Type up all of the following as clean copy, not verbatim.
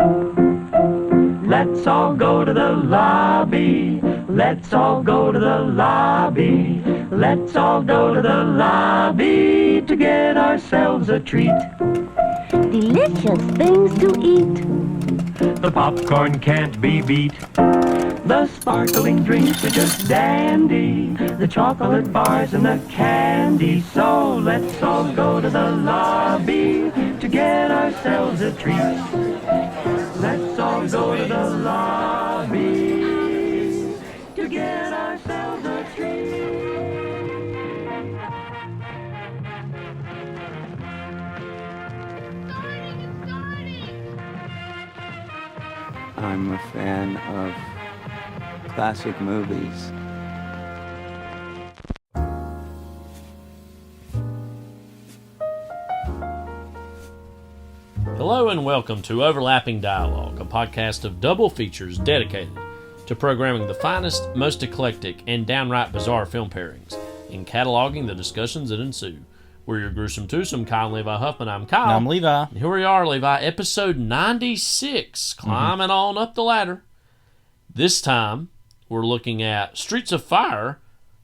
Let's all go to the lobby. Let's all go to the lobby. Let's all go to the lobby to get ourselves a treat. Delicious things to eat. The popcorn can't be beat. The sparkling drinks are just dandy. The chocolate bars and the candy. So let's all go to the lobby to get ourselves a treat. Let's all go to the lobby to get ourselves a treat. I'm a fan of classic movies. Hello and welcome to Overlapping Dialogue, a podcast of double features dedicated to programming the finest, most eclectic, and downright bizarre film pairings, and cataloging the discussions that ensue. We're your gruesome twosome, Kyle and Levi Huffman. I'm Kyle. And I'm Levi. And here we are, Levi, episode 96, climbing on up the ladder. This time, we're looking at Streets of Fire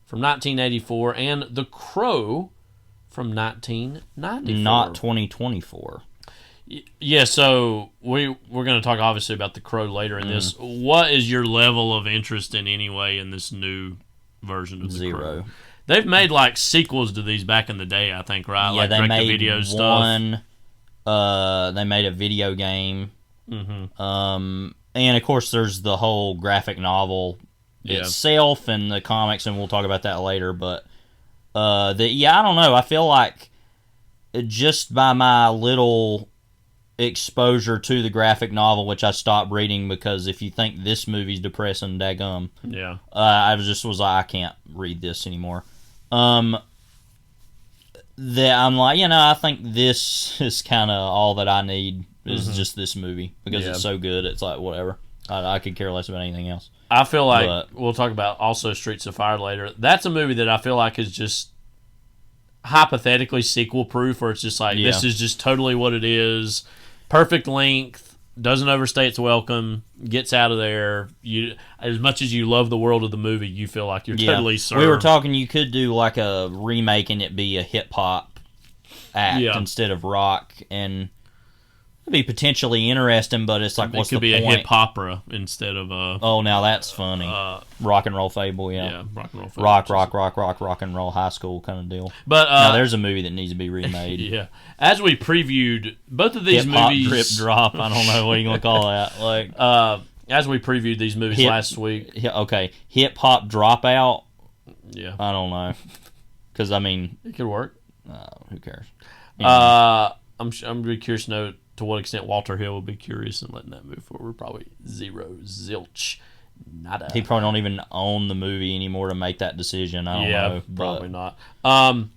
from 1984 and The Crow from 1994. Not 2024. Yeah, so we're going to talk obviously about The Crow later in this. What is your level of interest in anyway in this new version of The Crow? Zero. They've made like sequels to these back in the day, I think, right? Yeah, like they made video one. stuff. They made a video game. And of course, there's the whole graphic novel itself and the comics, and we'll talk about that later. But I don't know. I feel like just by my little exposure to the graphic novel, which I stopped reading because if you think this movie's depressing, daggum. Yeah. I was like, I can't read this anymore. That I'm like, I think this is kind of all that I need is just this movie because it's so good. It's like whatever. I could care less about anything else. I feel like we'll talk about also Streets of Fire later. That's a movie that I feel like is just hypothetically sequel proof, where it's just like this is just totally what it is. Perfect length, doesn't overstay its welcome, gets out of there. You, as much as you love the world of the movie, you feel like you're totally served. We were talking, you could do like a remake and it be a hip hop act instead of rock, and it'd be potentially interesting. But it's like, what's the point? It could be a hip opera instead of a. Oh, now that's funny. Rock and Roll Fable, yeah, Rock and Roll Fable. Rock and Roll High School kind of deal. But now there's a movie that needs to be remade. Yeah, as we previewed both of these hip-hop, movies, drip drop. I don't know what you're gonna call that. Like, as we previewed these movies last week. Okay, hip hop dropout. Yeah, I don't know, because I mean, it could work. Who cares? I'm really curious to know to what extent Walter Hill would be curious in letting that move forward. Probably zero, zilch, nada. He probably don't even own the movie anymore to make that decision. I don't know. Probably not.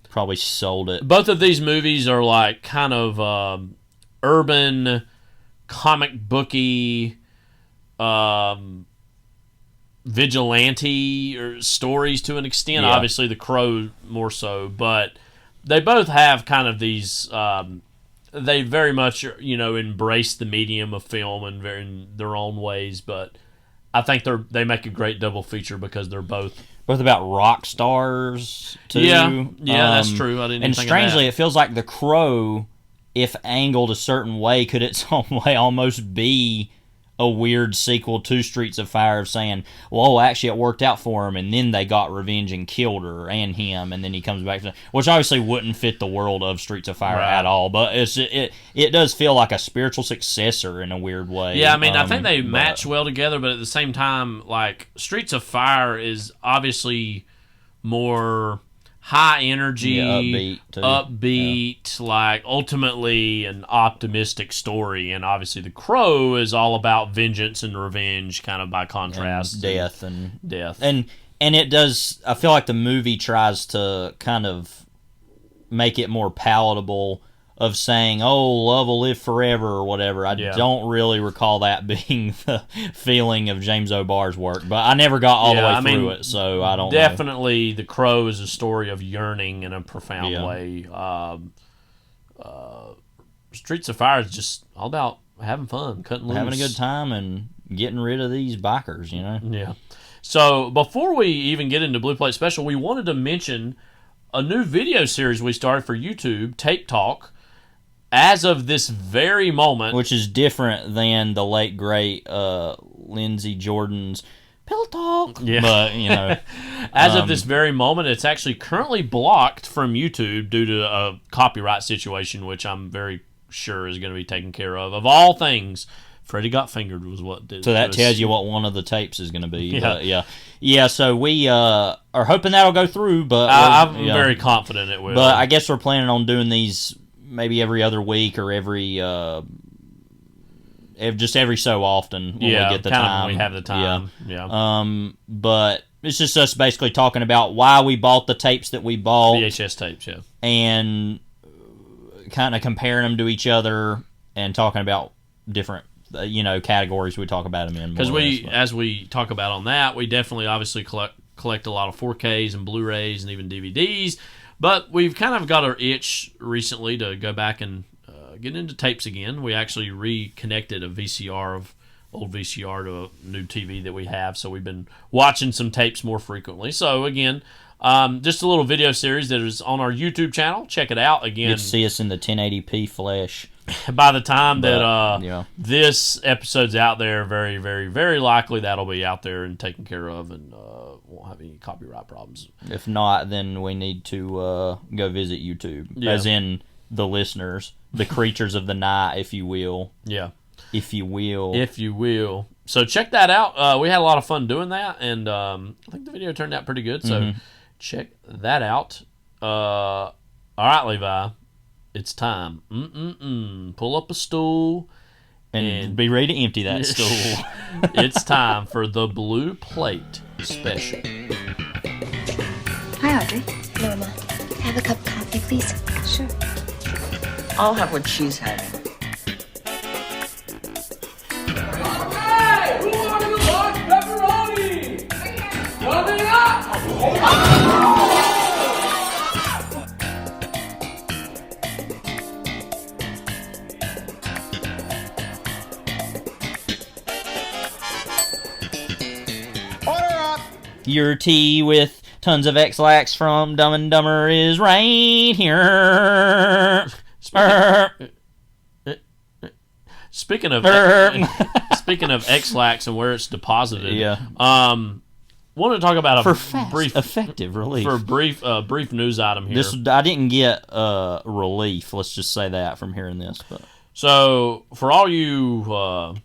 Probably sold it. Both of these movies are like kind of urban, comic booky, vigilante or stories to an extent. Yeah. Obviously, The Crow more so, but they both have kind of these. They very much, embrace the medium of film in their own ways, but I think they make a great double feature because they're both about rock stars too. Yeah, that's true. I didn't. And think strangely, of that. it feels like The Crow, if angled a certain way, could its own way almost be a weird sequel to Streets of Fire of saying, well, actually it worked out for him, and then they got revenge and killed her and him, and then he comes back to, which obviously wouldn't fit the world of Streets of Fire at all, but it does feel like a spiritual successor in a weird way. Yeah, I mean, I think they match well together, but at the same time, like, Streets of Fire is obviously more high energy, upbeat, like ultimately an optimistic story, and obviously The Crow is all about vengeance and revenge, kind of by contrast, and death, and it does. I feel like the movie tries to kind of make it more palatable of saying, oh, love will live forever or whatever. I don't really recall that being the feeling of James O'Barr's work, but I never got all the way through it, so I don't know. The Crow is a story of yearning in a profound way. Streets of Fire is just all about having fun, cutting loose. Having a good time and getting rid of these bikers, you know? Yeah. So before we even get into Blue Plate Special, we wanted to mention a new video series we started for YouTube, Tape Talk. As of this very moment, Which is different than the late, great Lindsey Jordan's Pillow Talk. Yeah. But, you know. as of this very moment, it's actually currently blocked from YouTube due to a copyright situation, which I'm very sure is going to be taken care of. Of all things, Freddie Got Fingered was what did. So that tells you what one of the tapes is going to be. Yeah. But yeah. So we are hoping that'll go through, but I'm very confident it will. But I guess we're planning on doing these maybe every other week or just every so often when we get the time. When we have the time. Yeah. But it's just us basically talking about why we bought the tapes that we bought. VHS tapes, yeah. And kind of comparing them to each other and talking about different categories we talk about them in. Because as we talk about on that, we definitely obviously collect a lot of 4Ks and Blu-rays and even DVDs. But we've kind of got our itch recently to go back and get into tapes again. We actually reconnected a old VCR to a new TV that we have, so we've been watching some tapes more frequently. So again, just a little video series that is on our YouTube channel. Check it out. Again, you can see us in the 1080p flash. By the time that this episode's out there, very, very, very likely that'll be out there and taken care of, and won't have any copyright problems. If not, then we need to go visit YouTube, as in the listeners, the creatures of the night, if you will. Yeah. If you will. If you will. So check that out. We had a lot of fun doing that, and I think the video turned out pretty good, so check that out. All right, Levi. It's time. Pull up a stool. And be ready to empty that stool. It's time for the Blue Plate Special. Hi, Audrey. Norma, can I have a cup of coffee, please? Sure. I'll have what she's having. Hey, who wanted a large pepperoni? Coming up! Your tea with tons of X-Lax from Dumb and Dumber is right here. Speaking of X-Lax and where it's deposited, wanted to talk about effective relief. For a brief news item here. I didn't get relief. Let's just say that from hearing this. But so for all you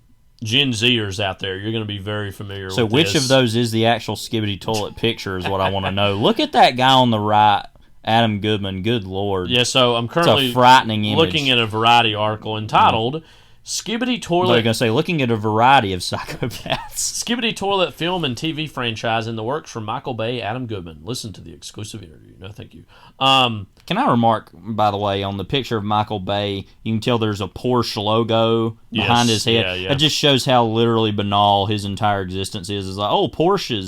Gen Zers out there, you're going to be very familiar with this. So which of those is the actual Skibbity Toilet picture is what I want to know. Look at that guy on the right, Adam Goodman. Good Lord. Yeah, so I'm currently it's a frightening image. Looking at a Variety article entitled Skibbity Toilet... I was going to say, looking at a variety of psychopaths. Skibbity Toilet film and TV franchise in the works from Michael Bay, Adam Goodman. Listen to the exclusive interview. No, thank you. Can I remark, by the way, on the picture of Michael Bay, you can tell there's a Porsche logo behind his head. Yeah. It just shows how literally banal his entire existence is. It's like, oh, Porsche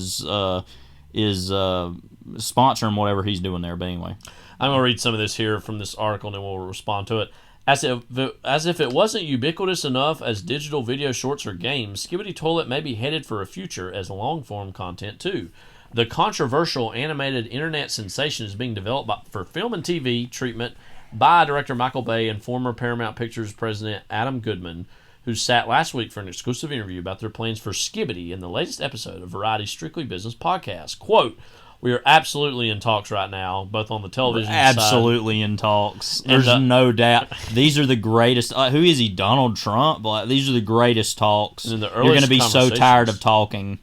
is sponsoring whatever he's doing there. But anyway. I'm going to read some of this here from this article, and then we'll respond to it. As if it wasn't ubiquitous enough as digital video shorts or games, Skibbity Toilet may be headed for a future as long-form content, too. The controversial animated internet sensation is being developed for film and TV treatment by director Michael Bay and former Paramount Pictures president Adam Goodman, who sat last week for an exclusive interview about their plans for Skibbity in the latest episode of Variety's Strictly Business podcast. Quote, "We are absolutely in talks right now, both on the television side." Absolutely in talks. There's no doubt. These are the greatest. Who is he? Donald Trump? These are the greatest talks. You're going to be so tired of talking.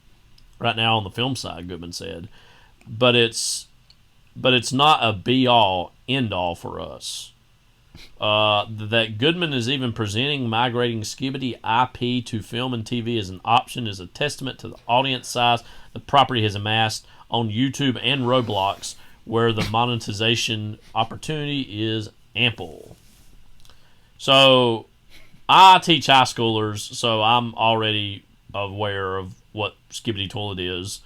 Right now on the film side, Goodman said. But it's not a be-all, end-all for us. That Goodman is even presenting migrating Skibbity IP to film and TV as an option is a testament to the audience size the property has amassed on YouTube and Roblox, where the monetization opportunity is ample. So, I teach high schoolers, so I'm already aware of what Skibbity Toilet is.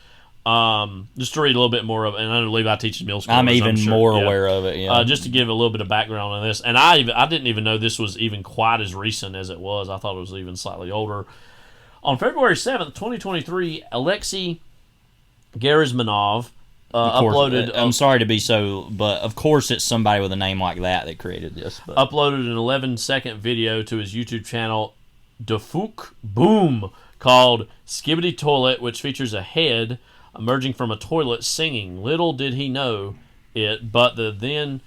Just to read a little bit more of it, and I know Levi teaches middle school. I'm even more aware of it, yeah. Just to give a little bit of background on this, and I didn't even know this was even quite as recent as it was. I thought it was even slightly older. On February 7th, 2023, Alexei Gerazmanov uploaded... I'm sorry to be so, but of course it's somebody with a name like that created this. But. Uploaded an 11-second video to his YouTube channel, Defuk Boom, called Skibbity Toilet, which features a head emerging from a toilet singing. Little did he know it, but the then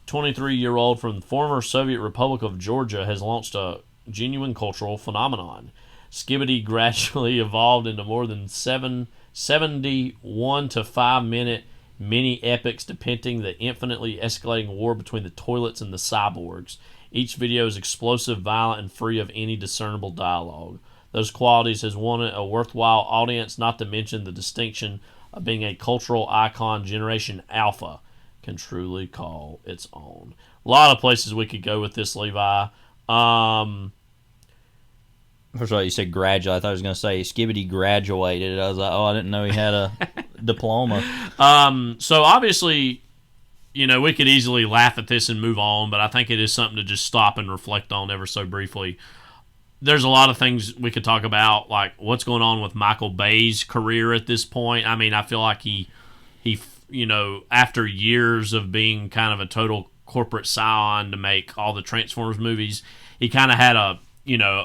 23-year-old from the former Soviet Republic of Georgia has launched a genuine cultural phenomenon. Skibbity gradually evolved into more than 71 to 5-minute mini epics depicting the infinitely escalating war between the toilets and the cyborgs. Each video is explosive, violent, and free of any discernible dialogue. Those qualities has won it a worthwhile audience, not to mention the distinction of being a cultural icon Generation Alpha can truly call its own. A lot of places we could go with this, Levi. First of all, you said graduate. I thought I was going to say Skibbity graduated. I was like, oh, I didn't know he had a diploma. So obviously, we could easily laugh at this and move on, but I think it is something to just stop and reflect on ever so briefly. There's a lot of things we could talk about, like what's going on with Michael Bay's career at this point. I mean, I feel like he after years of being kind of a total corporate scion to make all the Transformers movies, he kind of had a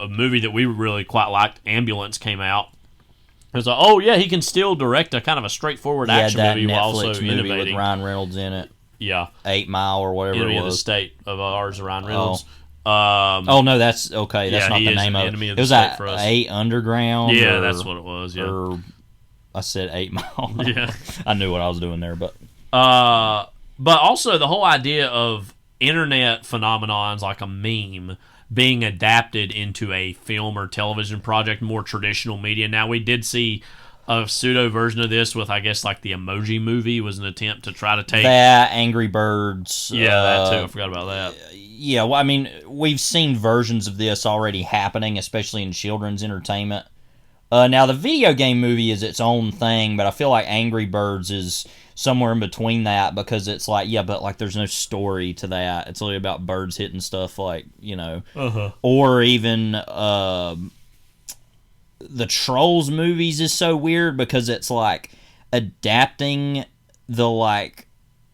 movie that we really quite liked, Ambulance, came out. It was like, oh yeah, he can still direct a kind of a straightforward action movie while also innovating. With Ryan Reynolds in it. Yeah, 8 Mile or whatever Enemy it was. of the State of Ours, Ryan Reynolds. No, that's okay. That's not the name of it. It was like 8 Underground. Yeah, that's what it was. Yeah, or I said 8 Mile. Yeah, I knew what I was doing there, but also the whole idea of internet phenomenons like a meme being adapted into a film or television project, more traditional media. Now, we did see a pseudo version of this with, I guess, like the Emoji Movie was an attempt to try to take... that, Angry Birds. Yeah, that too. I forgot about that. Yeah, well, I mean, we've seen versions of this already happening, especially in children's entertainment. Now, the video game movie is its own thing, but I feel like Angry Birds is somewhere in between that because it's like, yeah, but like there's no story to that. It's really about birds hitting stuff, like, or even the Trolls movies is so weird because it's like adapting the like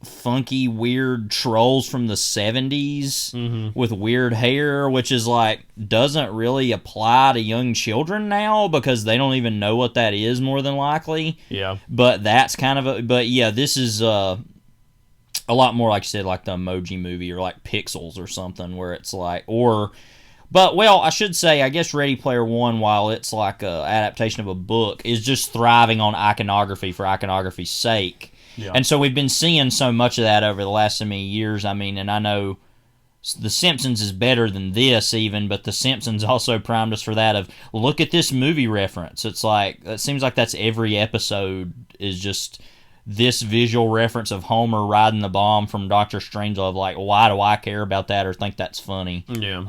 funky weird trolls from the 70s with weird hair, which is like doesn't really apply to young children now because they don't even know what that is, more than likely. Yeah, but that's kind of this is a lot more, like you said, like the Emoji Movie or like Pixels or something, where it's like I should say, I guess Ready Player One, while it's like a adaptation of a book, is just thriving on iconography for iconography's sake. Yeah. And so we've been seeing so much of that over the last so many years. I mean, and I know The Simpsons is better than this even, but The Simpsons also primed us for that of, look at this movie reference. It's like, it seems like that's every episode is just this visual reference of Homer riding the bomb from Doctor Strangelove. Like, why do I care about that or think that's funny? Yeah.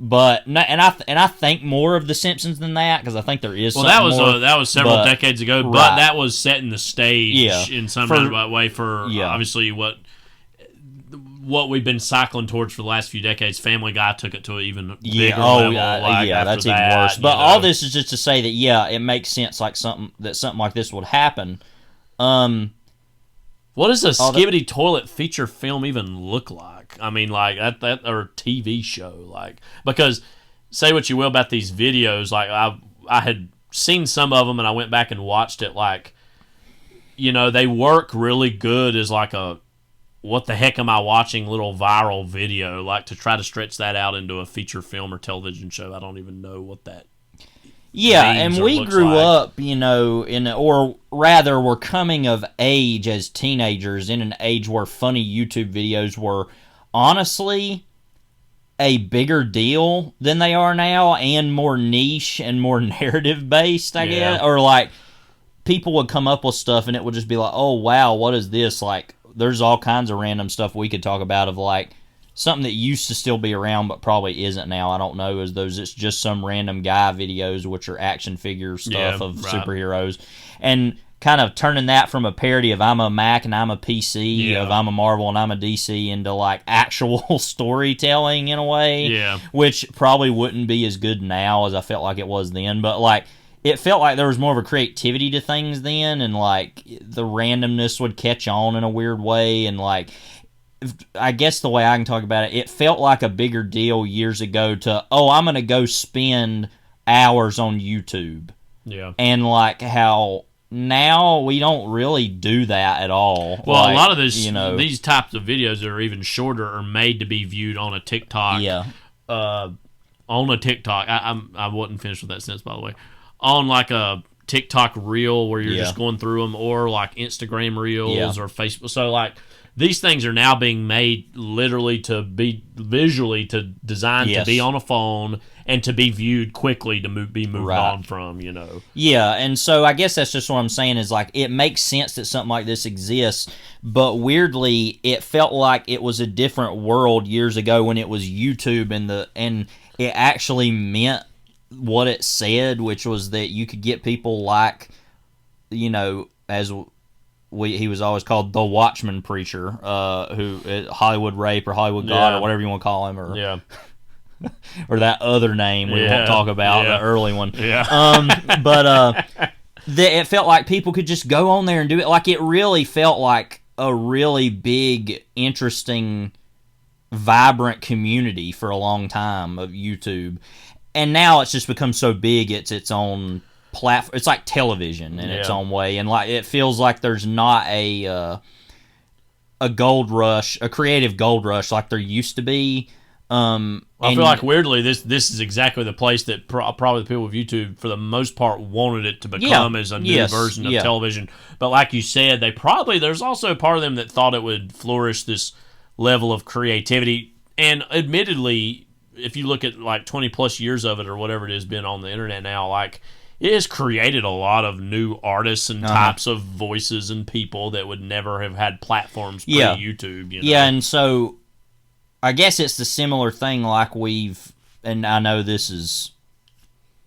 But I think more of The Simpsons than that because I think there is. Well, that was several decades ago, right. But that was setting the stage in some way for obviously what we've been cycling towards for the last few decades. Family Guy took it to an even bigger level. That's even worse. But all this is just to say that it makes sense like something like this would happen. What does a Skibbity Toilet feature film even look like? I mean, like that or a TV show, like, because say what you will about these videos, like I had seen some of them and I went back and watched it, like, they work really good as like a what the heck am I watching little viral video, like to try to stretch that out into a feature film or television show. I don't even know what that. Yeah, and we grew up, or rather, we're coming of age as teenagers in an age where funny YouTube videos were honestly a bigger deal than they are now, and more niche and more narrative based, I guess. Or like people would come up with stuff and it would just be like, oh wow, what is this? Like, there's all kinds of random stuff we could talk about of like something that used to still be around but probably isn't now. I don't know. It's just some random guy videos which are action figure stuff of superheroes. And kind of turning that from a parody of I'm a Mac and I'm a PC, Yeah. of I'm a Marvel and I'm a DC, into like actual storytelling in a way. Yeah. Which probably wouldn't be as good now as I felt like it was then, but like it felt like there was more of a creativity to things then, and like the randomness would catch on in a weird way, and like I guess the way I can talk about it, it felt like a bigger deal years ago to, I'm going to go spend hours on YouTube. Yeah. And like how now we don't really do that at all. Well, like, a lot of these types of videos that are even shorter are made to be viewed on a TikTok. Yeah. On a TikTok. I wasn't finished with that sentence, by the way. On like a TikTok reel where you're just going through them, or like Instagram reels or Facebook. So like these things are now being made literally to be visually designed to be on a phone and to be viewed quickly to be moved on from, Yeah, and so I guess that's just what I'm saying is like it makes sense that something like this exists, but weirdly it felt like it was a different world years ago when it was YouTube and it actually meant what it said, which was that you could get people like, as he was always called the Watchman preacher, who Hollywood Rape or Hollywood God or whatever you want to call him, or or that other name we won't talk about, the early one. But it felt like people could just go on there and do it. Like it really felt like a really big, interesting, vibrant community for a long time of YouTube, and now it's just become so big it's its own platform. It's like television in its own way, and like it feels like there's not a gold rush, a creative gold rush like there used to be. I feel like weirdly this is exactly the place that probably the people with YouTube for the most part wanted it to become as a new version of television. But like you said, there's also a part of them that thought it would flourish this level of creativity. And admittedly, if you look at like 20 plus years of it or whatever it has been on the internet now, like it has created a lot of new artists and types of voices and people that would never have had platforms pre-YouTube. Yeah, and so I guess it's the similar thing like and I know this is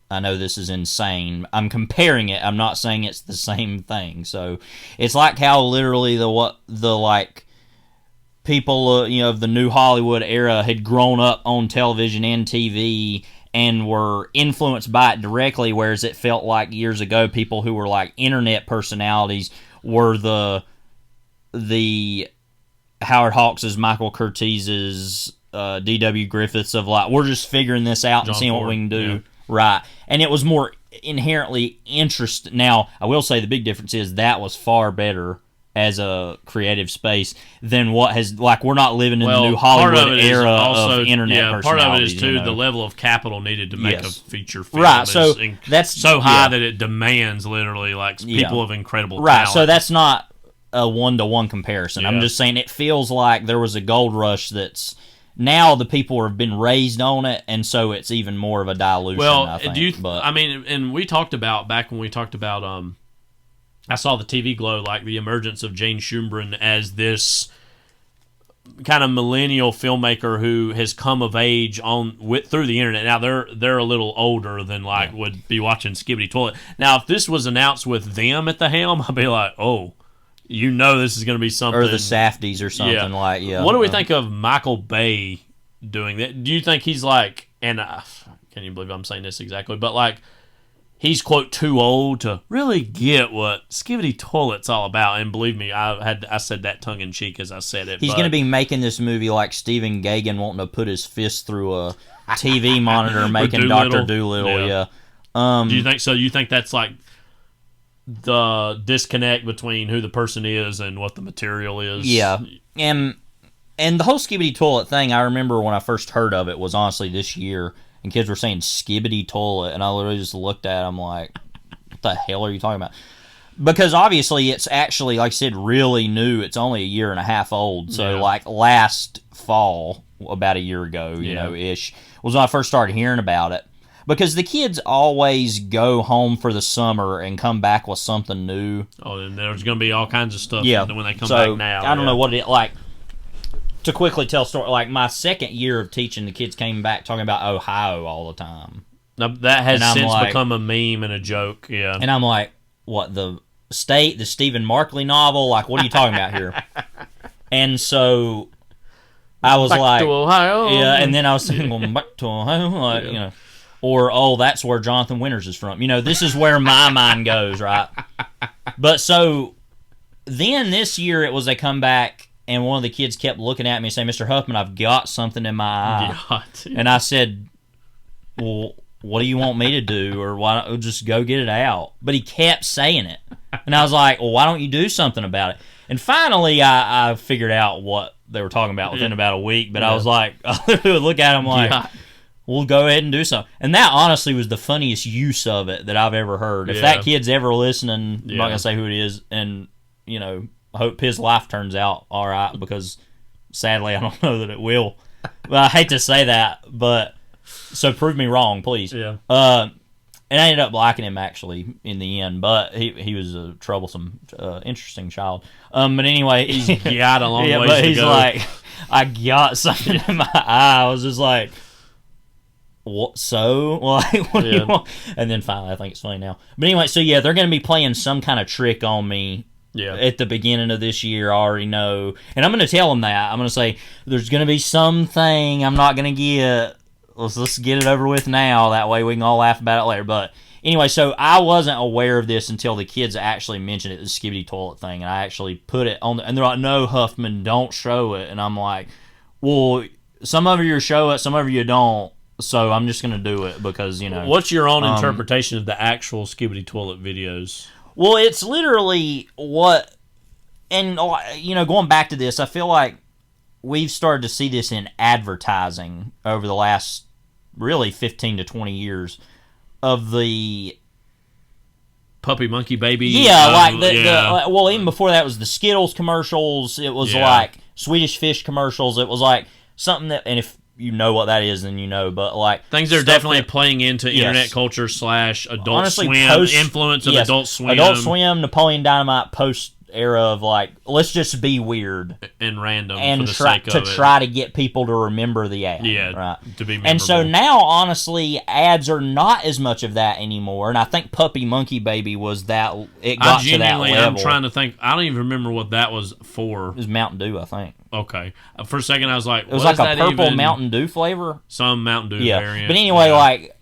insane. I'm comparing it. I'm not saying it's the same thing. So it's like how literally the like people of the new Hollywood era had grown up on television and TV and were influenced by it directly, whereas it felt like years ago people who were like internet personalities were the Howard Hawks', Michael Curtiz's, D.W. Griffiths of like, we're just figuring this out and seeing what we can do. Right. And it was more inherently interesting. Now, I will say the big difference is that was far better as a creative space than what has, like, we're not living in the new Hollywood era of internet personalities. Part of it is, too, the level of capital needed to make a feature film. Right, so that's so high that it demands literally, like, people of incredible talent. Right, so that's not a one-to-one comparison. I'm just saying it feels like there was a gold rush that's now the people have been raised on it, and so it's even more of a dilution. Well, I think. I mean, and we talked about back when we talked about I saw the TV Glow, like the emergence of Jane Schumbrin as this kind of millennial filmmaker who has come of age through the internet. Now they're a little older than would be watching Skibbity Toilet. Now, if this was announced with them at the helm, I'd be like, oh. This is going to be something. Or the Safdies or something What do we think of Michael Bay doing that? Do you think he's like, and I can't even believe I'm saying this exactly, but like, he's, quote, too old to really get what Skibbity Toilet's all about? And believe me, I said that tongue-in-cheek as I said it. He's going to be making this movie like Stephen Gaghan wanting to put his fist through a TV monitor making Dr. Dolittle, do you think so? You think that's like the disconnect between who the person is and what the material is? Yeah. And the whole Skibbity Toilet thing, I remember when I first heard of it was honestly this year, and kids were saying Skibbity Toilet, and I literally just looked at them like, what the hell are you talking about? Because obviously it's actually, like I said, really new. It's only a year and a half old. So like last fall, about a year ago, ish, was when I first started hearing about it. Because the kids always go home for the summer and come back with something new. Oh, and there's going to be all kinds of stuff when they come back now. I don't know what it, like, to quickly tell a story, like my second year of teaching, the kids came back talking about Ohio all the time. Now, that has since become a meme and a joke, And I'm like, what, the State, the Stephen Markley novel. Like, what are you talking about here? And so I was back to Ohio. yeah, and then I was thinking, well, back to Ohio, like, you know, or that's where Jonathan Winters is from. You know, this is where my mind goes, right? But so then this year it was they come back, and one of the kids kept looking at me and saying, "Mr. Huffman, I've got something in my eye," and I said, "Well, what do you want me to do, or why don't just go get it out?" But he kept saying it, and I was like, "Well, why don't you do something about it?" And finally, I figured out what they were talking about within about a week. But I was like, I would look at him like, "We'll go ahead and do something." And that honestly was the funniest use of it that I've ever heard. If that kid's ever listening, I'm not gonna say who it is, and you know, I hope his life turns out all right, because sadly, I don't know that it will. But I hate to say that, but. So prove me wrong, please. Yeah. And I ended up liking him actually in the end, but he was a troublesome, interesting child. But anyway, he's got a long ways but to he's go. like, I got something in my eye. I was just like, what? So, like, what do you want? And then finally, I think it's funny now. But anyway, so yeah, they're going to be playing some kind of trick on me. Yeah. At the beginning of this year, I already know, and I'm going to tell them that. I'm going to say there's going to be something I'm not going to get. Let's get it over with now. That way we can all laugh about it later. But anyway, so I wasn't aware of this until the kids actually mentioned it, the Skibbity Toilet thing, and I actually put it on. And they're like, "No, Huffman, don't show it." And I'm like, "Well, some of you show it, some of you don't. So I'm just going to do it because, you know." What's your own interpretation of the actual Skibbity Toilet videos? Well, it's literally what, and you know, going back to this, I feel like we've started to see this in advertising over the last really 15 to 20 years of the Puppy Monkey Baby. Yeah, like well, even before that was the Skittles commercials. It was like Swedish Fish commercials. It was like something that, and if you know what that is, then you know. But like things that are definitely playing into internet culture / Adult Swim, influence of Adult Swim. Adult Swim, Napoleon Dynamite, post era of like, let's just be weird and random and for the sake of it. Try to get people to remember the ad. Yeah, right. To be memorable. And so now, honestly, ads are not as much of that anymore. And I think Puppy Monkey Baby was that. It got to that level. I'm trying to think. I don't even remember what that was for. It was Mountain Dew, I think. Okay. For a second, I was like, it was like a purple Mountain Dew flavor. Some Mountain Dew variant. But anyway, like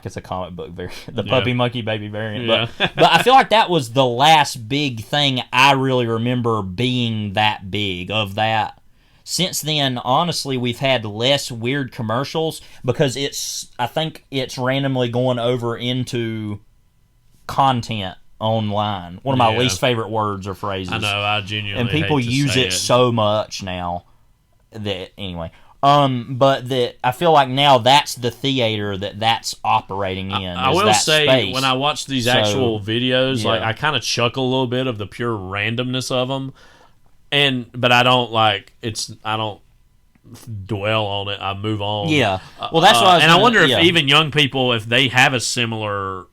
it's a comic book variant, the Puppy Monkey Baby variant. Yeah. But I feel like that was the last big thing I really remember being that big of that. Since then, honestly, we've had less weird commercials because I think it's randomly going over into content online. One of my least favorite words or phrases. I know, I genuinely and people hate to use say it so much now that anyway. But that I feel like now that's the theater that's operating in. I will say, space. When I watch these actual videos, like I kind of chuckle a little bit of the pure randomness of them, but I don't I don't dwell on it. I move on. Yeah. Well, that's what I wonder if even young people, if they have a similar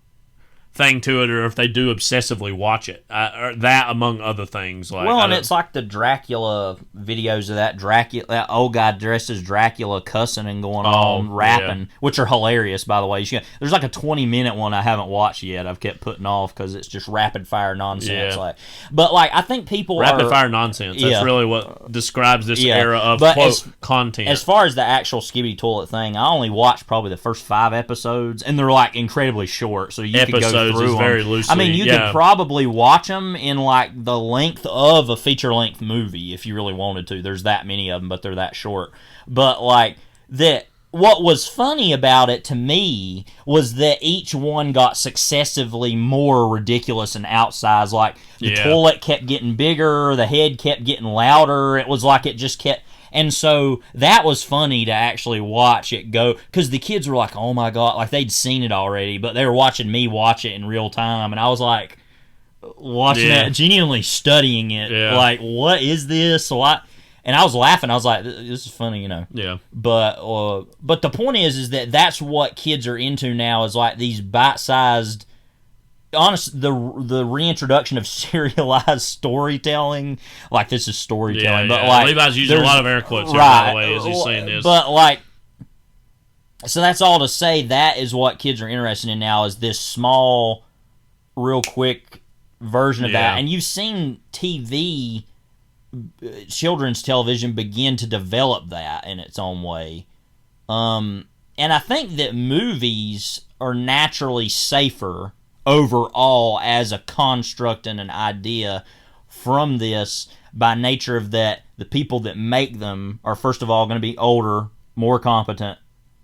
thing to it, or if they do obsessively watch it, or that among other things. Like, well, and it's like the Dracula videos of that old guy dressed as Dracula cussing and going on rapping, which are hilarious, by the way. There's like a 20-minute one I haven't watched yet. I've kept putting off because it's just rapid fire nonsense. But I think people rapid fire nonsense. That's really what describes this era of quote content. As far as the actual Skibbity Toilet thing, I only watched probably the first 5 episodes, and they're like incredibly short, so you could go through very them. Loosely, I mean, you could probably watch them in like the length of a feature-length movie if you really wanted to. There's that many of them, but they're that short. But like that, what was funny about it to me was that each one got successively more ridiculous and outsized. Like the toilet kept getting bigger, the head kept getting louder. It was like it just kept. And so that was funny to actually watch it go, because the kids were like, oh my God, like they'd seen it already, but they were watching me watch it in real time, and I was like, watching that, genuinely studying it, like, what is this? And I was laughing, I was like, this is funny, you know. Yeah. But the point is that that's what kids are into now, is like these bite-sized, the reintroduction of serialized storytelling, like this is storytelling, but like Levi's using a lot of air quotes here, by the way, as he's saying this. But like, so that's all to say that is what kids are interested in now, is this small, real quick version of that. And you've seen TV, children's television, begin to develop that in its own way. And I think that movies are naturally safer overall as a construct and an idea from this, by nature of that the people that make them are first of all going to be older, more competent,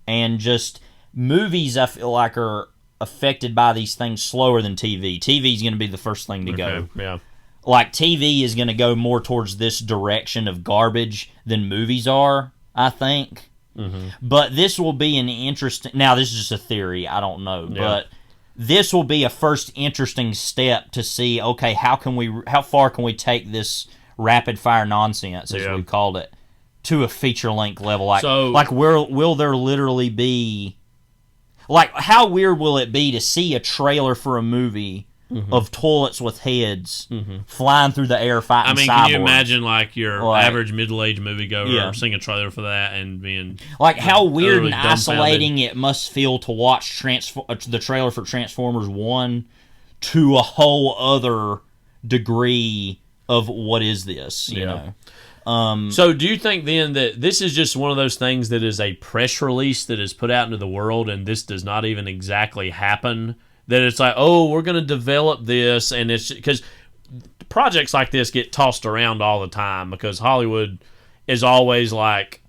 and just movies I feel like are affected by these things slower than TV. TV is going to be the first thing to go. Yeah. Like TV is going to go more towards this direction of garbage than movies are, I think. But this will be an interesting... Now, this is just a theory. I don't know. Yeah. But this will be a first interesting step to see, okay, how far can we take this rapid-fire nonsense, as we called it, to a feature-length level? Like will there literally be... Like, how weird will it be to see a trailer for a movie of toilets with heads flying through the air fighting cyborgs? Can you imagine, like, your average middle-aged moviegoer seeing a trailer for that and being... Like, how weird and isolating it must feel to watch the trailer for Transformers 1 to a whole other degree of what is this, you know? So do you think then that this is just one of those things that is a press release that is put out into the world and this does not even exactly happen? That it's like, oh, we're going to develop this, and it's because projects like this get tossed around all the time because Hollywood is always like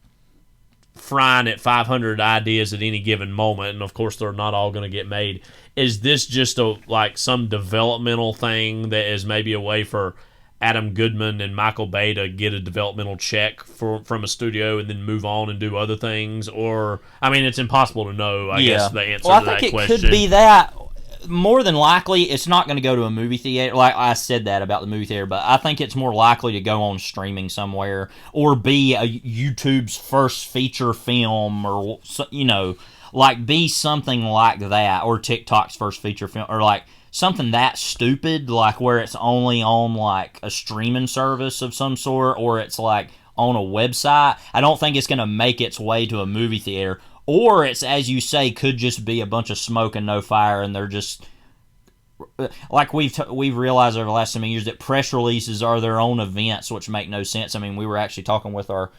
frying at 500 ideas at any given moment, and of course they're not all going to get made. Is this just some developmental thing that is maybe a way for Adam Goodman and Michael Bay to get a developmental check from a studio and then move on and do other things? Or, I mean, it's impossible to know, I guess, the answer to that question. I think it could be that. More than likely, it's not going to go to a movie theater. Like I said that about the movie theater, but I think it's more likely to go on streaming somewhere or be a YouTube's first feature film, or, you know, like be something like that, or TikTok's first feature film, or like something that stupid, like where it's only on like a streaming service of some sort, or it's like on a website. I don't think it's going to make its way to a movie theater. Or it's, as you say, could just be a bunch of smoke and no fire, and they're just... Like we've realized over the last so many years that press releases are their own events, which make no sense. I mean, we were actually talking with our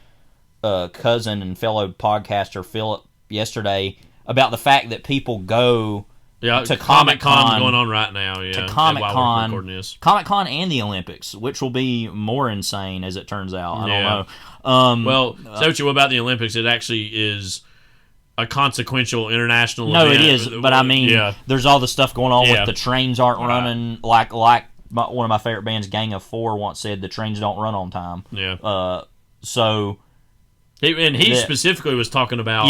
cousin and fellow podcaster, Philip, yesterday about the fact that people go to Comic-Con going on right now, to Comic-Con and the Olympics, which will be more insane, as it turns out. I don't know. What about the Olympics? It actually is a consequential international event. No, it is, but I mean, there's all the stuff going on with the trains aren't running, like one of my favorite bands, Gang of Four, once said the trains don't run on time. Yeah. So... He specifically was talking about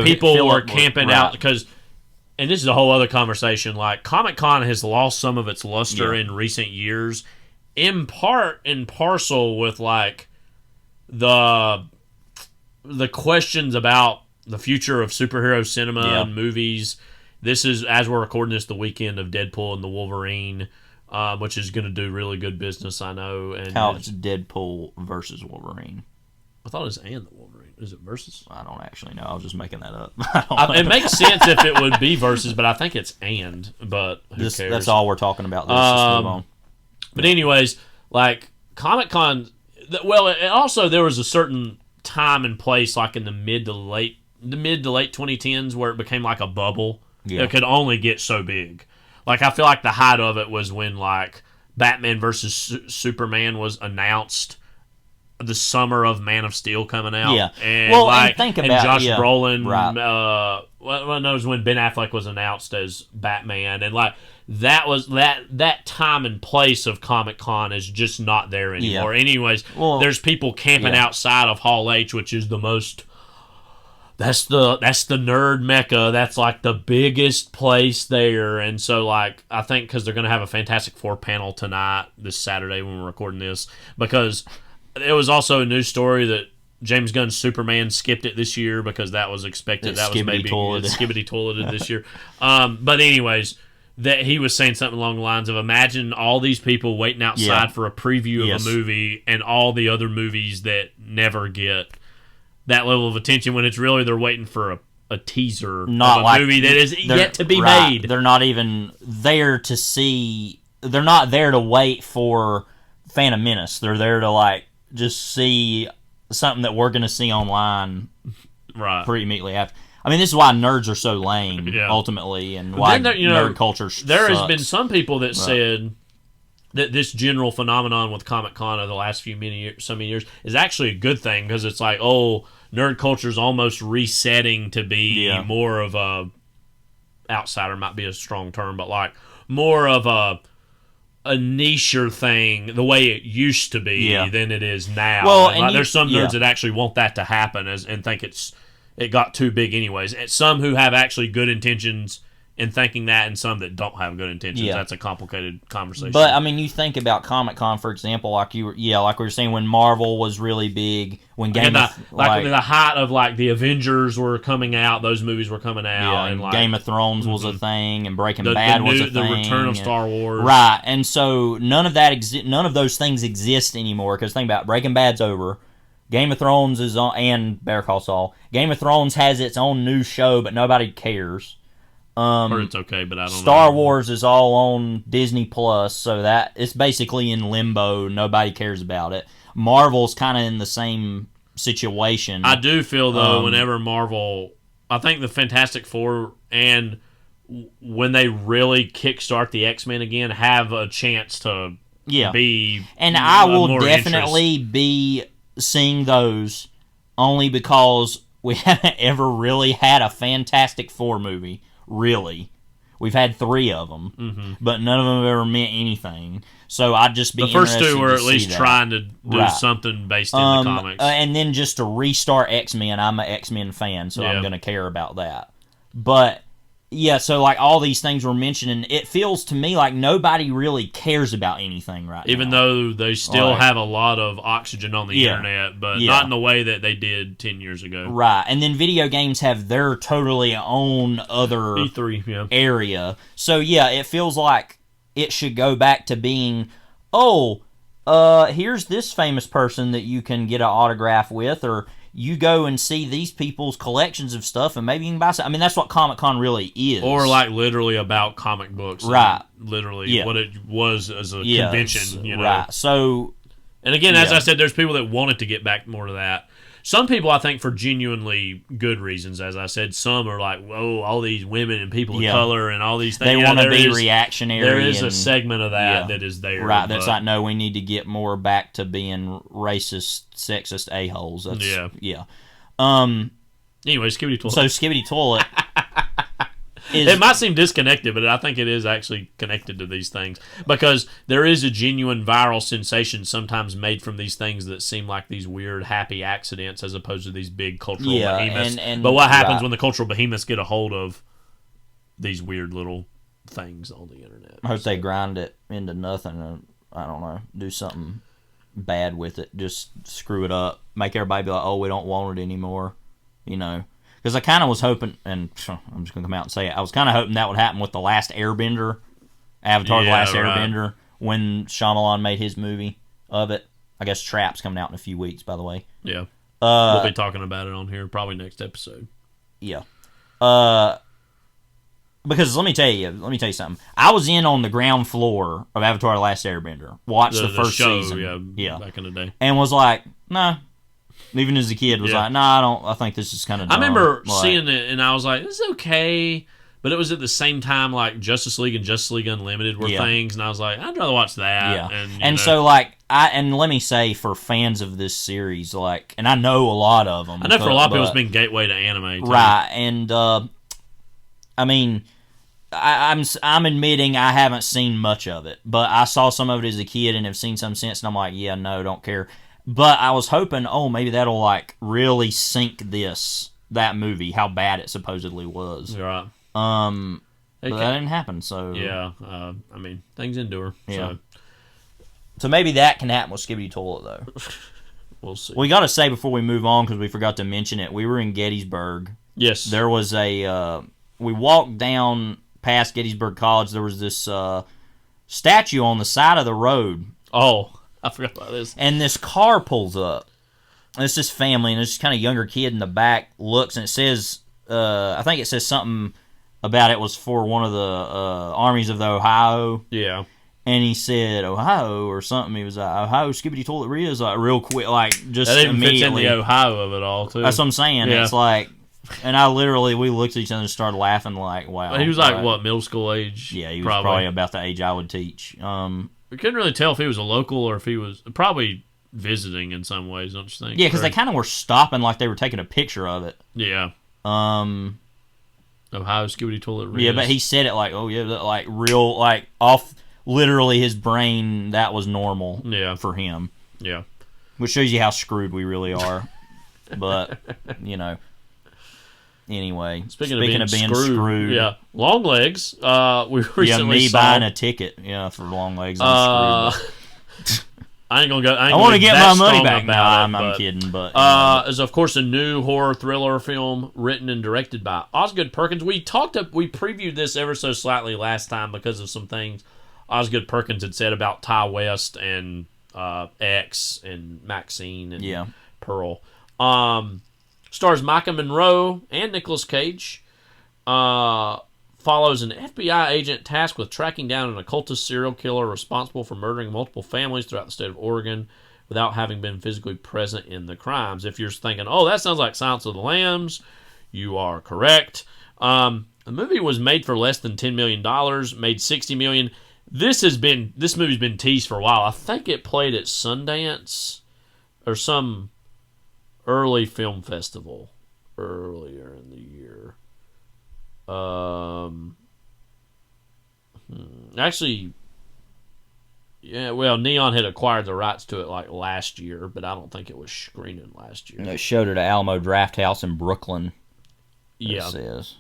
people were camping out, because... And this is a whole other conversation. Like, Comic-Con has lost some of its luster in recent years, in part and parcel with, like, the questions about the future of superhero cinema and movies. This is, as we're recording this, the weekend of Deadpool and the Wolverine, which is going to do really good business, I know. And it's Deadpool versus Wolverine. I thought it was and the Wolverine. Is it versus? I don't actually know. I was just making that up. It makes sense if it would be versus, but I think it's and. But who cares? That's all we're talking about. Let's move on. But anyways, like Comic-Con, also there was a certain time and place, like in the mid to late 2010s, where it became like a bubble. It could only get so big. Like, I feel like the height of it was when like Batman versus Superman was announced the summer of Man of Steel coming out. Yeah. And and think about Josh Brolin. Right. That was when Ben Affleck was announced as Batman, and like that was that time and place of Comic-Con is just not there anymore. Anyways, there's people camping outside of Hall H, which is the most. That's the nerd mecca. That's like the biggest place there, and so like I think because they're going to have a Fantastic Four panel tonight, this Saturday when we're recording this, because it was also a news story that James Gunn's Superman skipped it this year because that was expected. That was maybe skibbity toileted this year. But anyways, that he was saying something along the lines of, imagine all these people waiting outside for a preview of a movie and all the other movies that never get that level of attention when it's really they're waiting for a teaser of a movie that is yet to be made. They're not even there to see they're not there to wait for Phantom Menace. They're there to like just see something that we're going to see online pretty immediately after. I mean, this is why nerds are so lame, ultimately, and why nerd culture There sucks. has been some people that said that this general phenomenon with Comic-Con of the last so many years is actually a good thing, because it's like, oh, nerd culture is almost resetting to be more of a outsider, might be a strong term, but like more of a niche thing, the way it used to be than it is now. Well, and like, there's some nerds that actually want that to happen and think it got too big anyways. And some who have actually good intentions in thinking that, and some that don't have good intentions. That's a complicated conversation. But I mean, you think about Comic-Con, for example, like we were saying, when Marvel was really big, when the height of like the Avengers were coming out, those movies were coming out, and like, Game of Thrones was a thing, and Breaking Bad was a thing, the Return of Star Wars, right? And so none of those things exist anymore, because think about it, Breaking Bad's over. Game of Thrones is on, and Better Call Saul. Game of Thrones has its own new show, but nobody cares. Or it's okay, but I don't know. Star Wars is all on Disney Plus, so that it's basically in limbo. Nobody cares about it. Marvel's kind of in the same situation. I do feel, though, whenever Marvel, I think the Fantastic Four, and when they really kickstart the X-Men again, have a chance to be. And I will definitely be seeing those, only because we haven't ever really had a Fantastic Four movie. Really, we've had 3 of them, but none of them have ever meant anything. So I'd just be the first 2 were at least that. Trying to do something based in the comics, and then just to restart X-Men. I'm an X-Men fan, so I'm going to care about that. But so like all these things we're mentioning, it feels to me like nobody really cares about anything right now. Even though they still have a lot of oxygen on the internet, but not in the way that they did 10 years ago. Right, and then video games have their totally own other E3 area. So it feels like it should go back to being, here's this famous person that you can get an autograph with, or you go and see these people's collections of stuff, and maybe you can buy some. I mean, that's what Comic-Con really is. Or like literally about comic books. Right. Literally what it was as a convention, you know. Right. So, and again, as I said, there's people that wanted to get back more to that. Some people, I think, for genuinely good reasons, as I said. Some are like, whoa, all these women and people of color and all these things. They want to be reactionary. There is a segment of that that is there. Right, that's like, no, we need to get more back to being racist, sexist a-holes. That's, Anyway, Skibidi Toilet. So, Skibidi Toilet it might seem disconnected, but I think it is actually connected to these things, because there is a genuine viral sensation sometimes made from these things that seem like these weird happy accidents, as opposed to these big cultural behemoths. But what happens when the cultural behemoths get a hold of these weird little things on the internet? I hope they grind it into nothing, and I don't know, do something bad with it, just screw it up, make everybody be like, oh, we don't want it anymore, you know. Because I kind of was hoping, and I'm just going to come out and say it, I was kind of hoping that would happen with The Last Airbender, Avatar The Last Airbender, when Shyamalan made his movie of it. I guess Trap's coming out in a few weeks, by the way. Yeah. We'll be talking about it on here probably next episode. Yeah. Because let me tell you something. I was in on the ground floor of Avatar The Last Airbender. Watched the first show, season. Yeah, back in the day. And was like, nah. Even as a kid, was like, nah, I think this is kind of dumb. I remember seeing it, and I was like, this is okay. But it was at the same time, like, Justice League and Justice League Unlimited were things, and I was like, I'd rather watch that. Yeah. And so, like, and let me say, for fans of this series, like, and I know a lot of them. I know for a lot of people it's been gateway to anime, too. Right, and, I mean, I'm admitting I haven't seen much of it, but I saw some of it as a kid and have seen some since, and I'm like, yeah, no, don't care. But I was hoping, maybe that'll, like, really sink that movie, how bad it supposedly was. Right. But that didn't happen, so... Yeah, I mean, things endure. Yeah. So maybe that can happen with Skibidi Toilet, though. We'll see. We got to say before we move on, because we forgot to mention it, we were in Gettysburg. Yes. There was we walked down past Gettysburg College, there was this statue on the side of the road. Oh, I forgot about this. And this car pulls up. And it's this family, and this kind of younger kid in the back looks, and it says, I think it says something about it was for one of the armies of the Ohio. Yeah. and he said Ohio or something. He was like, Ohio, skibbity toilet Riz, like real quick, like just that even immediately. fits in the Ohio of it all too. That's what I'm saying. Yeah. It's like, and we looked at each other and started laughing like, wow. He was like what, middle school age? Yeah, he was probably about the age I would teach. We couldn't really tell if he was a local or if he was probably visiting in some ways, don't you think? Yeah, because they kind of were stopping like they were taking a picture of it. Yeah. Ohio skibbity toilet Riz. Yeah, but he said it like, oh yeah, like real, like off. Literally, his brain, that was normal for him. Yeah. Which shows you how screwed we really are. But, anyway. Speaking of being screwed. Yeah. Long Legs. We recently saw... buying a ticket, for Long Legs. I'm screwed. I ain't gonna go. I want to get my money back. I'm kidding, but is of course a new horror thriller film written and directed by Osgood Perkins. We previewed this ever so slightly last time because of some things Osgood Perkins had said about Ty West and X and Maxine and Pearl. Stars Micah Monroe and Nicolas Cage. Follows an FBI agent tasked with tracking down an occultist serial killer responsible for murdering multiple families throughout the state of Oregon without having been physically present in the crimes. If you're thinking, oh, that sounds like Silence of the Lambs, you are correct. The movie was made for less than $10 million, made $60 million. This movie's been teased for a while. I think it played at Sundance or some early film festival earlier in the year. Actually, yeah. Well, Neon had acquired the rights to it like last year, but I don't think it was screening last year. It showed it at Alamo Drafthouse in Brooklyn. Yeah. It says.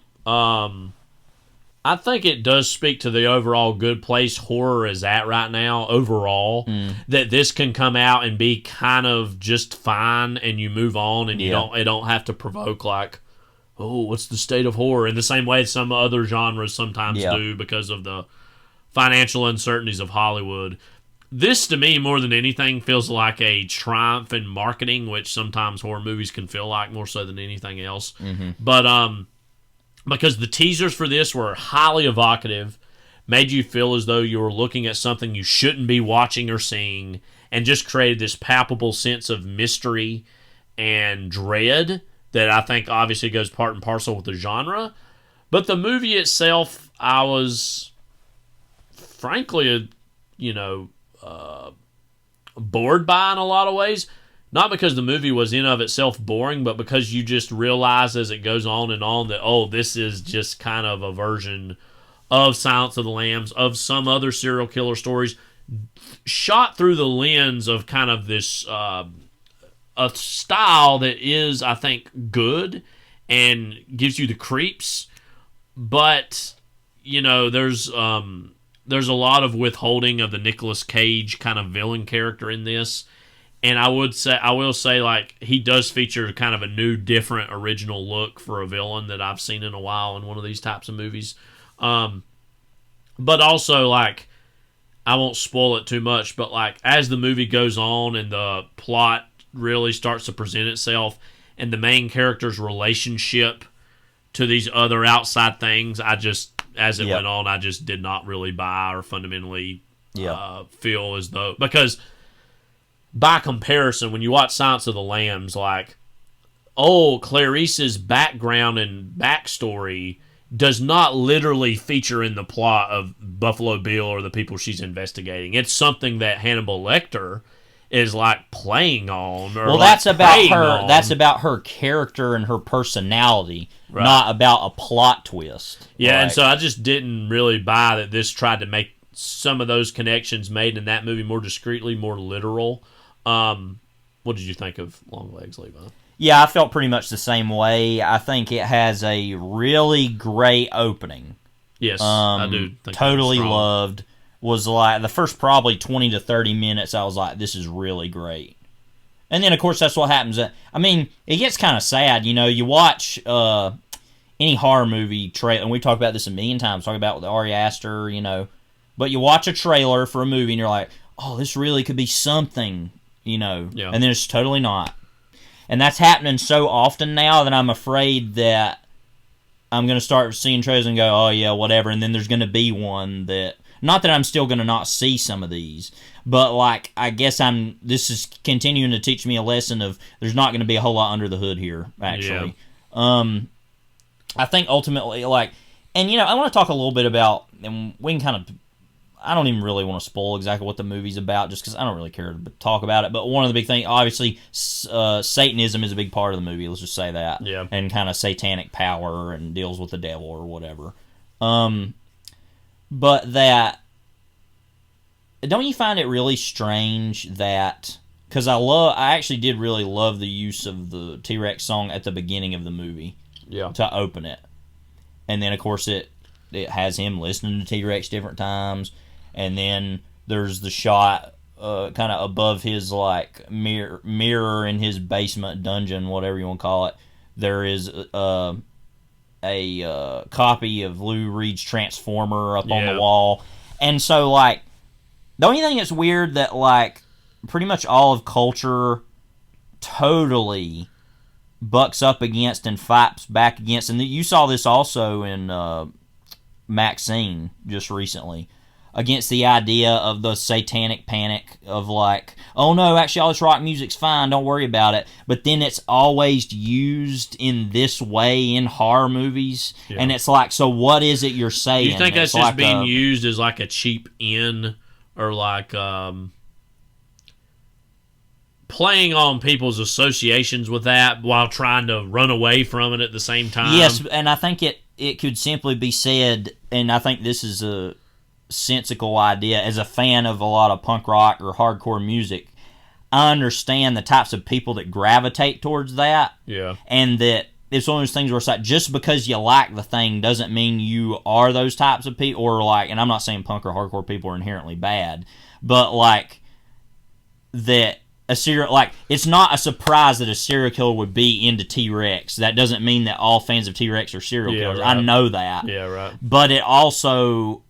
I think it does speak to the overall good place horror is at right now, overall, that this can come out and be kind of just fine and you move on and it don't have to provoke like, oh, what's the state of horror? In the same way some other genres sometimes do because of the financial uncertainties of Hollywood. This, to me, more than anything, feels like a triumph in marketing, which sometimes horror movies can feel like more so than anything else. Mm-hmm. But, because the teasers for this were highly evocative, made you feel as though you were looking at something you shouldn't be watching or seeing, and just created this palpable sense of mystery and dread that I think obviously goes part and parcel with the genre. But the movie itself, I was frankly, bored by in a lot of ways. Not because the movie was in of itself boring, but because you just realize as it goes on and on that, oh, this is just kind of a version of Silence of the Lambs, of some other serial killer stories, shot through the lens of kind of this a style that is, I think, good and gives you the creeps, but there's a lot of withholding of the Nicolas Cage kind of villain character in this. And I will say, like, he does feature kind of a new, different, original look for a villain that I've seen in a while in one of these types of movies. But also, like, I won't spoil it too much, but, like, as the movie goes on and the plot really starts to present itself and the main character's relationship to these other outside things, as it went on, I just did not really buy or fundamentally feel as though... Because... by comparison, when you watch Silence of the Lambs, like, Clarice's background and backstory does not literally feature in the plot of Buffalo Bill or the people she's investigating. It's something that Hannibal Lecter is like playing on. Or that's about her. That's about her character and her personality, not about a plot twist. Yeah, and so I just didn't really buy that this tried to make some of those connections made in that movie more discreetly, more literal. What did you think of Long Legs, Levi? Yeah, I felt pretty much the same way. I think it has a really great opening. Yes, I do. Think totally loved. Was like the first probably 20 to 30 minutes, I was like, this is really great. And then, of course, that's what happens. I mean, it gets kind of sad. You watch any horror movie trailer, and we talked about this a million times, talking about with Ari Aster, but you watch a trailer for a movie, and you're like, oh, this really could be something, and then it's totally not. And that's happening so often now that I'm afraid that I'm going to start seeing trailers and go, oh yeah, whatever, and then there's going to be one that, not that I'm still going to not see some of these, but like, I guess this is continuing to teach me a lesson of there's not going to be a whole lot under the hood here, actually. Yeah. I think ultimately, like, and I want to talk a little bit about, and we can kind of, I don't even really want to spoil exactly what the movie's about, just because I don't really care to talk about it. But one of the big things, obviously, Satanism is a big part of the movie. Let's just say that, and kind of satanic power and deals with the devil or whatever. But that, don't you find it really strange that, because I actually did really love the use of the T-Rex song at the beginning of the movie, to open it, and then of course it has him listening to T-Rex different times. And then there's the shot kind of above his like mirror in his basement dungeon, whatever you want to call it. There is a copy of Lou Reed's Transformer up on the wall. And so, like, the only thing that's weird that, like, pretty much all of culture totally bucks up against and fights back against, and you saw this also in Maxine just recently, against the idea of the satanic panic of like, oh no, actually all this rock music's fine, don't worry about it. But then it's always used in this way in horror movies, and it's like, so what is it you're saying? You think that's just being used as like a cheap in, or like playing on people's associations with that while trying to run away from it at the same time? Yes, and I think it could simply be said, and I think this is a sensical idea, as a fan of a lot of punk rock or hardcore music, I understand the types of people that gravitate towards that. Yeah. And that it's one of those things where it's like, just because you like the thing doesn't mean you are those types of people, or like, and I'm not saying punk or hardcore people are inherently bad, but like, that it's not a surprise that a serial killer would be into T-Rex. That doesn't mean that all fans of T-Rex are serial killers. Right. I know that. Yeah, right. But it also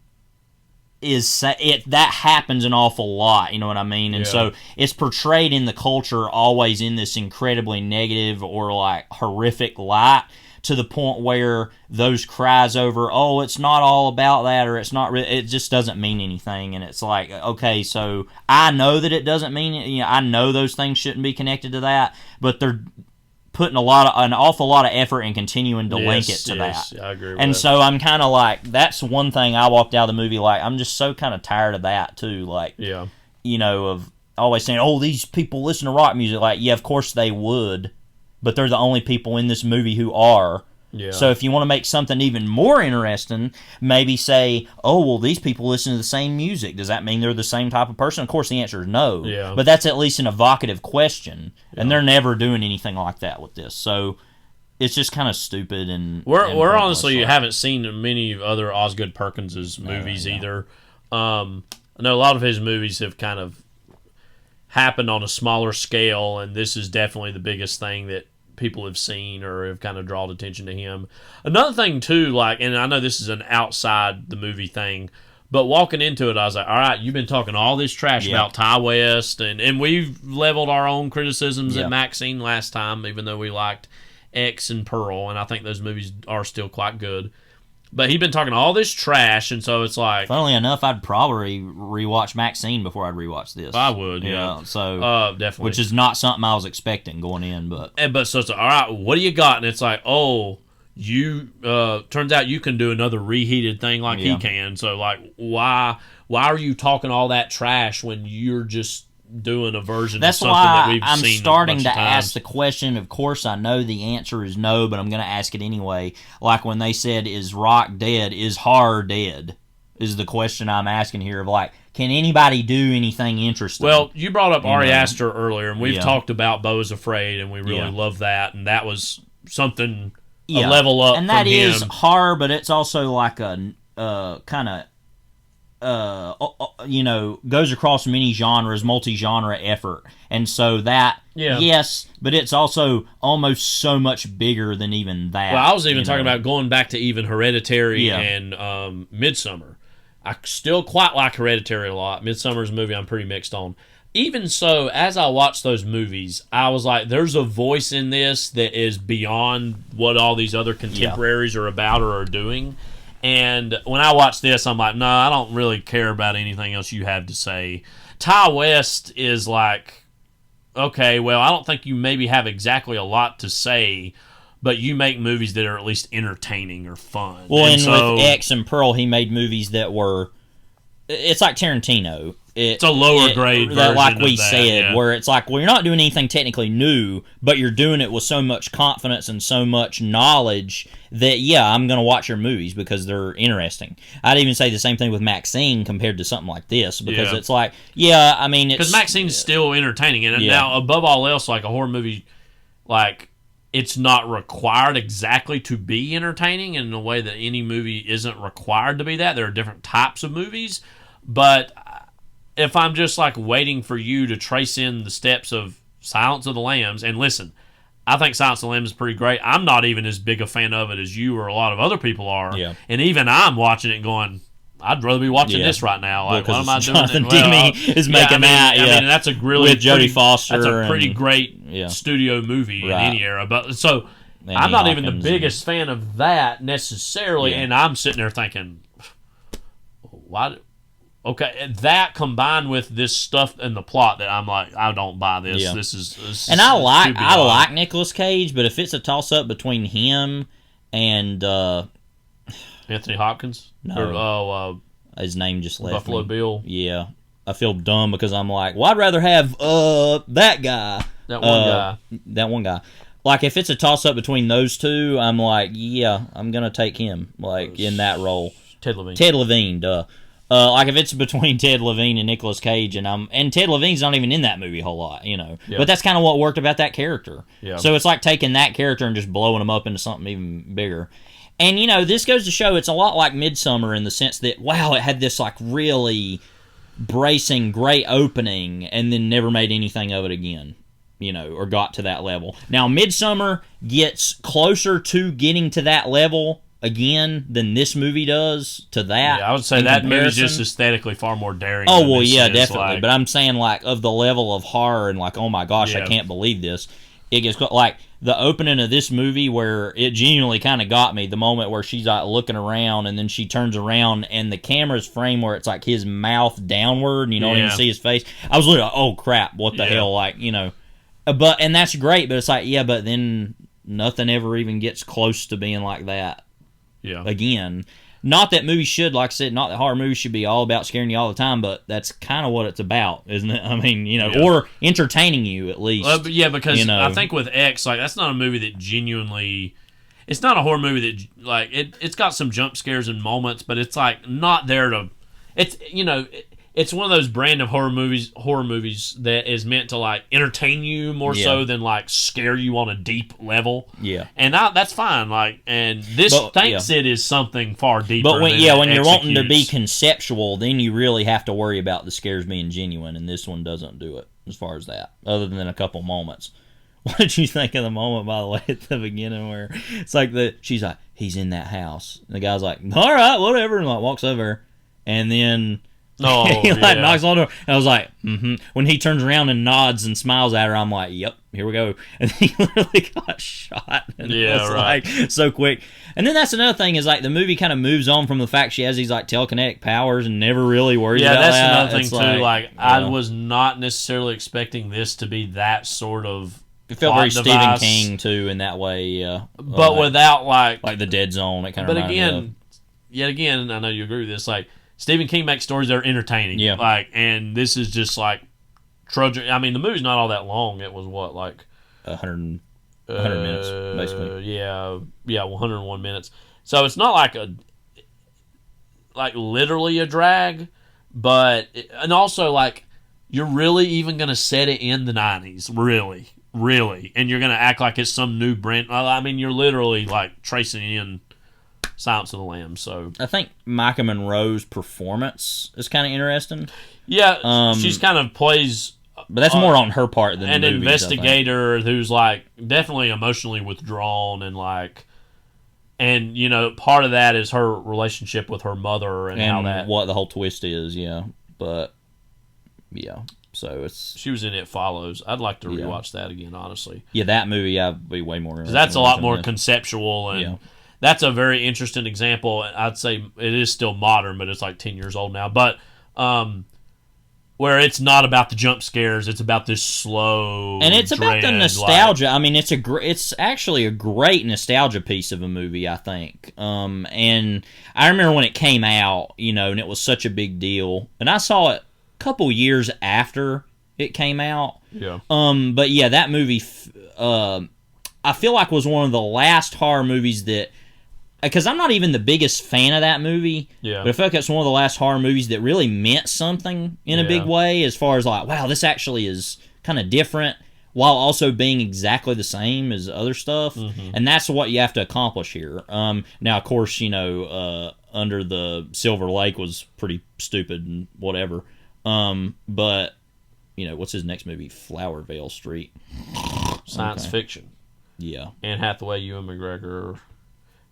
that happens an awful lot, you know what I mean? And so it's portrayed in the culture always in this incredibly negative or like horrific light, to the point where those cries over, oh, it's not all about that, or it's not, it just doesn't mean anything. And it's like, okay, so I know that it doesn't mean, I know those things shouldn't be connected to that, but they're putting an awful lot of effort and continuing to link it to that. I agree with that. And so I'm kind of like, that's one thing I walked out of the movie like, I'm just so kind of tired of that too. Like, of always saying, oh, these people listen to rock music. Like, yeah, of course they would, but they're the only people in this movie who are. Yeah. So if you want to make something even more interesting, maybe say, oh, well, these people listen to the same music. Does that mean they're the same type of person? Of course, the answer is no. Yeah. But that's at least an evocative question, and they're never doing anything like that with this. So it's just kind of stupid. And we're honestly haven't seen many other Osgood Perkins' movies either. I know a lot of his movies have kind of happened on a smaller scale, and this is definitely the biggest thing that people have seen or have kind of drawn attention to him. Another thing too, like, and I know this is an outside the movie thing, but walking into it, I was like, all right, you've been talking all this trash about Ty West, and we've leveled our own criticisms at Maxine last time, even though we liked X and Pearl, and I think those movies are still quite good. But he'd been talking all this trash, and so it's like, funnily enough, I'd probably rewatch Maxine before I'd rewatch this. I would, yeah. So definitely, which is not something I was expecting going in, but so it's like, all right, what do you got? And it's like, oh, you turns out you can do another reheated thing like he can. So like, why are you talking all that trash when you're just doing a version of something that we've seen? I'm starting to ask the question. Of course, I know the answer is no, but I'm going to ask it anyway. Like when they said, is rock dead? Is horror dead? Is the question I'm asking here, of like, can anybody do anything interesting? Well, you brought up Ari Aster earlier, and we've talked about Beau is Afraid, and we really love that, and that was something, a level up and that from him. is horror, but it's also like a kind of goes across many genres, multi-genre effort. And so that, yes, but it's also almost so much bigger than even that. Well, I was even talking about going back to even Hereditary and Midsommar. I still quite like Hereditary a lot. Midsommar's a movie I'm pretty mixed on. even so, as I watched those movies, I was like, there's a voice in this that is beyond what all these other contemporaries are about or are doing. And when I watch this, I'm like, no, I don't really care about anything else you have to say. Ty West is like, okay, well, I don't think you maybe have exactly a lot to say, but you make movies that are at least entertaining or fun. Well, and with X and Pearl, he made movies that were... It's like Tarantino. It's a lower grade version like we of that, said, where it's like, well, you're not doing anything technically new, but you're doing it with so much confidence and so much knowledge that, yeah, I'm going to watch your movies because they're interesting. I'd even say the same thing with Maxine compared to something like this, because it's like, yeah, I mean, it's... Because Maxine's still entertaining, and now, above all else, like a horror movie, like, it's not required exactly to be entertaining in a way that any movie isn't required to be that. There are different types of movies, but... if I'm just like waiting for you to trace in the steps of Silence of the Lambs, and listen, I think Silence of the Lambs is pretty great. I'm not even as big a fan of it as you or a lot of other people are. Yeah. And even I'm watching it going, I'd rather be watching this right now. Like, what am I doing? Jonathan Demme is making that. I mean, that's a really with Jodie Foster. That's a pretty great studio movie in any era. But so I'm not even the biggest fan of that necessarily, and I'm sitting there thinking, why? Okay, that combined with this stuff in the plot that I'm like, I don't buy this. Yeah. This and I like Nicolas Cage, but if it's a toss up between him and Anthony Hopkins, his name just left Buffalo me. Bill. Yeah, I feel dumb because I'm like, well, I'd rather have that guy, that one guy. Like if it's a toss up between those two, I'm like, yeah, I'm gonna take him like in that role. Ted Levine. Ted Levine, duh. Like if it's between Ted Levine and Nicolas Cage, and Ted Levine's not even in that movie a whole lot, you know. Yeah. But that's kind of what worked about that character. Yeah. So it's like taking that character and just blowing him up into something even bigger. And you know, this goes to show it's a lot like Midsommar in the sense that wow, it had this like really bracing, great opening, and then never made anything of it again. You know, or got to that level. Now Midsommar gets closer to getting to that level again than this movie does to that. Yeah, I would say that movie's just aesthetically far more daring. Oh, well, yeah, definitely. But I'm saying, like, of the level of horror and, like, oh my gosh, I can't believe this. It gets, like, the opening of this movie where it genuinely kind of got me, the moment where she's, like, looking around and then she turns around and the camera's framed where it's, like, his mouth downward and you don't even see his face. I was literally like, oh, crap, what the hell, like, you know. And that's great, but it's like, yeah, but then nothing ever even gets close to being like that. Yeah. Again, not that movies should, like I said, not that horror movies should be all about scaring you all the time, but that's kind of what it's about, isn't it? I mean, you know, or entertaining you at least. But yeah, because you know, I think with X, like that's not a movie that genuinely. It's not a horror movie that like it's got some jump scares and moments, but it's like not there to. It's you know. It's one of those brand of horror movies that is meant to like entertain you more so than like scare you on a deep level. Yeah, and that's fine. Like, and this thinks it is something far deeper. But when you're wanting to be conceptual, then you really have to worry about the scares being genuine, and this one doesn't do it as far as that, other than a couple moments. What did you think of the moment, by the way, at the beginning where it's like she's like, he's in that house, and the guy's like, all right, whatever, and like walks over, and then. Oh, he like knocks on the door. And I was like, When he turns around and nods and smiles at her, I'm like, yep, here we go. And he literally got shot. And it was like so quick. And then that's another thing is like the movie kind of moves on from the fact she has these like telekinetic powers and never really worries about that. Yeah, that's another thing too. Like I was not necessarily expecting this to be that sort of. It felt very Stephen King too in that way. Yeah, but without like the Dead Zone. It kind of. But again, yet again, I know you agree with this. Like. Stephen King makes stories that are entertaining. Yeah. Like, and this is just like trudging. I mean, the movie's not all that long. It was what, like 100 minutes, basically. Yeah, 101 minutes. So it's not like literally a drag, but and also like you're really even gonna set it in the 90s, really, and you're gonna act like it's some new brand. I mean, you're literally like tracing in. Silence of the Lambs. So I think Micah Monroe's performance is kind of interesting. Yeah, she's kind of plays, but that's more on her part than an the movies, investigator who's like definitely emotionally withdrawn and like, and you know, part of that is her relationship with her mother and how that what the whole twist is. Yeah, but yeah. So it's She was in It Follows. I'd like to rewatch that again, honestly. Yeah, that movie I'd be way more interested. That's a lot more conceptual, and Yeah. that's a very interesting example. I'd say it is still modern, but it's like 10 years old now. But where it's not about the jump scares, it's about this slow and it's about the dread, nostalgia. I mean, it's actually a great nostalgia piece of a movie, I think. And I remember when it came out, and it was such a big deal. And I saw it a couple years after it came out. Yeah. But yeah, that movie, I feel like was one of the last horror movies that, because I'm not even the biggest fan of that movie, but I feel like it's one of the last horror movies that really meant something in a big way, as far as like, wow, this actually is kind of different, while also being exactly the same as other stuff, and that's what you have to accomplish here. Now, of course, Under the Silver Lake was pretty stupid and whatever, but what's his next movie? Flowervale Street. Science fiction. Yeah. Anne Hathaway, Ewan McGregor.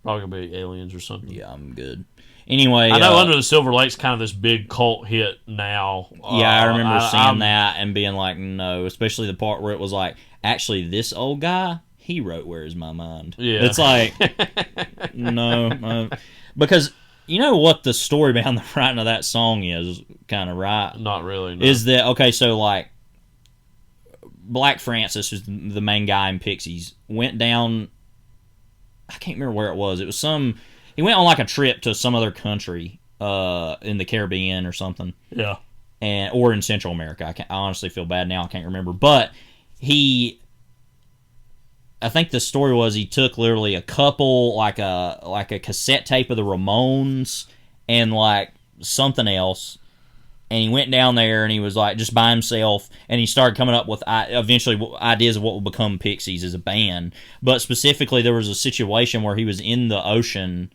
Probably gonna be Aliens or something. Yeah, I'm good. Anyway, I know Under the Silver Lake's kind of this big cult hit now. Yeah, I remember seeing that and being like, no, especially the part where it was like, actually, this old guy, he wrote "Where's My Mind." Yeah, it's like, no, because you know what the story behind the writing of that song is, kind of, right? Not really. No. Is that okay? So like, Black Francis, who's the main guy in Pixies, went down. I can't remember where it was. It was he went on like a trip to some other country in the Caribbean or something. Yeah. Or in Central America. I honestly feel bad now. I can't remember. But I think the story was he took literally a couple, like a cassette tape of the Ramones and like something else. And he went down there and he was like just by himself, and he started coming up with eventually ideas of what would become Pixies as a band. But specifically, there was a situation where he was in the ocean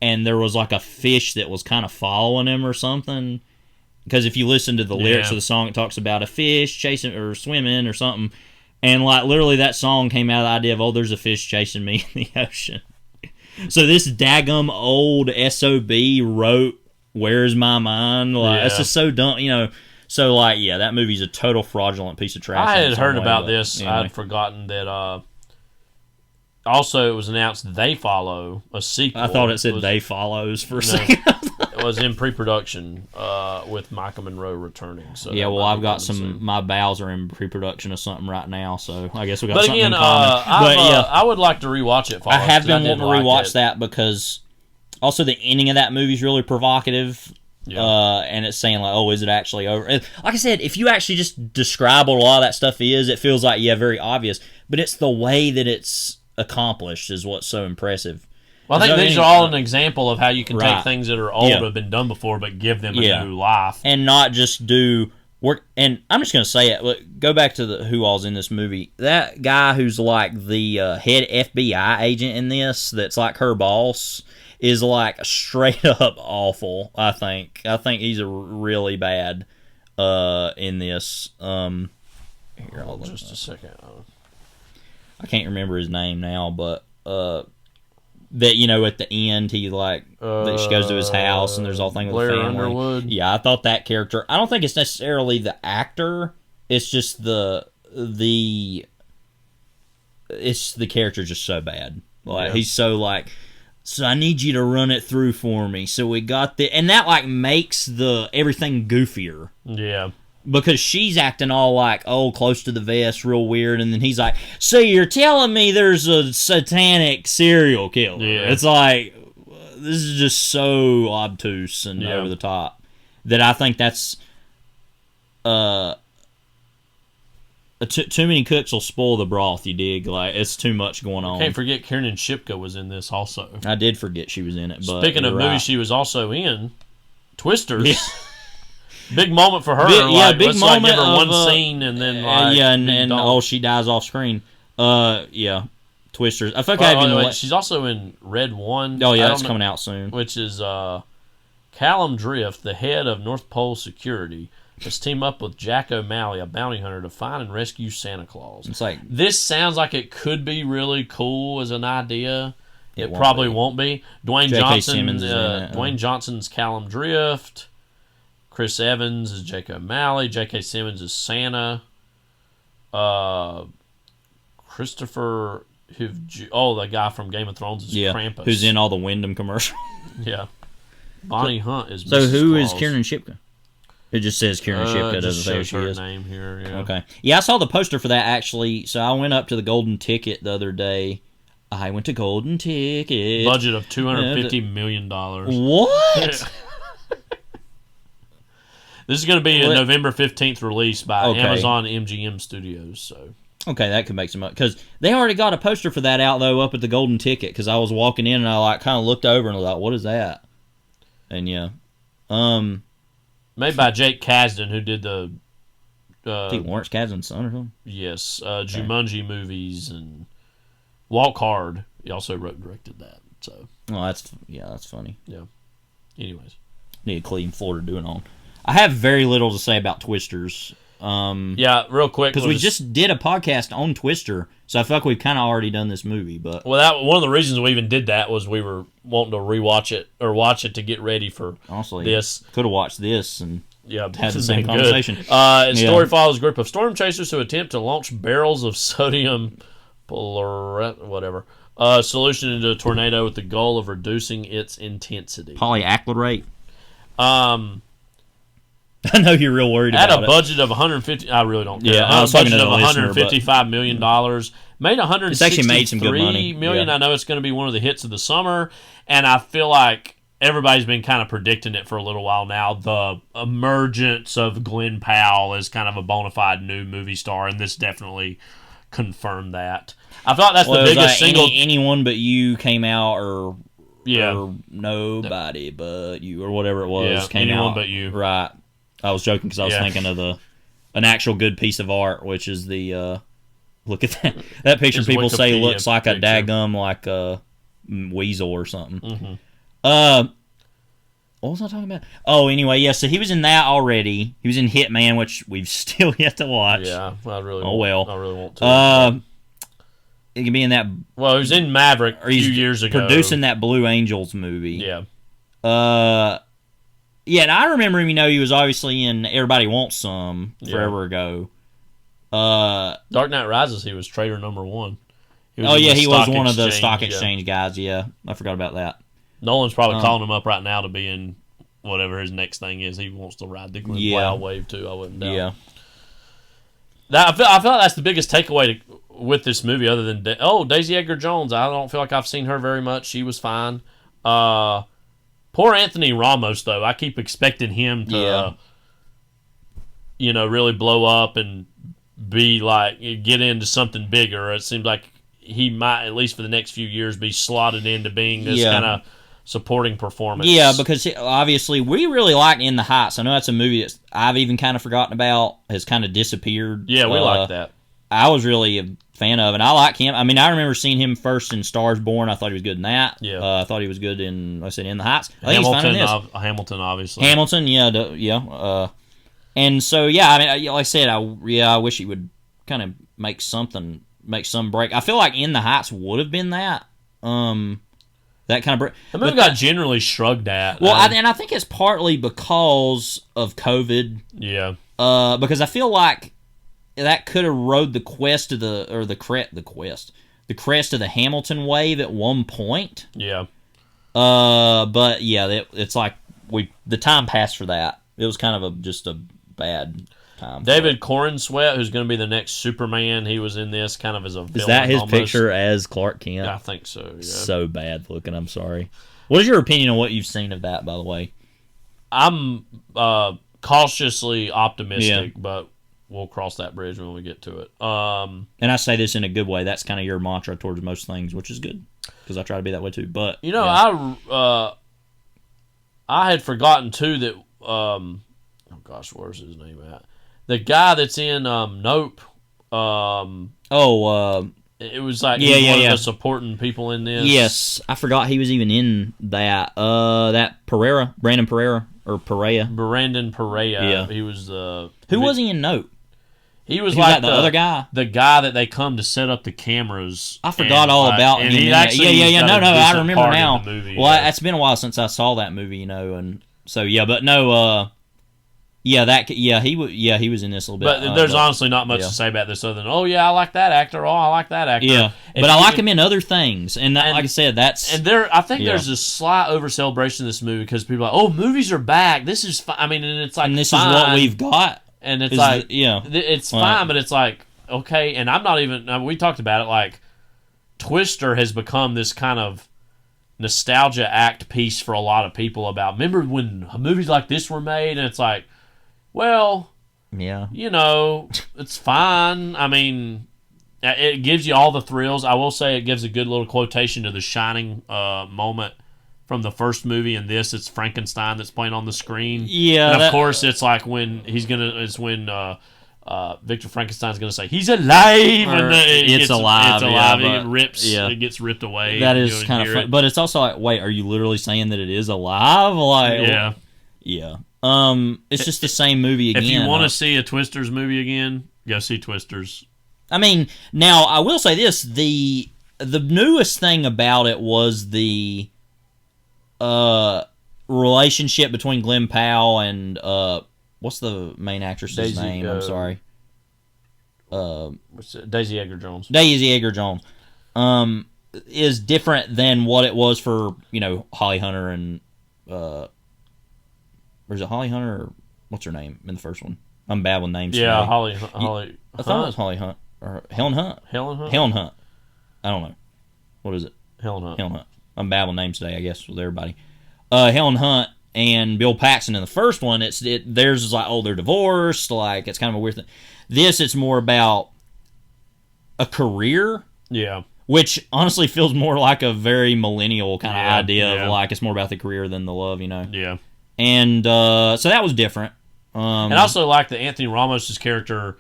and there was like a fish that was kind of following him or something. Because if you listen to the lyrics of the song, it talks about a fish chasing or swimming or something. And like literally that song came out of the idea of, oh, there's a fish chasing me in the ocean. So this daggum old SOB wrote "Where's My Mind?" Like, it's just so dumb, So, like, yeah, that movie's a total fraudulent piece of trash. I had heard about this. Anyway. I'd forgotten that. Also, it was announced They Follow, a sequel. I thought it said They Follows for a second. It was in pre-production with Micah Monroe returning. So yeah, well, I've got my bowels are in pre-production of something right now, so I guess we got something in common. I would like to rewatch it. I have been wanting to rewatch that because also the ending of that movie is really provocative. Yeah. And it's saying like, oh, is it actually over? Like I said, if you actually just describe what a lot of that stuff is, it feels like, yeah, very obvious. But it's the way that it's accomplished is what's so impressive. Well, I think these are all an example of how you can take things that are old, have been done before, but give them a new life. And not just do work. And I'm just going to say it. Look, go back to who all's in this movie. That guy who's like the head FBI agent in this, that's like her boss, is like straight up awful, I think. I think he's really bad in this. Here, hold just a second. I can't remember his name now, but that, at the end he that she goes to his house and there's all thing with the family. Underwood. Yeah, I thought that character. I don't think it's necessarily the actor. It's just the character just so bad. Like he's so like. So I need you to run it through for me. So we got and that like makes everything goofier. Yeah. Because she's acting all like, oh, close to the vest, real weird, and then he's like, so you're telling me there's a satanic serial killer? Yeah. It's like, this is just so obtuse and over the top that I think that's too many cooks will spoil the broth, you dig? Like, it's too much going on. Can't forget Kiernan Shipka was in this also. I did forget she was in it. But speaking of movies she was also in, Twisters. Yeah. Big moment for her. Big moment. Give her one scene and then and she dies off screen. Twisters. I think she's also in Red One. Oh yeah, that's coming out soon. Which is Callum Drift, the head of North Pole Security, has teamed up with Jack O'Malley, a bounty hunter, to find and rescue Santa Claus. It's like this sounds like it could be really cool as an idea. It probably won't be. Dwayne Johnson. Dwayne Johnson's Callum Drift. Chris Evans is Jake O'Malley. J.K. Simmons is Santa. Christopher, the guy from Game of Thrones is Krampus. Who's in all the Wyndham commercials. Yeah. Bonnie Hunt is Mrs. So who Claus. is Kieran Shipka? It just says Kieran Shipka. Doesn't say who she is. Name here. Yeah. Okay. Yeah, I saw the poster for that actually. So I went up to the Golden Ticket the other day. I went to Golden Ticket. Budget of $250 million. What? This is going to be a November 15th release by Amazon MGM Studios. So okay, that could make some up because they already got a poster for that out though up at the Golden Ticket. Because I was walking in and I kind of looked over and I thought, what is that? And made by Jake Kasdan, who did the Lawrence Kasdan's son or something. Yes, Jumanji movies and Walk Hard. He also wrote and directed that. So that's funny. Yeah. Anyways, need a clean floor to do it on. I have very little to say about Twisters. Yeah, real quick, because we just did a podcast on Twister, so I feel like we've kind of already done this movie. But one of the reasons we even did that was we were wanting to rewatch it or watch it to get ready for this. Could have watched this and had the same conversation. Story follows a group of storm chasers who attempt to launch barrels of sodium solution into a tornado with the goal of reducing its intensity. Polyacrylate. I know you're real worried about it. At a budget of 150, I really don't care. Yeah, I was talking to the listener, $155 million. Made $163 it's actually made some good money. Million. Yeah. I know it's going to be one of the hits of the summer, and I feel like everybody's been kind of predicting it for a little while now. The emergence of Glenn Powell as kind of a bona fide new movie star, and this definitely confirmed that. I thought that's the biggest single. Anyone but you came out, or nobody but you, or whatever it was. Yeah, came anyone out. But you. Right. I was joking because I was thinking of an actual good piece of art, which is the look at that picture. People say looks like a daggum, like a weasel or something. Mm-hmm. What was I talking about? Oh, anyway, yeah. So he was in that already. He was in Hitman, which we've still yet to watch. Yeah, I really want to. He can be in that. Well, he was in Maverick a few years ago, producing that Blue Angels movie. Yeah. Yeah, and I remember him. He was obviously in Everybody Wants Some forever ago. Dark Knight Rises. He was traitor number one. He was one of the stock exchange guys. Yeah, I forgot about that. Nolan's probably calling him up right now to be in whatever his next thing is. He wants to ride the Glenn Powell wave too. I wouldn't doubt. Yeah. I feel like that's the biggest takeaway with this movie, other than Daisy Edgar-Jones. I don't feel like I've seen her very much. She was fine. Poor Anthony Ramos, though. I keep expecting him to, really blow up and be like, get into something bigger. It seems like he might, at least for the next few years, be slotted into being this kind of supporting performance. Yeah, because obviously we really liked In the Heights. I know that's a movie that I've even kind of forgotten about, has kind of disappeared. Yeah, we like that. I was really a fan of, and I like him. I mean, I remember seeing him first in Stars Born. I thought he was good in that. Yeah. I thought he was good in, like I said, In the Heights. I think Hamilton, he's fine in this. Hamilton, obviously. Hamilton, yeah. And so, yeah, I mean, like I said, I wish he would kind of make some break. I feel like In the Heights would have been that. That kind of break. The movie got generally shrugged at. Well, and I think it's partly because of COVID. Yeah. Because I feel like that could have rode the crest of the crest of the Hamilton wave at one point. Yeah. But yeah, it's like the time passed for that. It was kind of just a bad time. David Corenswet, who's going to be the next Superman, he was in this kind of as a villain. Is that his almost. picture as Clark Kent? I think so. Yeah. So bad looking. I'm sorry. What is your opinion on what you've seen of that? By the way, I'm cautiously optimistic, but we'll cross that bridge when we get to it. And I say this in a good way. That's kind of your mantra towards most things, which is good because I try to be that way too. But I had forgotten too that where's his name at? The guy that's in Nope. It was like one of the supporting people in this. Yes, I forgot he was even in that. That Brandon Pereira. Brandon Pereira. Yeah, he was the. Who was he in Nope? He was like the other guy. The guy that they come to set up the cameras. I forgot all about him. And he actually No, I remember now. Movie, well, it's been a while since I saw that movie, and so but no. he was in this a little bit. But there's honestly not much to say about this other than, oh yeah, I like that actor. Oh, I like that actor. Yeah, but I like him in other things, and like I said, that's I think there's a slight over celebration in this movie because people are like, oh, movies are back. This is fine. I mean, and it's like, and this fine. is what we've got, and it's like, it's fine, but it's like, okay, and I'm not even. We talked about it. Like, Twister has become this kind of nostalgia act piece for a lot of people about. Remember when movies like this were made, and it's like, well, yeah, it's fine. I mean, it gives you all the thrills. I will say it gives a good little quotation to the Shining moment from the first movie. And this, it's Frankenstein that's playing on the screen. Yeah, and of course, it's like when Victor Frankenstein's gonna say he's alive, and it's alive. It gets ripped away. That is kind of fun, but it's also like, wait, are you literally saying that it is alive? Like, yeah. It's just the same movie again. If you want to see a Twisters movie again, go see Twisters. I mean, now I will say this: the newest thing about it was the relationship between Glenn Powell and what's the main actress's name? I'm sorry. Daisy Edgar-Jones. Daisy Edgar-Jones is different than what it was for Holly Hunter and or is it Holly Hunter or what's her name in the first one? I'm bad with names. Yeah, today. Holly. I thought it was Holly Hunt or Helen Hunt. Helen Hunt. I don't know. What is it? Helen Hunt. I'm bad with names today, I guess, with everybody. Helen Hunt and Bill Paxton in the first one. Theirs is like, oh, they're divorced. Like, it's kind of a weird thing. This, it's more about a career. Yeah. Which honestly feels more like a very millennial kind of idea of like, it's more about the career than the love, Yeah. And so that was different. And I also like that Anthony Ramos' character,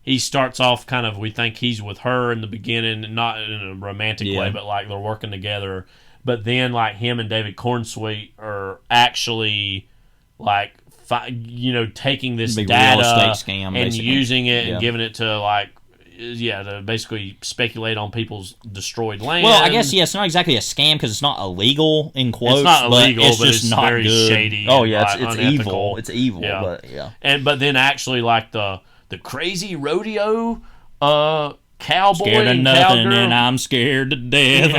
he starts off kind of, we think he's with her in the beginning, not in a romantic way, but like they're working together. But then like him and David Cornsweet are actually like, taking this big data real estate scam, and basically. using it and giving it to like, to basically speculate on people's destroyed land. Well, I guess, it's not exactly a scam because it's not illegal, in quotes. It's not illegal, but it's not very good. shady. Oh, yeah, it's unethical. evil. It's evil, but yeah. But then actually, like, the crazy rodeo cowboy scared of and nothing, cowgirl. and I'm scared to death.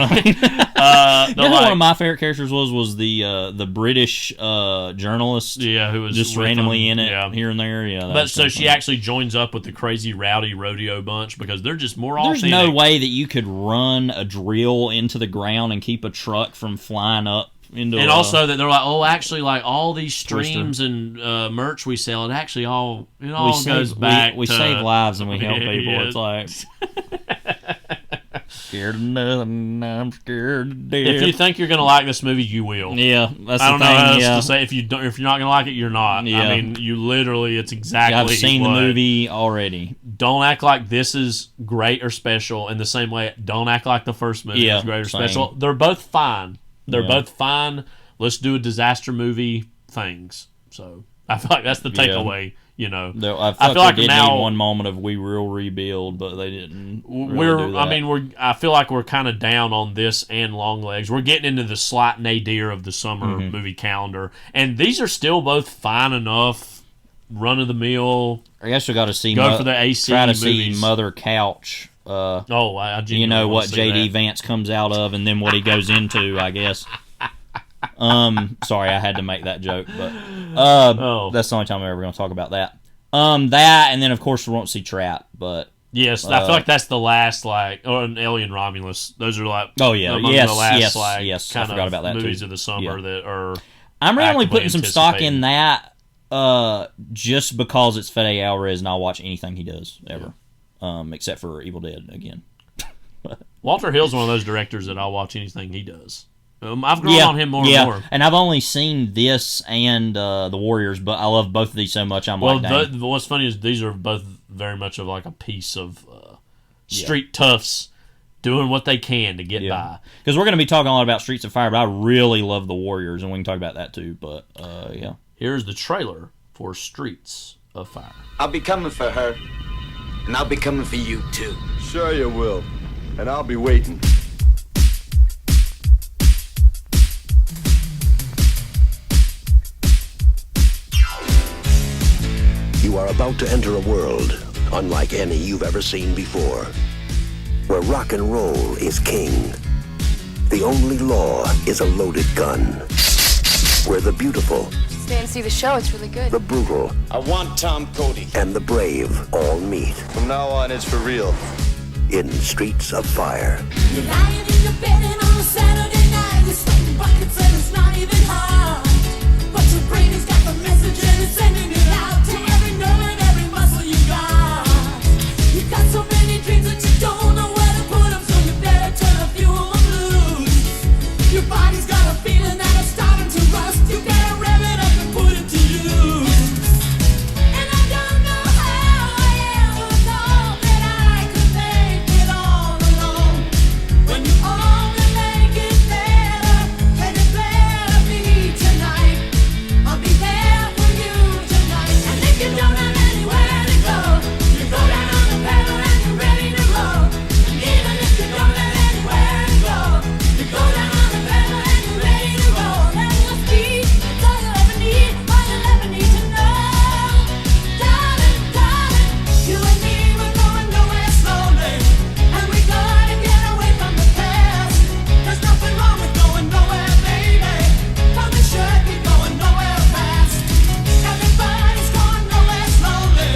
One of my favorite characters was the British journalist. Yeah, who was just randomly in it here and there. Yeah, but so she actually joins up with the crazy rowdy rodeo bunch because they're just more There's authentic. no way that you could run a drill into the ground and keep a truck from flying up into. And also that they're like, oh, actually, like all these streams and merch we sell, it actually all goes back. We save lives and we help people. It's like. Scared of nothing, I'm scared to death. If you think you're gonna like this movie, you will. Yeah, that's I don't the know thing. how else to say. If you're not gonna like it, you're not. Yeah. I mean, you literally, it's exactly. I've seen the movie already. Don't act like this is great or special in the same way. Don't act like the first movie is great or special. They're both fine. They're both fine. Let's do a disaster movie things. So I feel like that's the takeaway. I feel like they did need one moment of we will rebuild, but they didn't. Really do that. I feel like we're kind of down on this and Long Legs. We're getting into the slight nadir of the summer movie calendar, and these are still both fine enough, run of the mill. I guess we got to see. For the AC try to movies. See Mother Couch. I what JD Vance comes out of, and then what he goes into. I guess. Sorry, I had to make that joke, but that's the only time we're ever going to talk about that. That, and then of course we won't see Trap, but yes, I feel like that's the last or an Alien Romulus. Those are like the last yes, I forgot about that movies too. of the summer that are. I'm randomly putting some stock in that, just because it's Fede Alvarez, and I'll watch anything he does ever, except for Evil Dead again. Walter Hill's one of those directors that I'll watch anything he does. I've grown on him more and more. And I've only seen this and The Warriors, but I love both of these so much. What's funny is these are both very much of like a piece of street toughs doing what they can to get by. Because we're going to be talking a lot about Streets of Fire, but I really love The Warriors, and we can talk about that too. But here's the trailer for Streets of Fire. I'll be coming for her, and I'll be coming for you too. Sure you will, and I'll be waiting. are about to enter a world unlike any you've ever seen before, where rock and roll is king. The only law is a loaded gun. Where the beautiful... Stay and see the show, it's really good. The brutal... I want Tom Cody. And the brave all meet. From now on, it's for real. In Streets of Fire. You're lying in your bed and on a Saturday night, you're sweating buckets and it's not even hard. But your brain has got the message and it's sending it out to every nerve and every muscle you got. You've got so many dreams that you don't know where to put them, so you better turn the fuel on loose. Your body's got a feeling that it's starting to rust. You gotta rev it up and put it to use. And I don't know how I ever thought that I could make it all alone. When you only make it better, and it better be tonight. I'll be there for you tonight. And if you don't have anywhere to go, you go down on the pedal and you're ready to roll. And even if you don't have anywhere to go, you go down on the pedal and you're ready to roll. And your speed, it's all you'll ever need, all you'll ever need to know. Darling, darling, you and me, we're going nowhere slowly. And we gotta get away from the past. There's nothing wrong with going nowhere, baby. But we should be going nowhere fast. Everybody's going nowhere slowly.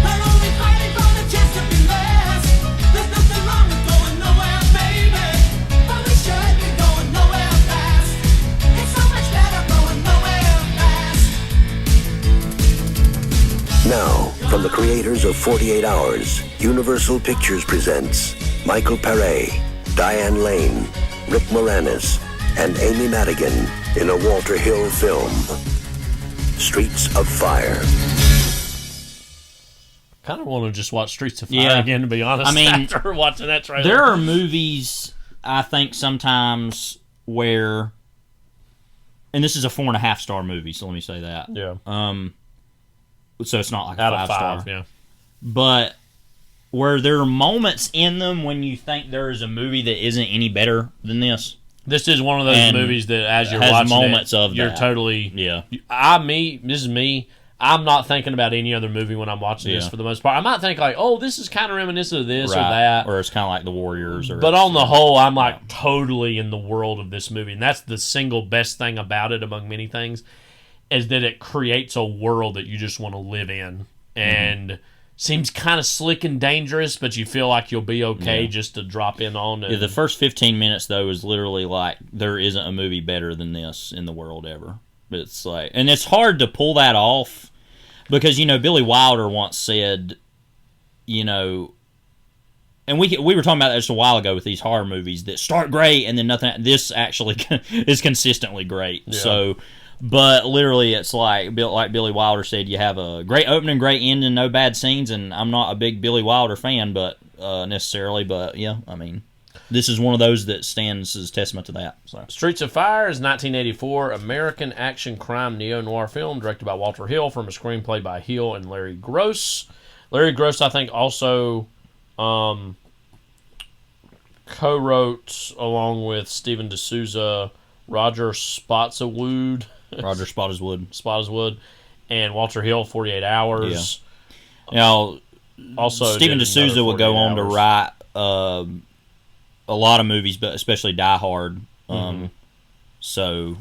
They're only fighting for the chance to be last. There's nothing wrong with going nowhere, baby. But we should be going nowhere fast. It's so much better going nowhere fast. Now, from the creators of 48 Hours, Universal Pictures presents Michael Paré, Diane Lane, Rick Moranis, and Amy Madigan in a Walter Hill film. Streets of Fire. Kind of want to just watch Streets of Fire again, to be honest. I mean, after watching that trailer, there are movies I think sometimes where, and this is a 4.5-star movie, so let me say that. Yeah. So it's not like a out of 5-star. 5, yeah. But where there are moments in them when you think there is a movie that isn't any better than this. This is one of those And movies that, as you're has watching moments it, of you're that. totally. Yeah. This is me. I'm not thinking about any other movie when I'm watching this Yeah. for the most part. I might think like, oh, this is kind of reminiscent of this or Right. that. Or it's kind of like The Warriors. But on the whole, I'm like totally in the world of this movie. And that's the single best thing about it, among many things, is that it creates a world that you just want to live in. And seems kind of slick and dangerous, but you feel like you'll be okay just to drop in on it. Yeah, the first 15 minutes, though, is literally like, there isn't a movie better than this in the world ever. It's like, and it's hard to pull that off because, you know, Billy Wilder once said, you know, and we were talking about that just a while ago with these horror movies that start great and then nothing. This actually is consistently great. Yeah. So, but literally, it's like Billy Wilder said, you have a great opening, great ending, no bad scenes. And I'm not a big Billy Wilder fan, but necessarily, but yeah, I mean, this is one of those that stands as testament to that. So. Streets of Fire is 1984 American action crime neo-noir film directed by Walter Hill from a screenplay by Hill and Larry Gross. Larry Gross, I think, also co-wrote, along with Stephen D'Souza, Roger Spottiswoode, and Walter Hill, 48 Hours. Yeah. Now, also Stephen did D'Souza another would go 48 on to Hours. write a lot of movies, but especially Die Hard. So,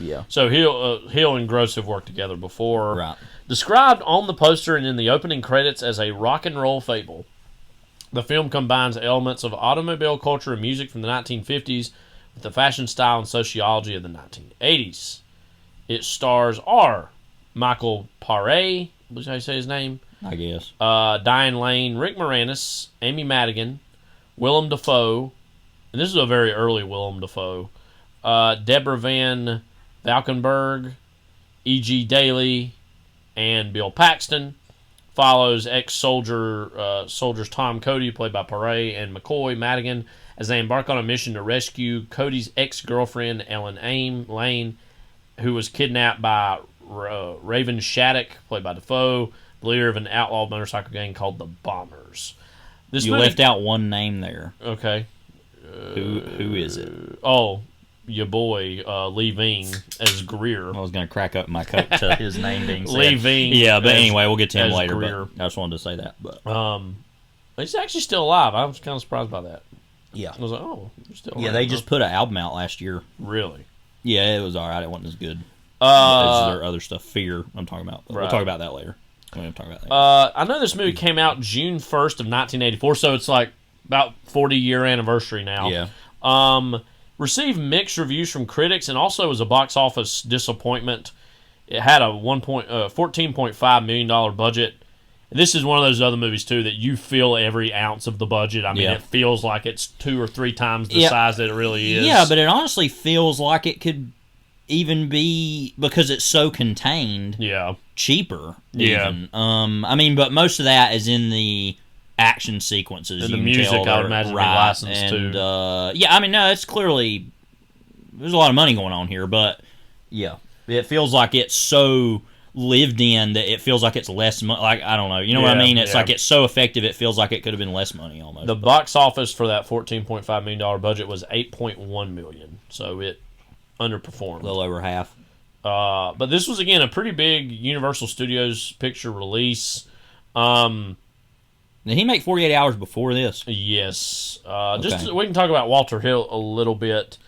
yeah. So Hill and Gross have worked together before. Right. Described on the poster and in the opening credits as a rock and roll fable, the film combines elements of automobile culture and music from the 1950s with the fashion style and sociology of the 1980s. It stars Michael Paré, was how you say his name? I guess. Diane Lane, Rick Moranis, Amy Madigan, Willem Dafoe, and this is a very early Willem Dafoe, Deborah Van Valkenburg, E.G. Daly, and Bill Paxton. Follows ex-soldiers Tom Cody, played by Paré, and McCoy Madigan, as they embark on a mission to rescue Cody's ex-girlfriend, Ellen Lane, who was kidnapped by Raven Shattuck, played by Dafoe, the leader of an outlaw motorcycle gang called the Bombers. You left out one name there. Okay. Who is it? your boy Lee Ving as Greer. I was going to crack up my coat to his name being said. Lee Ving. Yeah, but anyway, we'll get to him later. Greer. But I just wanted to say that. But he's actually still alive. I was kind of surprised by that. Yeah. I was like, oh, you're still alive. Yeah, they just put an album out last year. Really? Yeah, it was all right. It wasn't as good as their other stuff. Fear, I'm talking about. Right. We'll talk about that later. I know this movie came out June 1st of 1984, so it's like about 40-year anniversary now. Yeah. Received mixed reviews from critics and also was a box office disappointment. It had a $14.5 million budget. And this is one of those other movies, too, that you feel every ounce of the budget. I mean, it feels like it's 2 or 3 times the size that it really is. Yeah, but it honestly feels like it could even be, because it's so contained, cheaper. Even. I mean, but most of that is in the action sequences. And the music, I would imagine, licensed too. Yeah, I mean, no, it's clearly, there's a lot of money going on here, but yeah, it feels like it's so lived in that it feels like it's less money. Like, I don't know, you know what I mean? It's like it's so effective, it feels like it could have been less money almost. The box office for that $14.5 million budget was $8.1 million, so it underperformed. A little over half. But this was, again, a pretty big Universal Studios picture release. Did he make 48 Hours before this? Yes. Just we can talk about Walter Hill a little bit.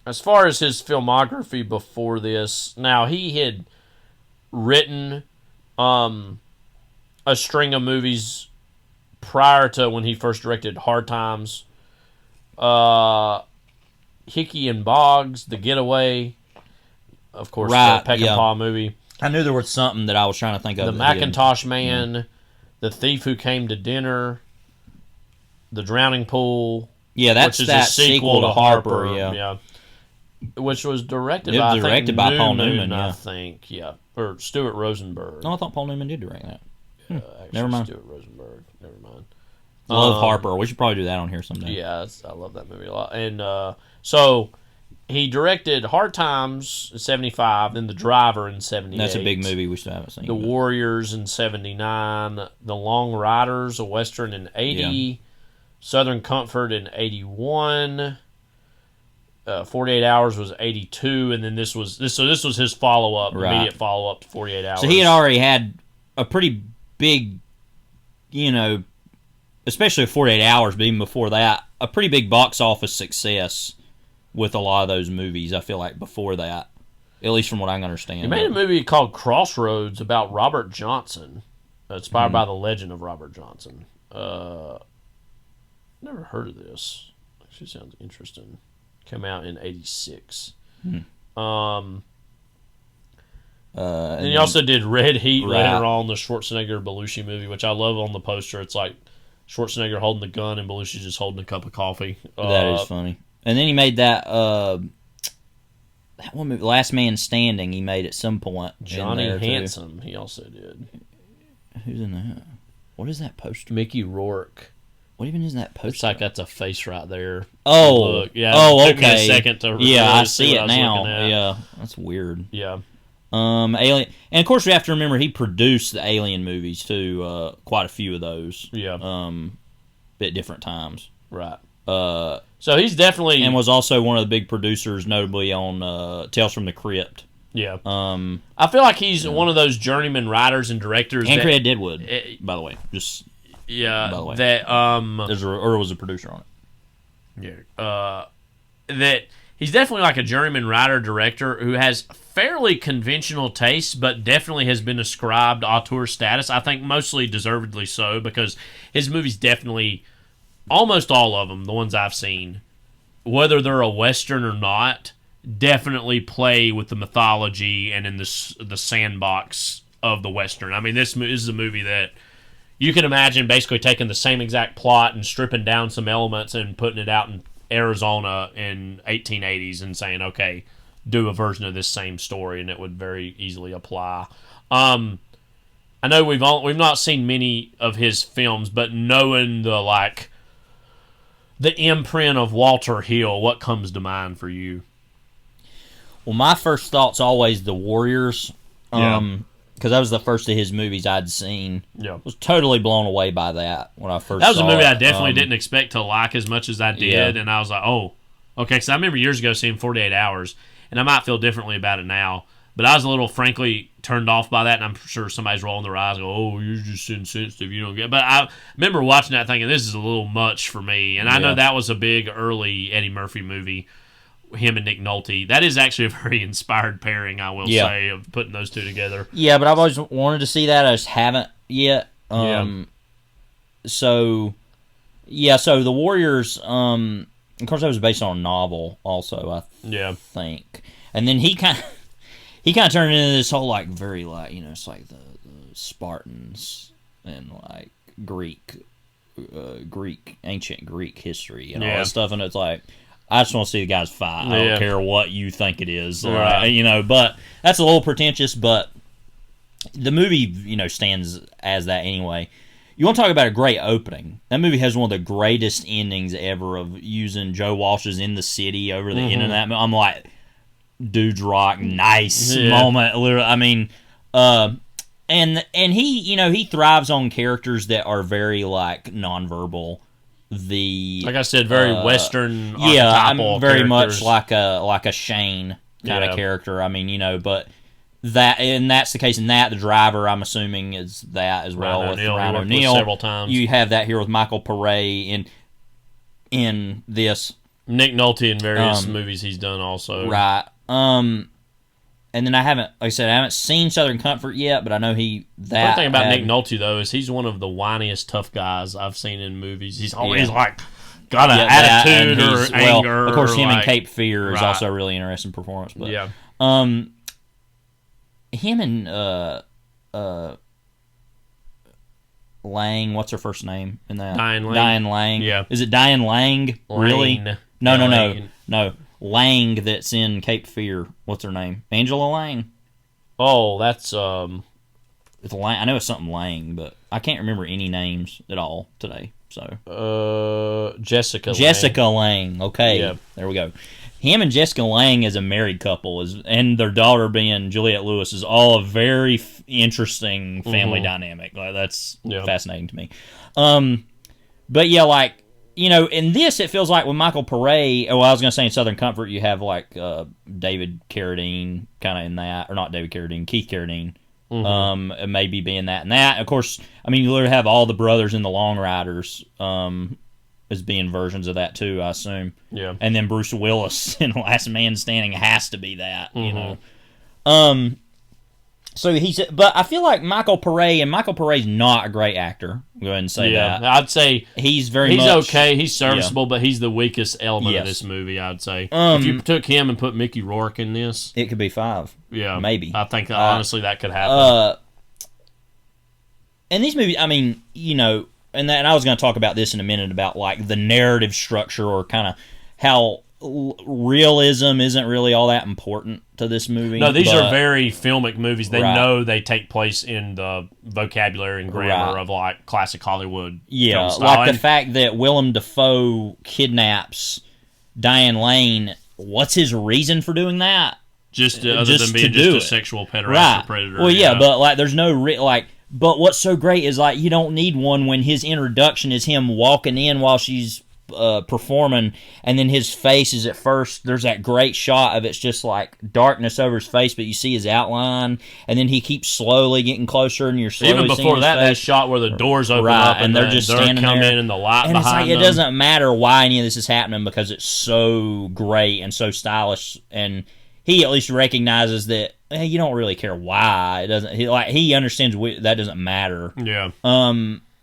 As far as his filmography before this, now he had written a string of movies prior to when he first directed Hard Times. Hickey and Boggs, The Getaway, of course, the Peck and Paw movie. I knew there was something that I was trying to think of. The Macintosh Man, The Thief Who Came to Dinner, The Drowning Pool. Yeah, that's which is that a sequel to Harper. Yeah. Which was directed by Paul Newman, I think. Yeah, or Stuart Rosenberg. No, I thought Paul Newman did direct that. Never mind. Stuart Rosenberg. Never mind. Love Harper. We should probably do that on here someday. Yeah, I love that movie a lot. And so he directed Hard Times in 75, then The Driver in 78. That's a big movie we still haven't seen. The Warriors in 79, The Long Riders, a Western in 80, Southern Comfort in 81, 48 Hours was 82, and then this was his follow-up, immediate follow-up to 48 Hours. So he had already had a pretty big, especially 48 Hours, but even before that, a pretty big box office success with a lot of those movies, I feel like, before that. At least from what I can understand. He made a movie called Crossroads about Robert Johnson, inspired by the legend of Robert Johnson. Never heard of this. Actually sounds interesting. Came out in 86. And he also did Red Heat later on, the Schwarzenegger-Belushi movie, which I love on the poster. It's like Schwarzenegger holding the gun and Belushi just holding a cup of coffee. That is funny. And then he made that one movie, Last Man Standing, he made at some point. Johnny Handsome, he also did. Who's in that? What is that poster? Mickey Rourke. What even is that poster? It's like that's a face right there. Oh, look. Yeah. Oh, it took okay. me a second to I see it now. Yeah, that's weird. Yeah. Alien, and of course we have to remember he produced the Alien movies too. Quite a few of those. Yeah. At different times. Right. So he's definitely and was also one of the big producers, notably on Tales from the Crypt. Yeah. I feel like he's one of those journeyman writers and directors. And created Deadwood, by the way. Just yeah. By the way. That or was a producer on it. Yeah. That he's definitely like a journeyman writer director who has fairly conventional tastes, but definitely has been ascribed auteur status. I think mostly deservedly so, because his movies definitely, almost all of them, the ones I've seen, whether they're a Western or not, definitely play with the mythology and in the sandbox of the Western. I mean, this is a movie that you can imagine basically taking the same exact plot and stripping down some elements and putting it out in Arizona in 1880s and saying, okay, do a version of this same story, and it would very easily apply. I know we've not seen many of his films, but knowing the imprint of Walter Hill, what comes to mind for you? Well, my first thought's always The Warriors. because that was the first of his movies I'd seen. Yeah. Was totally blown away by that when I first. That was saw a movie it. I definitely didn't expect to like as much as I did, and I was like, oh, okay. Because I remember years ago seeing 48 Hours, and I might feel differently about it now. But I was a little, frankly, turned off by that, and I'm sure somebody's rolling their eyes and go, oh, you're just insensitive, you don't get it. But I remember watching that thinking, this is a little much for me. And I know that was a big early Eddie Murphy movie, him and Nick Nolte. That is actually a very inspired pairing, I will say, of putting those two together. Yeah, but I've always wanted to see that. I just haven't yet. So The Warriors, of course, that was based on a novel also, I think. And then he kind of turned into this whole, like, very, like, it's like the Spartans and, like, ancient Greek history and all that stuff. And it's like, I just want to see the guys fight. I don't care what you think it is. Right. But that's a little pretentious, but the movie, stands as that anyway. You want to talk about a great opening. That movie has one of the greatest endings ever of using Joe Walsh's In the City over the end of that. I'm like, dudes rock, nice moment. Literally, I mean, and he, he thrives on characters that are very, like, nonverbal. Like I said, very Western. I'm very characters. Much like a Shane kind of character. I mean, but that's the case in that. The driver, I'm assuming, is that as well with Ryan O'Neal. Several times. You have that here with Michael Paré in this. Nick Nolte in various movies he's done also. Right. And then I haven't seen Southern Comfort yet, but I know One thing about Nick Nolte, though, is he's one of the whiniest tough guys I've seen in movies. He's always like got an attitude or anger. Of course, him in Cape Fear is also a really interesting performance. But him and Lang, what's her first name in that? Diane Lang. Yeah. Is it Diane Lang? Really? No. Lang that's in Cape Fear. What's her name? Angela Lang. Oh, that's It's Lang. I know it's something Lang, but I can't remember any names at all today. So Jessica Lang. Okay, there we go. Him and Jessica Lang as a married couple and their daughter being Juliette Lewis is all a very interesting family dynamic. Like, that's fascinating to me. But yeah, like, in this, it feels like with Michael Paré, I was going to say in Southern Comfort, you have, like, David Carradine kind of in that, or not David Carradine, Keith Carradine, maybe being that and that. Of course, I mean, you literally have all the brothers in the Long Riders as being versions of that, too, I assume. Yeah. And then Bruce Willis in Last Man Standing has to be that, So but I feel like Michael Paré's not a great actor. Go ahead and say that. I'd say he's okay. He's serviceable, but he's the weakest element of this movie. I'd say if you took him and put Mickey Rourke in this, it could be 5. Yeah, maybe. I think honestly that could happen. And these movies, I mean, and I was going to talk about this in a minute about, like, the narrative structure or kind of how realism isn't really all that important to this movie. No, these are very filmic movies. They know they take place in the vocabulary and grammar of, like, classic Hollywood. Yeah, like the fact that Willem Dafoe kidnaps Diane Lane. What's his reason for doing that? Just other than being just a sexual pederast or predator. Well, yeah, but, like, there's no but what's so great is, like, you don't need one when his introduction is him walking in while she's performing, and then his face is at first, there's that great shot of it's just like darkness over his face, but you see his outline, and then he keeps slowly getting closer, and you're slowly even before that shot where the doors open up and they're just standing there, in the light and behind it's like them. It doesn't matter why any of this is happening because it's so great and so stylish, and he at least recognizes that you don't really care why it doesn't. He understands that doesn't matter. Yeah.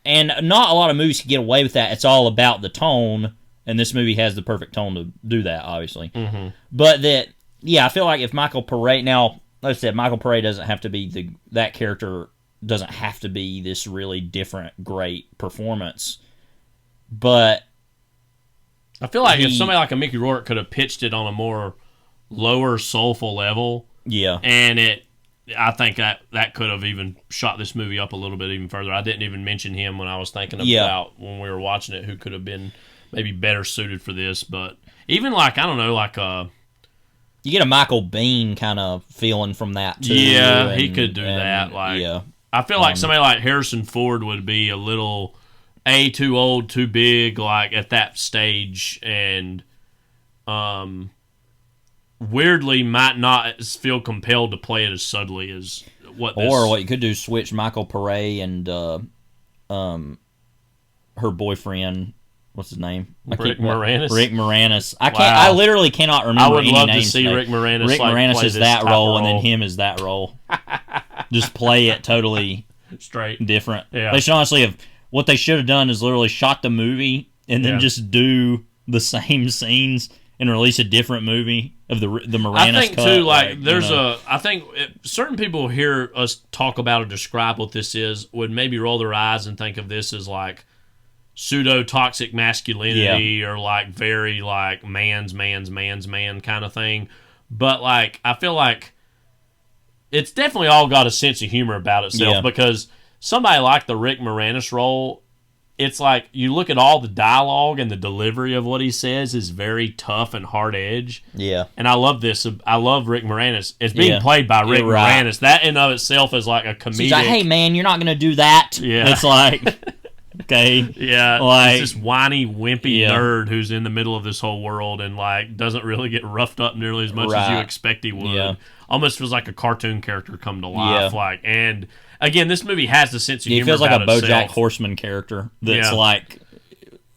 And not a lot of movies can get away with that. It's all about the tone, and this movie has the perfect tone to do that, obviously. But I feel like if Michael Paré, now, like I said, Michael Paré doesn't have to be that character doesn't have to be this really different, great performance. But I feel like if somebody like a Mickey Rourke could have pitched it on a more lower, soulful level, and I think that could have even shot this movie up a little bit even further. I didn't even mention him when I was thinking about when we were watching it, who could have been maybe better suited for this. But even like, I don't know, like You get a Michael Biehn kind of feeling from that too. Yeah, he could do that. Like, yeah. I feel like somebody like Harrison Ford would be a little too old, too big, like at that stage, and weirdly might not feel compelled to play it as subtly as what. Or what you could do is switch Michael Pare and her boyfriend. What's his name? Rick Moranis. Rick Moranis. I literally cannot remember. I would any love to names see today. Rick Moranis. Rick Moranis play is this that type role, of and then him is that role. Just play it totally straight, different. Yeah. They should honestly have. What they should have done is literally shot the movie and then just do the same scenes and release a different movie of the Moranis I think cut. too, like there's I think certain people hear us talk about or describe what this is would maybe roll their eyes and think of this as like pseudo toxic masculinity or like very like man's man kind of thing. But like I feel like it's definitely all got a sense of humor about itself because somebody like the Rick Moranis role, it's like you look at all the dialogue and the delivery of what he says is very tough and hard edge. Yeah. And I love this. I love Rick Moranis. It's being played by Rick Moranis. That in of itself is like a comedic. He's like, hey man, you're not going to do that. Yeah. It's like, okay. Yeah. Like, it's this whiny, wimpy nerd who's in the middle of this whole world and like doesn't really get roughed up nearly as much as you expect he would. Yeah. Almost feels like a cartoon character come to life. Like, and again, this movie has the sense of humor. He feels like a about BoJack itself. Horseman character that's like,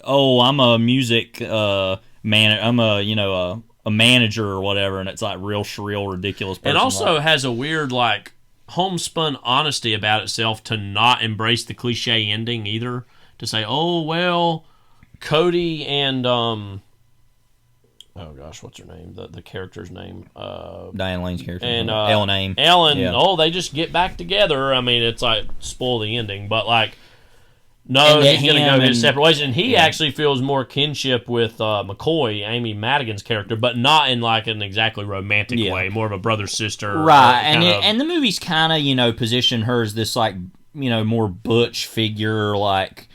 oh, I'm a music man. I'm a manager or whatever, and it's like real shrill, ridiculous. Person. It also has a weird like homespun honesty about itself to not embrace the cliche ending either. To say, oh well, Cody and oh gosh, what's her name? The character's name? Diane Lane's character. And Ellen Aim. Ellen, oh, they just get back together. I mean, it's like spoil the ending, but like, no, he's going to go his separate ways. And he actually feels more kinship with McCoy, Amy Madigan's character, but not in like an exactly romantic way, more of a brother-sister. Right, and the movie's kind of, position her as this like, more butch figure, like,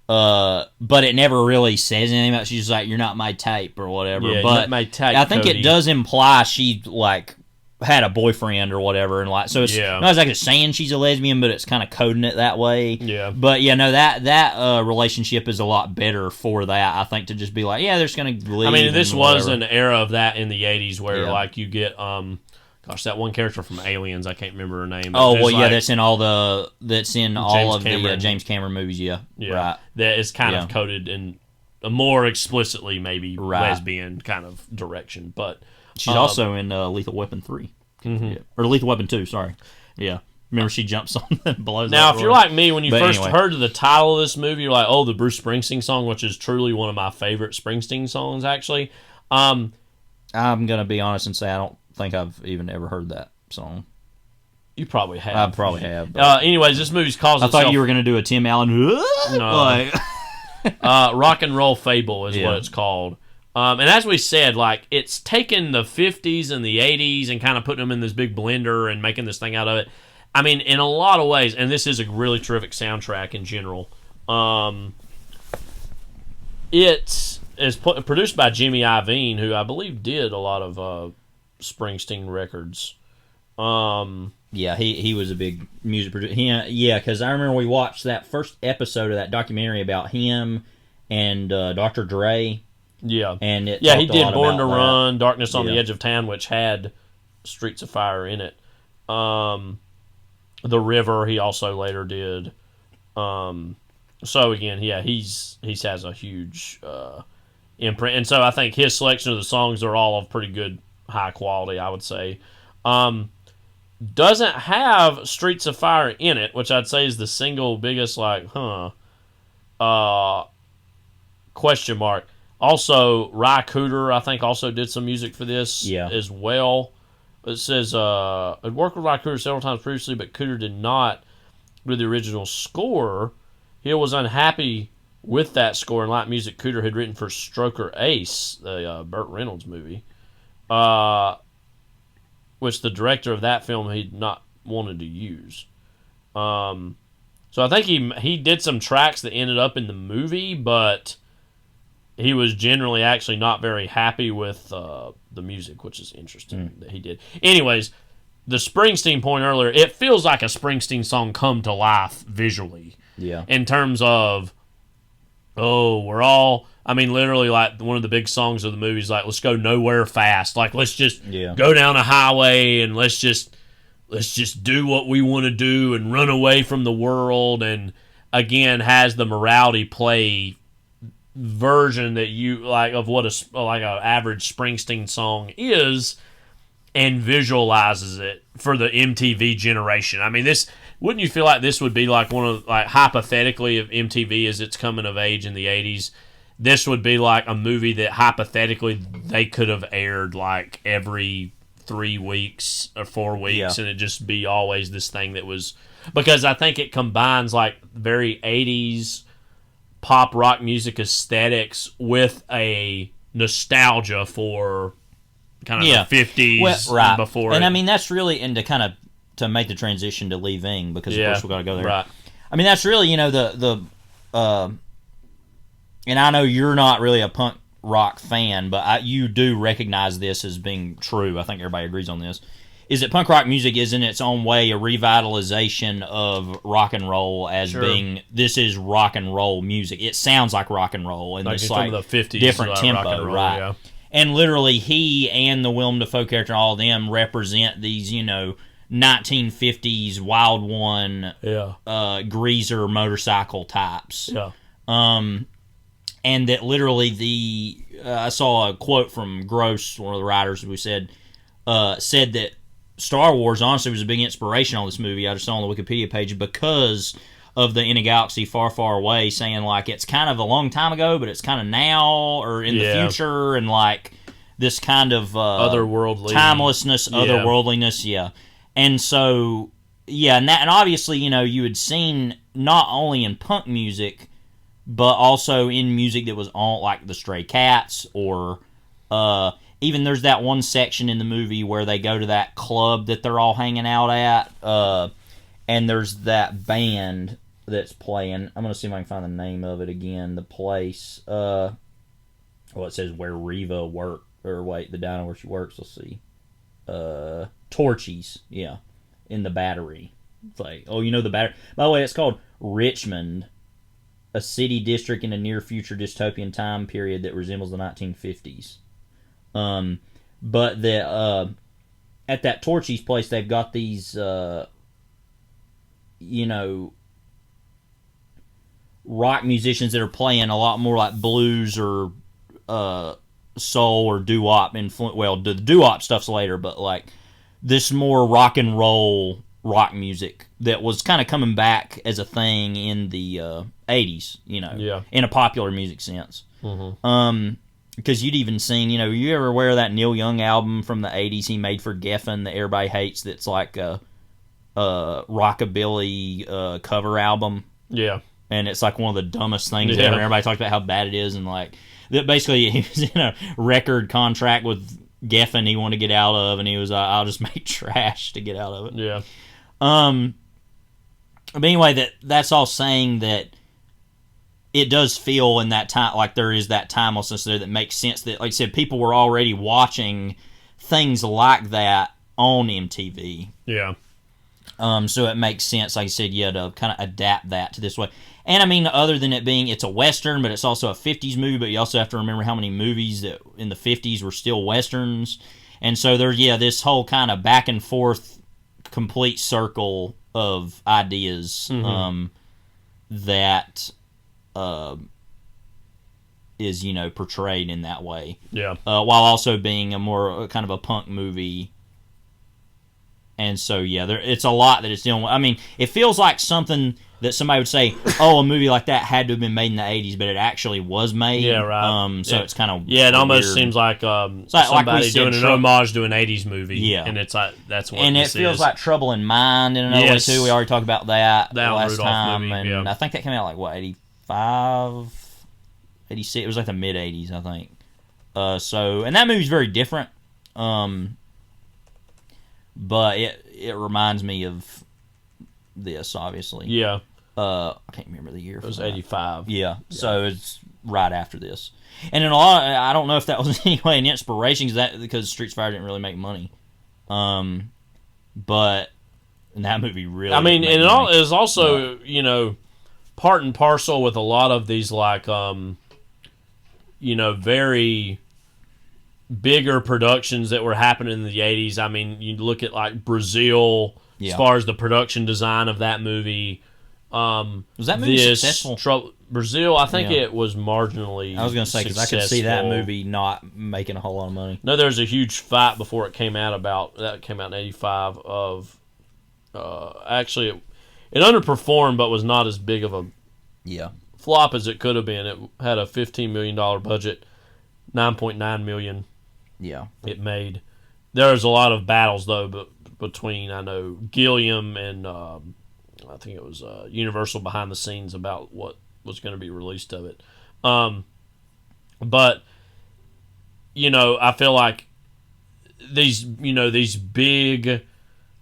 but it never really says anything about. She's like, "You're not my type" or whatever. Yeah, but not my type, I think Cody. it does imply she like had a boyfriend or whatever, and like so it's not exactly saying she's a lesbian, but it's kind of coding it that way. Yeah. But that relationship is a lot better for that. I think to just be like, yeah, they're just gonna leave. I mean, this was whatever. an era of that in the '80s where like you get gosh, that one character from Aliens, I can't remember her name. Oh well, like, that's in all of the James Cameron movies. Yeah, right. That is kind of coded in a more explicitly maybe lesbian kind of direction, but she's also in Lethal Weapon 3 or Lethal Weapon 2. Sorry, remember she jumps on and blows. Now, if you're like me, when you first heard the title of this movie, you're like, oh, the Bruce Springsteen song, which is truly one of my favorite Springsteen songs, actually. I'm gonna be honest and say I don't think I've even ever heard that song. You probably have. I probably have. Anyways, this movie's calls itself... I thought you were going to do a Tim Allen... No. Rock and Roll Fable is what it's called. And as we said, like, it's taken the 50s and the 80s and kind of putting them in this big blender and making this thing out of it. I mean, in a lot of ways, and this is a really terrific soundtrack in general, it is produced by Jimmy Iovine, who I believe did a lot of Springsteen records. Yeah, he was a big music producer. Yeah, because I remember we watched that first episode of that documentary about him and Dr. Dre. Yeah, and he did Born to Run, Darkness on the Edge of Town, which had Streets of Fire in it. The River, he also later did. So again, he has a huge imprint, and so I think his selection of the songs are all of pretty good, high quality, I would say. Doesn't have Streets of Fire in it, which I'd say is the single biggest question mark. Also, Ry Cooder, I think, also did some music for this as well. It says it worked with Ry Cooder several times previously, but Cooder did not do the original score. He was unhappy with that score and light music Cooder had written for Stroker Ace, the Burt Reynolds movie, which the director of that film he'd not wanted to use. So I think he did some tracks that ended up in the movie, but he was generally actually not very happy with the music, which is interesting that he did. Anyways, the Springsteen point earlier, it feels like a Springsteen song come to life visually. Yeah. In terms of, we're all, I mean, literally, like, one of the big songs of the movie is like, let's go nowhere fast. Like, let's just go down a highway and let's just do what we want to do and run away from the world. And, again, has the morality play version that you, like, of what a average Springsteen song is, and visualizes it for the MTV generation. I mean, this, wouldn't you feel like this would be like one of, like, hypothetically, of MTV as it's coming of age in the 80s, this would be like a movie that hypothetically they could have aired like every 3 weeks or 4 weeks, and it'd just be always this thing that was, because I think it combines like very 80s pop rock music aesthetics with a nostalgia for kind of the 50s right. before. And I mean, that's really, and to kind of to make the transition to Lee Ving, because of course we've got to go there. Right. I mean, that's really, and I know you're not really a punk rock fan, but you do recognize this as being true. I think everybody agrees on this. Is that punk rock music is in its own way a revitalization of rock and roll as being, this is rock and roll music. It sounds like rock and roll in this like the 50s, different tempo, rock and roll, right? Yeah. And literally he and the Willem Dafoe character, all of them represent these, 1950s Wild One greaser motorcycle types. Yeah. And that literally I saw a quote from Gross, one of the writers who said that Star Wars honestly was a big inspiration on this movie. I just saw on the Wikipedia page because of the In a Galaxy Far, Far Away, saying like it's kind of a long time ago, but it's kind of now or in the future, and like this kind of otherworldly timelessness, otherworldliness, And so, and obviously, you had seen not only in punk music, but also in music that was on, like the Stray Cats, or even there's that one section in the movie where they go to that club that they're all hanging out at, and there's that band that's playing. I'm going to see if I can find the name of it again. The place, it says where Reva worked, or wait, the diner where she works, let's see. Torchies, in the Battery. It's like, the Battery. By the way, it's called Richmond, a city district in a near future dystopian time period that resembles the 1950s. But at that Torchies place, they've got these, rock musicians that are playing a lot more like blues or soul or doo-wop influence. Well, the doo-wop stuff's later, but like this more rock and roll rock music that was kind of coming back as a thing in the 80s, in a popular music sense. Mm-hmm. Because you'd even seen, you ever aware of that Neil Young album from the 80s he made for Geffen that everybody hates, that's like a rockabilly cover album? Yeah. And it's like one of the dumbest things ever. Everybody talks about how bad it is, and like that basically he was in a record contract with Geffen he wanted to get out of, and he was I'll just make trash to get out of it. Yeah. But anyway, that's all saying that it does feel in that time like there is that timelessness there that makes sense. That, like I said, people were already watching things like that on MTV. Yeah. So it makes sense, like I said, to kind of adapt that to this way. And I mean, other than it being, it's a Western, but it's also a 50s movie, but you also have to remember how many movies that in the 50s were still Westerns. And so there's, this whole kind of back and forth, complete circle of ideas that is, portrayed in that way. Yeah. While also being a more kind of a punk movie. And so, it's a lot that it's dealing with. I mean, it feels like something that somebody would say, a movie like that had to have been made in the 80s, but it actually was made. Yeah, right. So it's kind of it almost seems like somebody doing an homage to an 80s movie. Yeah. And it's like, that's what this is. And it feels like Trouble in Mind in another way, too. We already talked about that last Rudolph time. Movie, and I think that came out like, 85? 86? It was like the mid-80s, I think. And that movie's very different. But it reminds me of this, obviously. Yeah. I can't remember the year. It was 85. Yeah. So it's right after this. And in I don't know if that was anyway an inspiration because Streets of Fire didn't really make money. But that movie really. I mean, and it is also part and parcel with a lot of these like very bigger productions that were happening in the 80s. I mean, you look at like Brazil as far as the production design of that movie. Was that movie successful? Brazil, I think it was marginally. I was going to say because I could see that movie not making a whole lot of money. No, there was a huge fight before it came out that came out in '85. Of actually, it underperformed, but was not as big of a flop as it could have been. It had a $15 million budget, $9.9 million. Yeah, it made. There's a lot of battles though, but between I know Gilliam and I think it was Universal behind the scenes about what was going to be released of it. But I feel like these big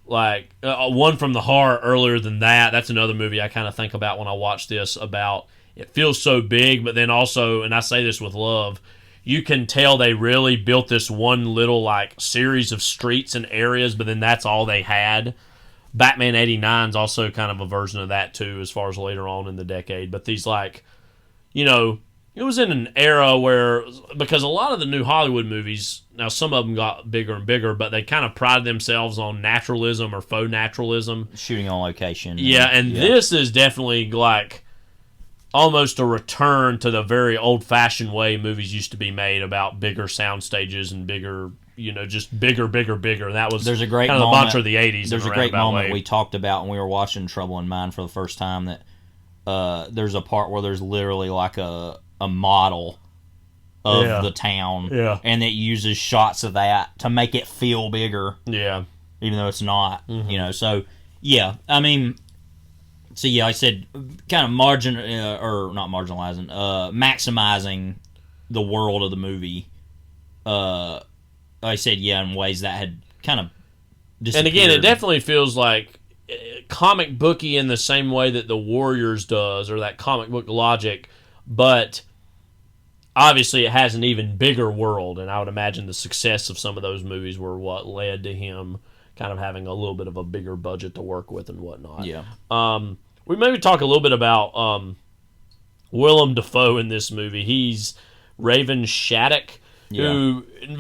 like One from the Heart earlier than that. That's another movie I kind of think about when I watch this. About it feels so big, but then also, and I say this with love, you can tell they really built this one little like series of streets and areas, but then that's all they had. Batman 89 is also kind of a version of that too, as far as later on in the decade. But these like, it was in an era where, because a lot of the new Hollywood movies, now some of them got bigger and bigger, but they kind of pride themselves on naturalism or faux naturalism. Shooting on location. Yeah, and this is definitely like almost a return to the very old-fashioned way movies used to be made, about bigger sound stages and bigger, just bigger. And that was there's a great kind of moment, the mantra of the 80s. There's a great moment we talked about when we were watching Trouble in Mind for the first time, that there's a part where there's literally like a model of the town, and it uses shots of that to make it feel bigger, even though it's not. So I mean, I said kind of or not marginalizing, maximizing the world of the movie. I said in ways that had kind of disappeared. And again, it definitely feels like comic booky in the same way that the Warriors does, or that comic book logic, but obviously it has an even bigger world, and I would imagine the success of some of those movies were what led to him kind of having a little bit of a bigger budget to work with and whatnot. We maybe talk a little bit about Willem Dafoe in this movie. He's Raven Shattuck, who in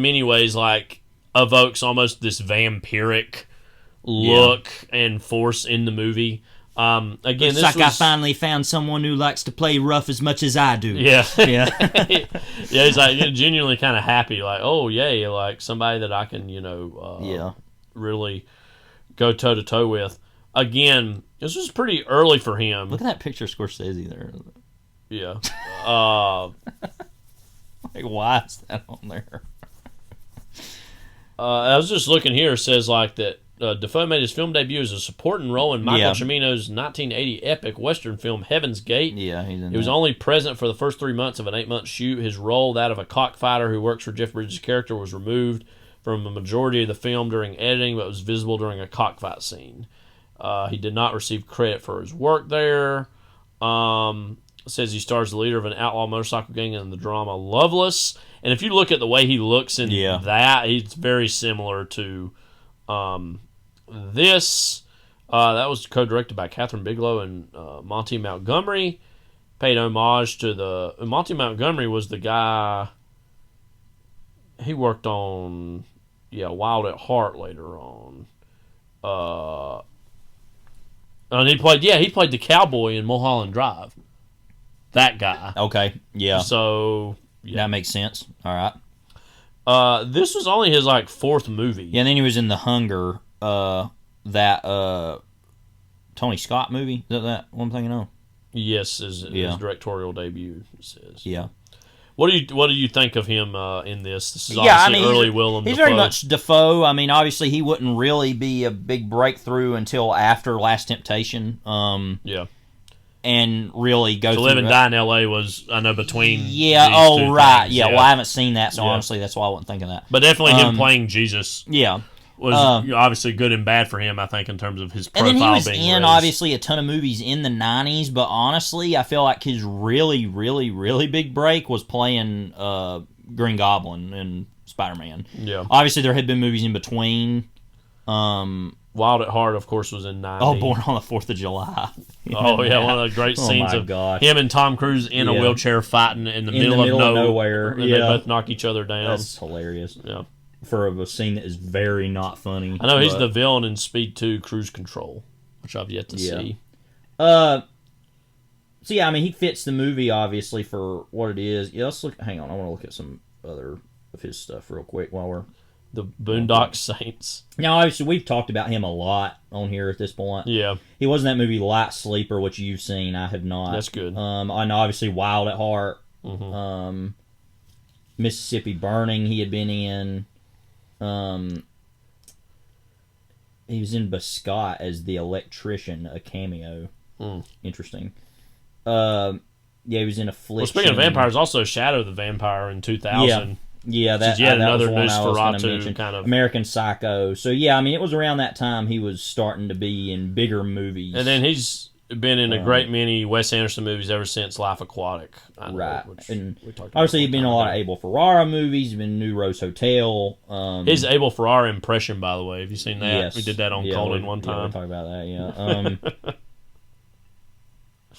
many ways like evokes almost this vampiric look and force in the movie. Again, it's like I finally found someone who likes to play rough as much as I do. He's like genuinely kind of happy, like, oh yay, like somebody that I can really go toe to toe with. Again, this was pretty early for him. Look at that picture of Scorsese there. Yeah. Like, why is that on there? I was just looking here. It says like that Dafoe made his film debut as a supporting role in Michael Cimino's 1980 epic Western film Heaven's Gate. Yeah, he's in He was only present for the first 3 months of an 8-month shoot. His role, that of a cockfighter who works for Jeff Bridges' character, was removed from a majority of the film during editing, but was visible during a cockfight scene. He did not receive credit for his work there. It says he stars the leader of an outlaw motorcycle gang in the drama Loveless. And if you look at the way he looks in that, he's very similar to this. That was co-directed by Catherine Bigelow and Monty Montgomery. Paid homage to Monty Montgomery was the guy. He worked on Wild at Heart later on. And he played the cowboy in Mulholland Drive. That guy. Okay, yeah. So that makes sense. All right. This was only his fourth movie. Yeah, and then he was in The Hunger, that Tony Scott movie. Is that what I'm thinking of? Yes, his directorial debut. It says. Yeah. What do you think of him in this? This is obviously early Willem Dafoe. He's very much Dafoe. I mean, obviously he wouldn't really be a big breakthrough until after Last Temptation. And really go to Live and Die in L.A. was, I know, between right. Things, Yeah, well, I haven't seen that, so honestly, that's why I wasn't thinking that. But definitely him playing Jesus. Yeah. was obviously good and bad for him, I think, in terms of his profile. And then he was being in, raised. obviously, a ton of movies in the 90s, but honestly, I feel like his really, really, really big break was playing Green Goblin and Spider-Man. Yeah. Obviously, there had been movies in between. Wild at Heart, of course, was in 90. Oh, Born on the 4th of July. Oh, yeah, one of the great scenes of him and Tom Cruise in a wheelchair fighting in the middle of nowhere. And they both knock each other down. That's hilarious. Yeah. For a scene that is very not funny. I know he's the villain in Speed 2 Cruise Control, which I've yet to see. So, yeah, I mean, he fits the movie, obviously, for what it is. Yeah, let's look. Hang on, I want to look at some other of his stuff real quick while we're... The Boondock Saints. Now, obviously, we've talked about him a lot on here at this point. Yeah. He was in that movie Light Sleeper, which you've seen. I have not. That's good. And obviously, Wild at Heart. Mm-hmm. Mississippi Burning, he had been in. He was in Bascot as the electrician, a cameo. Interesting. Yeah, he was in Affliction. Well, speaking of vampires, also Shadow the Vampire in 2000. Yeah, that another was one Nosferatu kind of American Psycho. So yeah, I mean, it was around that time he was starting to be in bigger movies. And then he's been in a great many Wes Anderson movies ever since Life Aquatic. Right, and obviously he's been in a lot of Abel Ferrara movies. He's been in New Rose Hotel. His Abel Ferrara impression, by the way, have you seen that? Yes. We did that on Conan one time. Yeah, we talked about that. Yeah.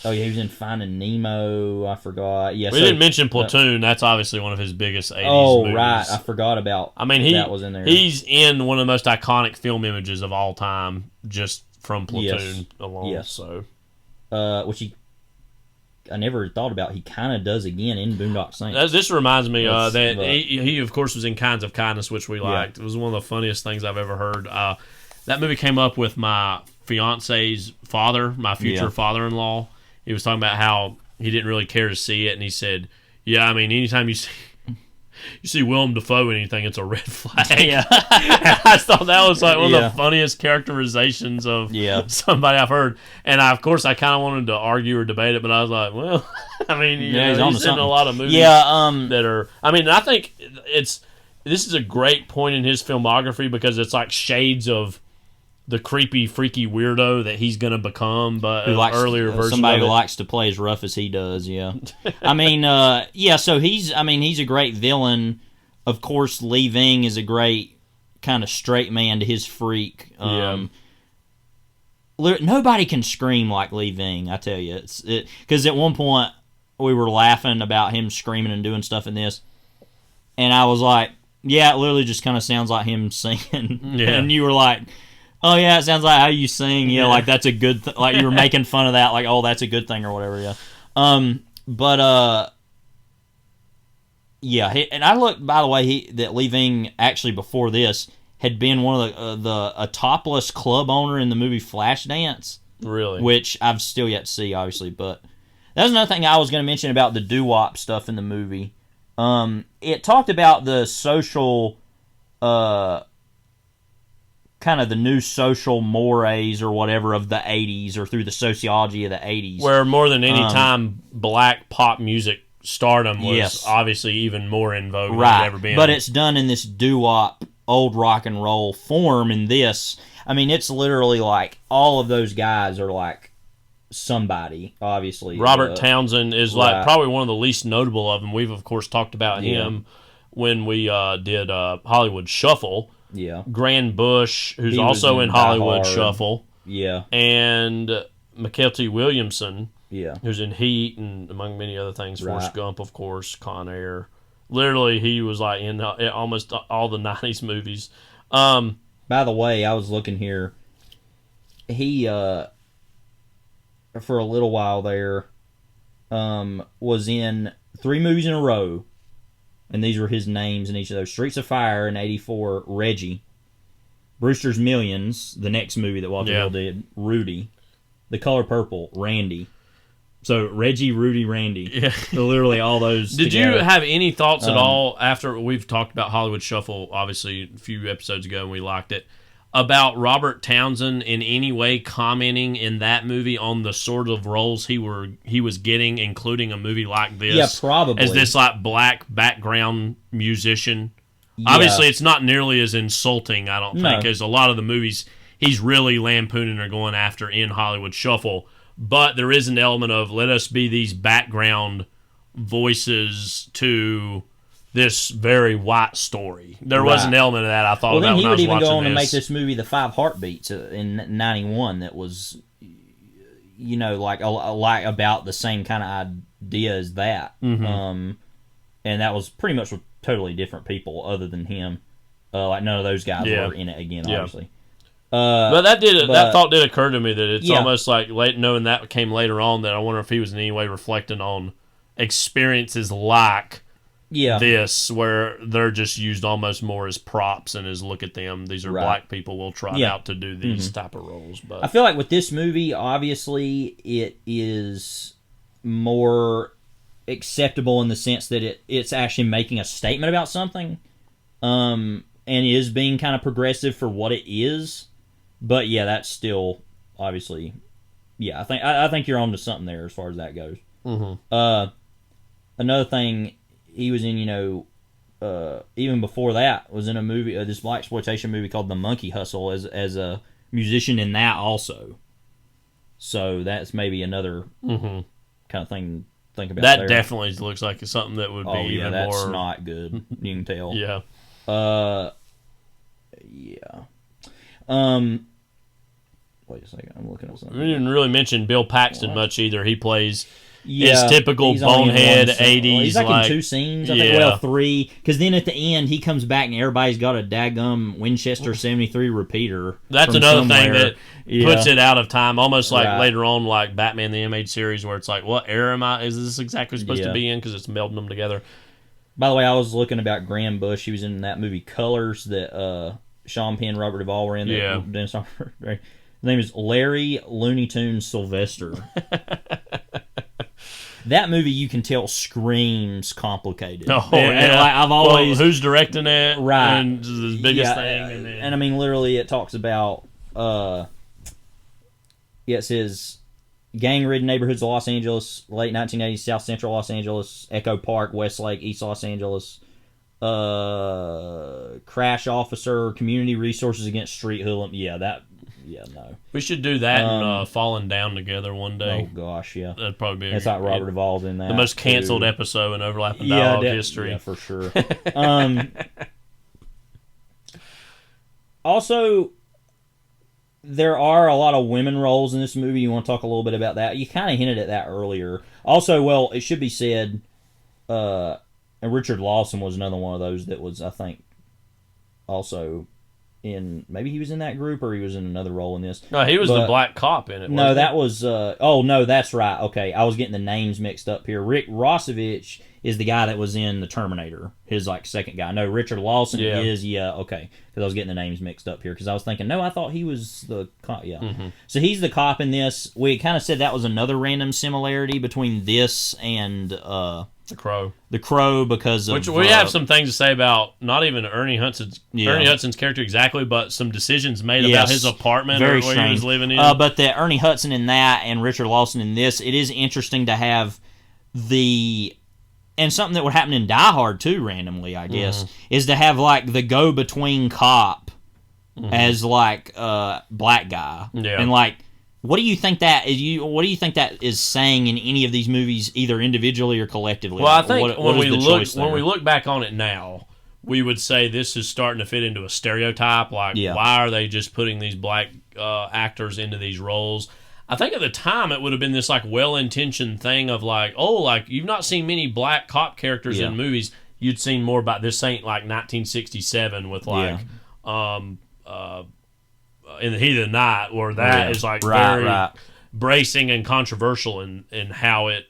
Oh yeah, he was in Finding Nemo. I forgot. Yeah, we didn't mention Platoon. That's obviously one of his biggest 80s movies. Right, I forgot about. I mean, that was in there. He's in one of the most iconic film images of all time, just from Platoon alone. Yes. So, which I never thought about. He kind of does again in Boondock Saints. This reminds me that he of course was in Kinds of Kindness, which we liked. It was one of the funniest things I've ever heard. That movie came up with my fiance's father, my future father-in-law. He was talking about how he didn't really care to see it, and he said, "Yeah, I mean, anytime you see Willem Dafoe in anything, it's a red flag." Yeah, I thought that was like one of the funniest characterizations of somebody I've heard. And of course, I kind of wanted to argue or debate it, but I was like, "Well, I mean, he's in a lot of movies that are." I mean, I think this is a great point in his filmography because it's like shades of the creepy, freaky weirdo that he's going to become, but earlier version somebody of who likes to play as rough as he does. Yeah, I mean, So he's a great villain. Of course, Lee Ving is a great kind of straight man to his freak. Nobody can scream like Lee Ving. I tell you, because at one point we were laughing about him screaming and doing stuff in this, and I was like, "Yeah, it literally just kind of sounds like him singing." Yeah. And you were like, "Oh yeah, it sounds like how you sing." Yeah, like that's a good like you were making fun of that, like, "Oh, that's a good thing" or whatever. Yeah. And I looked, by the way, that Lee Ving actually before this had been one of a topless club owner in the movie Flashdance. Really? Which I've still yet to see, obviously, but that's another thing I was going to mention about the doo-wop stuff in the movie. It talked about the social kind of the new social mores or whatever of the 80s or through the sociology of the 80s. Where more than any time black pop music stardom was obviously even more in vogue than it ever been. But it's done in this doo-wop, old rock and roll form in this. I mean, it's literally like all of those guys are like somebody, obviously. Robert Townsend is like probably one of the least notable of them. We've, of course, talked about him when we did Hollywood Shuffle. Yeah. Grand Bush, who's also in Hollywood Shuffle. Yeah. And McKelty Williamson, who's in Heat and among many other things. Forrest Gump, of course, Con Air. Literally, he was like in almost all the 90s movies. By the way, I was looking here. He, for a little while there, was in 3 movies in a row. And these were his names in each of those. Streets of Fire in 84, Reggie. Brewster's Millions, the next movie that Walter Hill did, Rudy. The Color Purple, Randy. So Reggie, Rudy, Randy. Yeah. So literally all those Did together. you have any thoughts at all after we've talked about Hollywood Shuffle, obviously, a few episodes ago, and we liked it, about Robert Townsend in any way commenting in that movie on the sort of roles he was getting, including a movie like this? Yeah, probably. As this like black background musician. Obviously, it's not nearly as insulting, I don't think, as a lot of the movies he's really lampooning or going after in Hollywood Shuffle. But there is an element of, let us be these background voices to this very white story. There was an element of that I thought about when I was watching this. Well, then he would even go on to make this movie, The Five Heartbeats, in 91, that was, like about the same kind of idea as that. And that was pretty much with totally different people other than him. Like, none of those guys were in it again, obviously. But that thought did occur to me that it's almost like knowing that came later on, that I wonder if he was in any way reflecting on experiences like this, where they're just used almost more as props and as look at them. These are black people we'll try out to do these type of roles. But I feel like with this movie, obviously, it is more acceptable in the sense that it's actually making a statement about something, and is being kind of progressive for what it is. But that's still obviously, I think you're on to something there as far as that goes. Another thing he was in, even before that, was in a movie, this blaxploitation movie called The Monkey Hustle, as a musician in that also. So that's maybe another kind of thing to think about. That definitely looks like it's something that would be even that's more. Not good. You can tell. Wait a second, I'm looking at something. We didn't really mention Bill Paxton much either. He plays his typical bonehead 80s. He's in 2 scenes, I think. Well, 3. Because then at the end, he comes back and everybody's got a daggum Winchester 73 repeater. That's another thing that puts it out of time. Almost like later on, like Batman the Animated Series, where it's like, what era is this exactly supposed to be in? Because it's melding them together. By the way, I was looking about Graham Bush. He was in that movie Colors that Sean Penn, Robert Duvall were in. His name is Larry Looney Tunes Sylvester. That movie, you can tell, screams complicated. I've always who's directing it? Right, and the biggest thing. And I mean, literally, it talks about. It says gang-ridden neighborhoods of Los Angeles, late 1980s, South Central Los Angeles, Echo Park, Westlake, East Los Angeles. Crash officer, community resources against street hoodlum. No. We should do that and Falling Down together one day. Oh gosh, yeah. That'd probably be. It's like Robert Duvall's in that. The most canceled episode in overlapping dialogue history. Yeah, for sure. Also, there are a lot of women roles in this movie. You want to talk a little bit about that? You kind of hinted at that earlier. Also, well, it should be said, and Richard Lawson was another one of those that was, I think, also in, maybe he was in that group or he was in another role in this. No, he was the black cop in it. No, that was, no, that's right. Okay, I was getting the names mixed up here. Rick Rossovich is the guy that was in The Terminator, his second guy. No, Richard Lawson is, okay, because I was getting the names mixed up here because I was thinking, no, I thought he was the cop, So he's the cop in this. We kind of said that was another random similarity between this and The Crow. The Crow, because of... Which we have some things to say about, not even Ernie Hudson's character exactly, but some decisions made about his apartment where he was living in. But the Ernie Hudson in that and Richard Lawson in this, it is interesting to have the... And something that would happen in Die Hard, too, randomly, I guess, is to have, the go-between cop as, black guy. Yeah. And, what do you think that is? What do you think that is saying in any of these movies, either individually or collectively? Well, I think when we look back on it now, we would say this is starting to fit into a stereotype. Why are they just putting these black actors into these roles? I think at the time it would have been this well-intentioned thing of you've not seen many black cop characters in movies. You'd seen more about this. Ain't 1967 with in the Heat of the Night, where that is very bracing and controversial in how it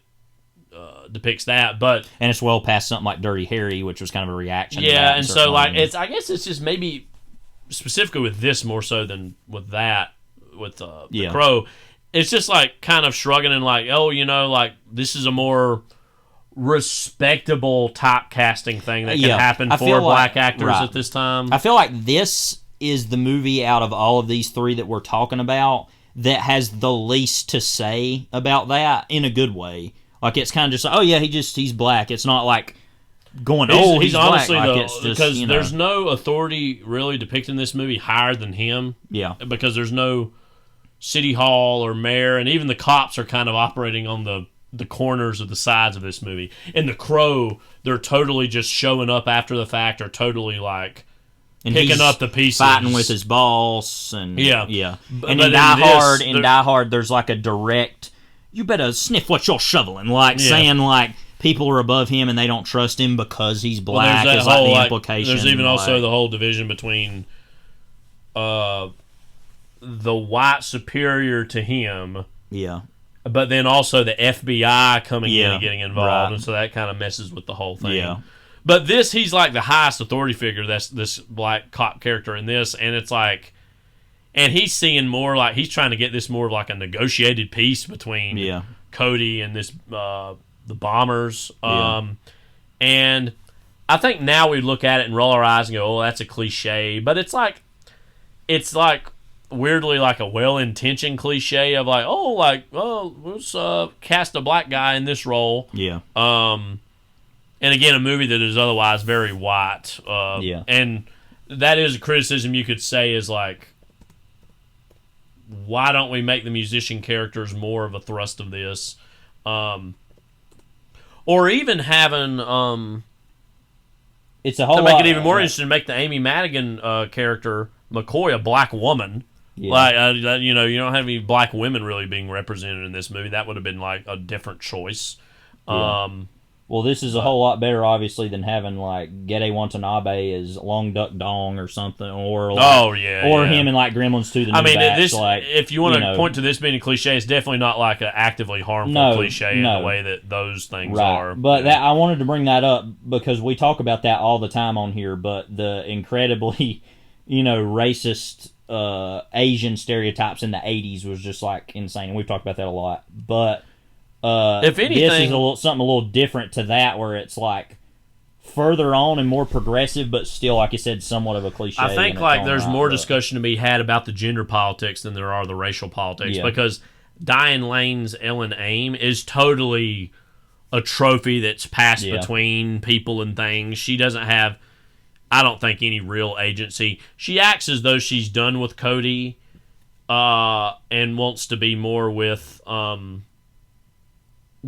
depicts that. But and it's well past something like Dirty Harry, which was kind of a reaction. Yeah, and so it's I guess it's just maybe specifically with this more so than with that with the Crow. It's just kind of shrugging and this is a more respectable typecasting thing that can happen for black actors at this time. I feel like this is the movie out of all of these three that we're talking about that has the least to say about that in a good way. It's kind of just he's black. It's not going, he's honestly black. Like, because there's no authority really depicted in this movie higher than him. Yeah, because there's no city hall or mayor, and even the cops are kind of operating on the corners of the sides of this movie. In The Crow, they're totally just showing up after the fact, or totally like picking up the pieces, fighting with his boss, and yeah. And in Die Hard, there's like a direct, you better sniff what you're shoveling, like saying like people are above him and they don't trust him because he's black. Is like the implication. There's even also the whole division between the white superior to him. Yeah. But then also the FBI coming in and getting involved, and so that kind of messes with the whole thing. Yeah. But he's like the highest authority figure. That's this black cop character in this, and it's like, and he's seeing more like he's trying to get this more of like a negotiated peace between Cody and this the bombers. And I think now we look at it and roll our eyes and go, "Oh, that's a cliche," but it's like weirdly like a well-intentioned cliche of like, let's cast a black guy in this role. Yeah. And again, a movie that is otherwise very white. And that is a criticism you could say is like, why don't we make the musician characters more of a thrust of this? Or even having it's a whole to make lot, it even more interesting, make the Amy Madigan character McCoy a black woman. Yeah. Like you don't have any black women really being represented in this movie. That would have been like a different choice. Yeah. Well, this is a whole lot better, obviously, than having like Gede Watanabe as Long Duck Dong or something, or like, him in like Gremlins 2: The New Batch. If you want to point to this being a cliche, it's definitely not like an actively harmful cliche in the way that those things are. But I wanted to bring that up because we talk about that all the time on here. But the incredibly, racist Asian stereotypes in the 80s was just like insane, and we've talked about that a lot. But if anything, this is something a little different to that, where it's like further on and more progressive, but still, like you said, somewhat of a cliche. I think like there's more discussion to be had about the gender politics than there are the racial politics, because Diane Lane's Ellen Aim is totally a trophy that's passed between people and things. She doesn't have, I don't think, any real agency. She acts as though she's done with Cody and wants to be more with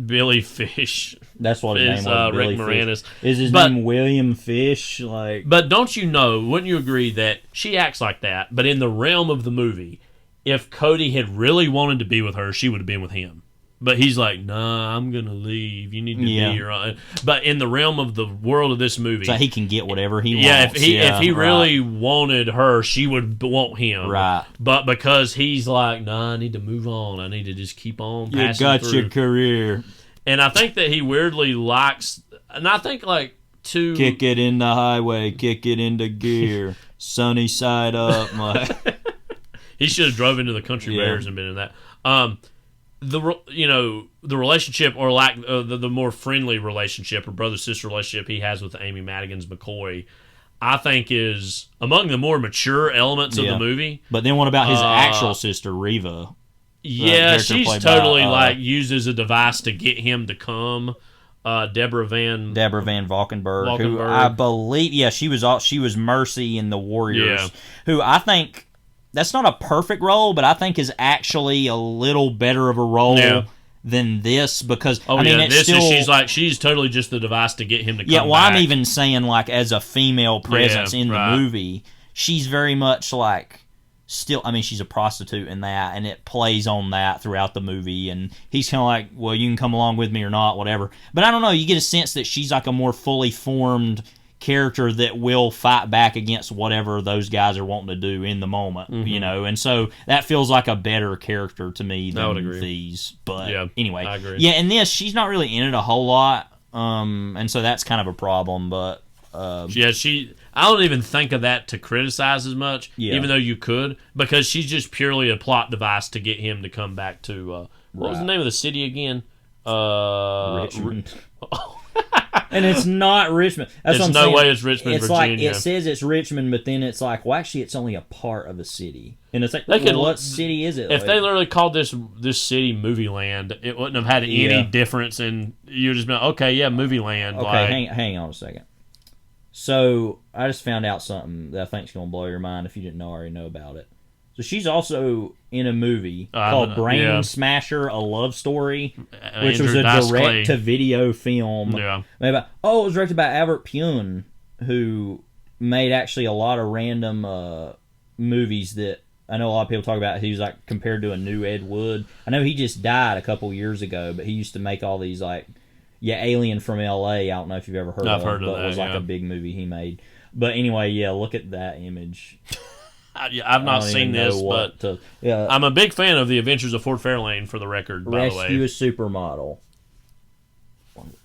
Billy Fish. That's what his name was. Rick Moranis. Is his name William Fish? But don't you know, wouldn't you agree that she acts like that, but in the realm of the movie, if Cody had really wanted to be with her, she would have been with him. But he's like, nah, I'm going to leave. You need to be here. But in the realm of the world of this movie... So he can get whatever he wants. If he really wanted her, she would want him. Right. But because he's like, nah, I need to move on. I need to just keep on passing through. You got your career. And I think that he weirdly likes... And I think, like, to... Kick it in the highway. Kick it into gear. Sunny side up. He should have drove into the Country Bears and been in that. The relationship, or lack the more friendly relationship or brother-sister relationship he has with Amy Madigan's McCoy, I think is among the more mature elements of the movie. But then what about his actual sister, Reva? Yeah, she's totally used as a device to get him to come. Deborah Van Valkenburg, who I believe, she was Mercy in the Warriors, who I think... That's not a perfect role, but I think is actually a little better of a role than this, because she's totally just the device to get him to come back. I'm even saying like as a female presence in the movie, she's very much like she's a prostitute in that, and it plays on that throughout the movie, and he's kind of like, well, you can come along with me or not, whatever. But I don't know, you get a sense that she's like a more fully formed character that will fight back against whatever those guys are wanting to do in the moment, and so that feels like a better character to me than these. But anyway, I agree. And this, she's not really in it a whole lot, and so that's kind of a problem. But I don't even think of that to criticize as much, even though you could, because she's just purely a plot device to get him to come back to what was the name of the city again? Richmond. And it's not Richmond. That's There's what I'm no saying. way it's Richmond, it's Virginia. Like, it says it's Richmond, but then it's like, well, actually, it's only a part of a city. And it's like, They could- what city is it? If Like, they literally called this city Movie Land, it wouldn't have had any difference. And you'd just be like, okay, yeah, Movie Land. Okay, like, hang on a second. So I just found out something that I think is going to blow your mind if you didn't already know about it. So she's also in a movie called Brain Smasher: A Love Story, which was a direct-to-video film. Yeah. It was directed by Albert Pune, who made actually a lot of random movies that I know a lot of people talk about. He was like compared to a new Ed Wood. I know he just died a couple years ago, but he used to make all these like, Alien from L.A. I don't know if you've ever heard of it. But it was like a big movie he made. But anyway, look at that image. I've not seen this, but I'm a big fan of The Adventures of Fort Fairlane, for the record, by the way. Rescue a supermodel.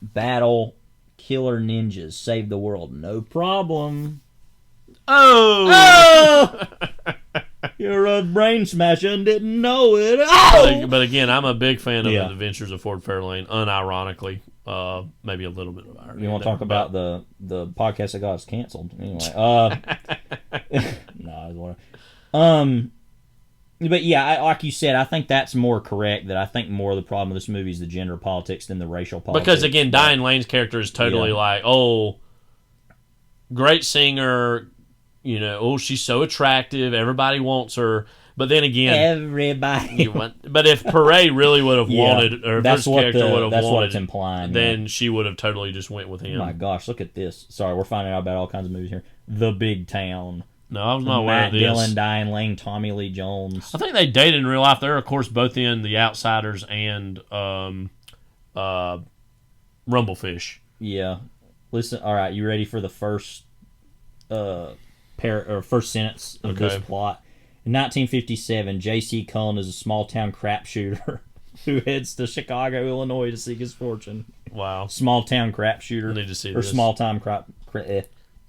Battle killer ninjas. Save the world. No problem. Oh! You're a brain smasher and didn't know it. Oh! But again, I'm a big fan of The Adventures of Fort Fairlane, unironically. Maybe a little bit of irony. You want to talk about the podcast that got us canceled? Anyway, but yeah, like you said, I think that's more correct. That I think more of the problem with this movie is the gender politics than the racial politics. Because again, Diane Lane's character is totally like, oh, great singer, she's so attractive, everybody wants her. But then again, everybody. But if Paray really would have wanted, or if his character would have that's wanted, what it's implying. Then she would have totally just went with him. Oh my gosh, look at this! Sorry, we're finding out about all kinds of movies here. The Big Town. No, I was not aware of this. Matt Dillon, Diane Lane, Tommy Lee Jones. I think they dated in real life. They're of course both in The Outsiders and Rumblefish. Yeah. Listen. All right, you ready for the first first sentence of this plot? In 1957, J.C. Cullen is a small-town crapshooter who heads to Chicago, Illinois to seek his fortune. Wow. Small-town crapshooter. I need to see or this. Small-town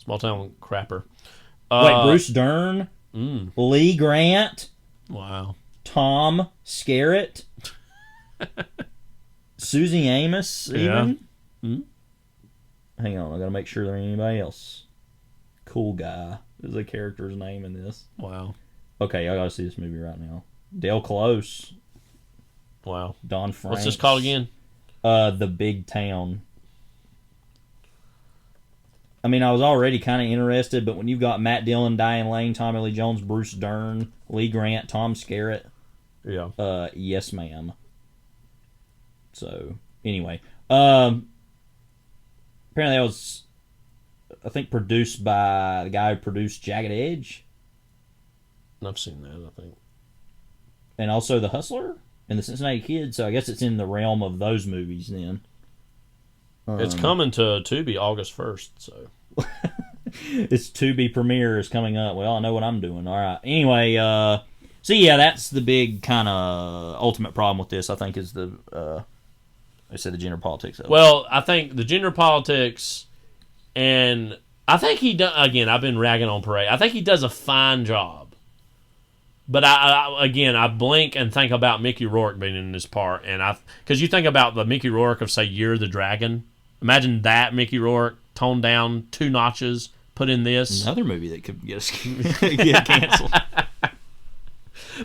Small-town crapper. Wait, Bruce Dern? Lee Grant? Wow. Tom Skerritt? Susie Amos, even? Hang on, I gotta make sure there ain't anybody else. Cool Guy is a character's name in this. Wow. Okay, I gotta see this movie right now. Dale Close. Wow. Don Franks. What's this called again? The Big Town. I mean, I was already kind of interested, but when you've got Matt Dillon, Diane Lane, Tommy Lee Jones, Bruce Dern, Lee Grant, Tom Skerritt, yes, ma'am. So, anyway, apparently that was, I think, produced by the guy who produced Jagged Edge. I've seen that, I think. And also The Hustler and The Cincinnati Kid, so I guess it's in the realm of those movies then. It's coming to Tubi August 1st, so. Its Tubi premiere is coming up. Well, I know what I'm doing. All right. Anyway, so yeah, that's the big kind of ultimate problem with this, I think, is the gender politics of it. Well, I think the gender politics, and I think he does, again, I've been ragging on Paray. I think he does a fine job. But I blink and think about Mickey Rourke being in this part, and because you think about the Mickey Rourke of, say, Year the Dragon. Imagine that Mickey Rourke toned down 2 notches, put in this. Another movie that could get us get canceled.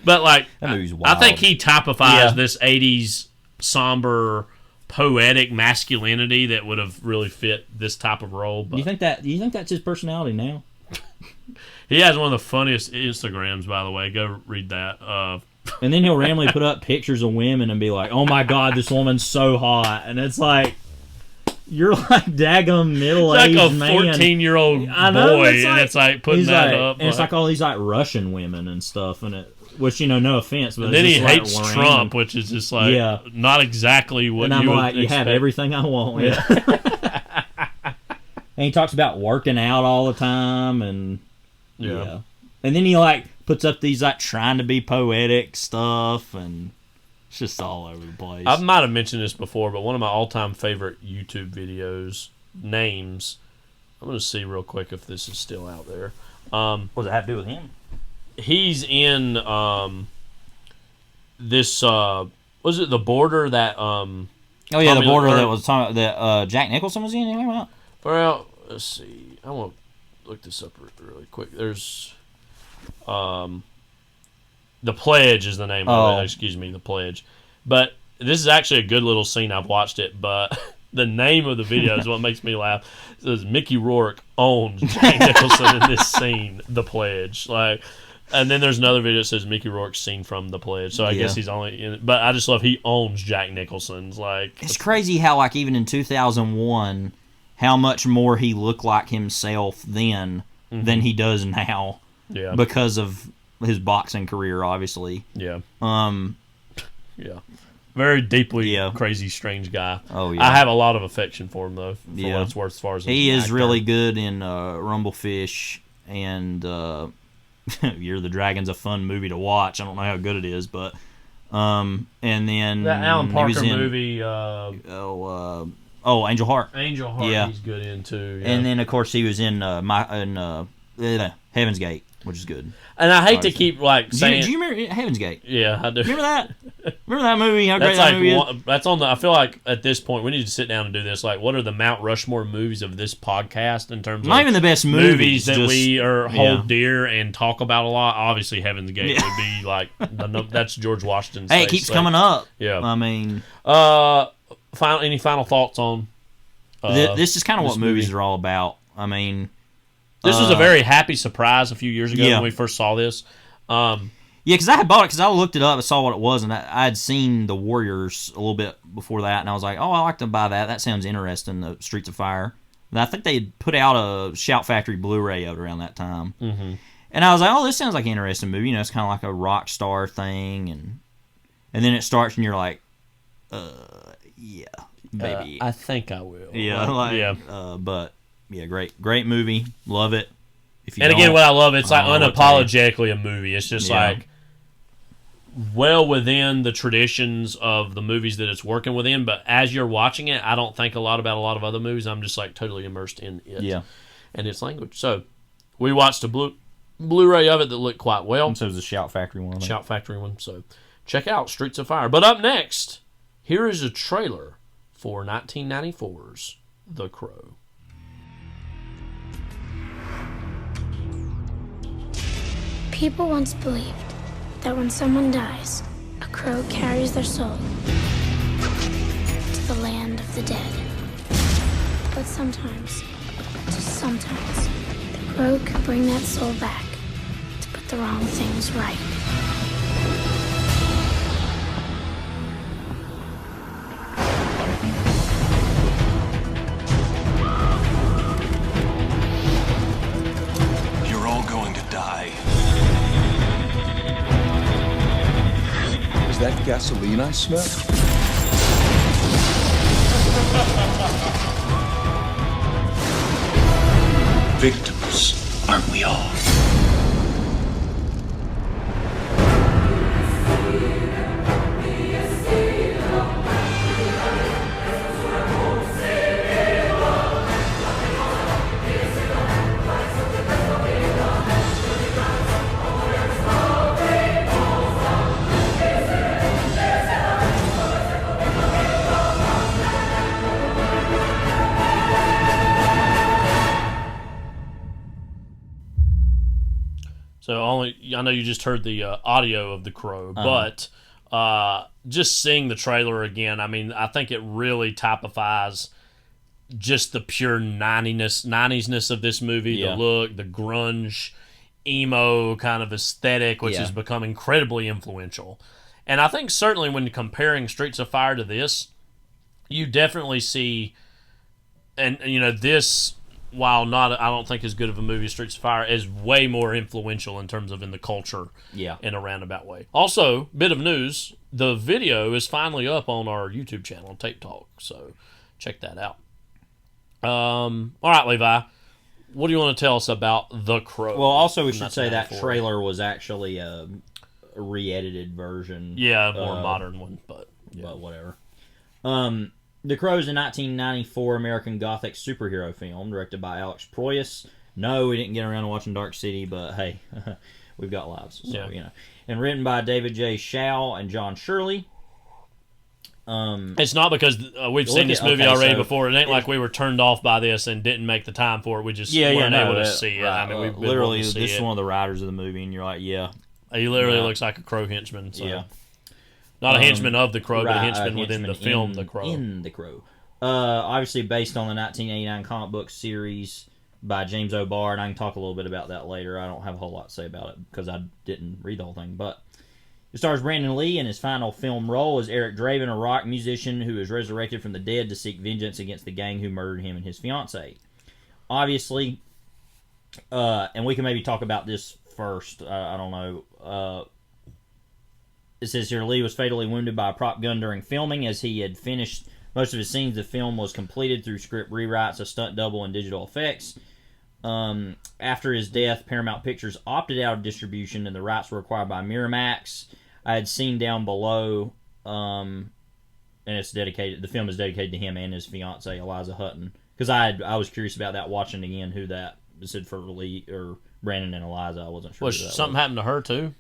But like, that movie's wild. I think he typifies this '80s somber, poetic masculinity that would have really fit this type of role. But Do you think that's his personality now? He has one of the funniest Instagrams, by the way. Go read that. And then he'll randomly put up pictures of women and be like, "Oh my God, this woman's so hot," and it's like, you're like daggum middle-aged like a man. 14-year-old boy, and it's like putting that up. And it's like all these like Russian women and stuff, and it. Which, no offense, but and then it's he just hates like Trump, which is just like not exactly what and I'm you would like, expect. You have everything I want. Yeah. And he talks about working out all the time, and and then he like puts up these like trying to be poetic stuff, and it's just all over the place. I might have mentioned this before, but one of my all-time favorite YouTube videos names. I'm going to see real quick if this is still out there. What does it have to do with him? He's in this was it The Border, that Oh yeah, the border that was talking that Jack Nicholson was in. You know? Well, let's see. I want to look this up really quick. There's, The Pledge is the name of it. Excuse me, The Pledge. But this is actually a good little scene. I've watched it, but the name of the video is what makes me laugh. It says Mickey Rourke owns Jack Nicholson in this scene, The Pledge. And then there's another video that says Mickey Rourke's scene from The Pledge. So I guess he's only in it. But I just love he owns Jack Nicholson's. It's crazy how even in 2001, how much more he looked like himself then than he does now. Yeah. Because of his boxing career, obviously. Yeah. Yeah. Very deeply crazy, strange guy. Oh, yeah. I have a lot of affection for him, though, for what it's worth as far as he is really good in Rumblefish and You're the Dragon's a fun movie to watch. I don't know how good it is, but and then that Alan Parker movie. Angel Heart. Angel Heart. He's good in too. Yeah. And then of course he was in Heaven's Gate, which is good. And I hate to keep saying. Do you remember Heaven's Gate? Yeah, I do. Remember that? Remember that movie? How great that movie is? That's on the. I feel like at this point we need to sit down and do this. What are the Mount Rushmore movies of this podcast in terms not of even the best movies that we hold dear and talk about a lot? Obviously, Heaven's Gate would be that's George Washington's. Hey, it keeps coming up. Yeah, I mean, any final thoughts on? This is kind of what movies are all about. I mean. This was a very happy surprise a few years ago when we first saw this. Because I had bought it because I looked it up and saw what it was, and I had seen The Warriors a little bit before that, and I was like, oh, I like to buy that. That sounds interesting, the Streets of Fire. And I think they had put out a Shout Factory Blu-ray of it around that time. Mm-hmm. And I was like, oh, this sounds like an interesting movie. It's kind of like a rock star thing, and then it starts, and you're like, yeah, baby. I think I will. Yeah, but... Yeah, great movie. Love it. And again, what I love, it's unapologetically a movie. It's just well within the traditions of the movies that it's working within. But as you're watching it, I don't think about a lot of other movies. I'm just totally immersed in it and its language. So we watched a Blu-ray of it that looked quite well. And so was the Shout Factory one. Shout Factory one. So check out Streets of Fire. But up next, here is a trailer for 1994's The Crow. People once believed that when someone dies, a crow carries their soul to the land of the dead. But sometimes, just sometimes, the crow can bring that soul back to put the wrong things right. You're all going to die. Is that gasoline I smell? Victims, aren't we all? So I know you just heard the audio of The Crow, but just seeing the trailer again, I mean, I think it really typifies just the pure 90s-ness of this movie, the look, the grunge, emo kind of aesthetic, which has become incredibly influential. And I think certainly when comparing Streets of Fire to this, you definitely see, and this, while not, I don't think as good of a movie as Streets of Fire, is way more influential in terms of in the culture in a roundabout way. Also, bit of news, the video is finally up on our YouTube channel, Tape Talk, so check that out. All right, Levi, what do you want to tell us about The Crow? Well, also we should say that trailer was actually a re-edited version. Yeah, a more modern one, but whatever. The Crow is a 1994 American Gothic superhero film directed by Alex Proyas. No, we didn't get around to watching Dark City, but hey, we've got lives. So, And written by David J. Shaw and John Shirley. It's not because we've seen this movie already before. It ain't like we were turned off by this and didn't make the time for it. We just weren't able to see it. Right. I mean, we've been literally, wanting to see this is it. one of the writers of the movie, and you're like, yeah. He literally looks like a Crow henchman. So. Yeah. Not a henchman of the Crow, but a henchman within henchman the film The Crow. In The Crow. Obviously based on the 1989 comic book series by James O'Barr, and I can talk a little bit about that later. I don't have a whole lot to say about it because I didn't read the whole thing. But it stars Brandon Lee in his final film role as Eric Draven, a rock musician who is resurrected from the dead to seek vengeance against the gang who murdered him and his fiancée. Obviously, and we can maybe talk about this first. I don't know. It says here, Lee was fatally wounded by a prop gun during filming. As he had finished most of his scenes, the film was completed through script rewrites, a stunt double, and digital effects. After his death, Paramount Pictures opted out of distribution, and the rights were acquired by Miramax. I had seen down below, and it's dedicated. The film is dedicated to him and his fiancée, Eliza Hutton, because I was curious about that watching again. Who that said for Lee or Brandon and Eliza? I wasn't sure. Was something happened to her too?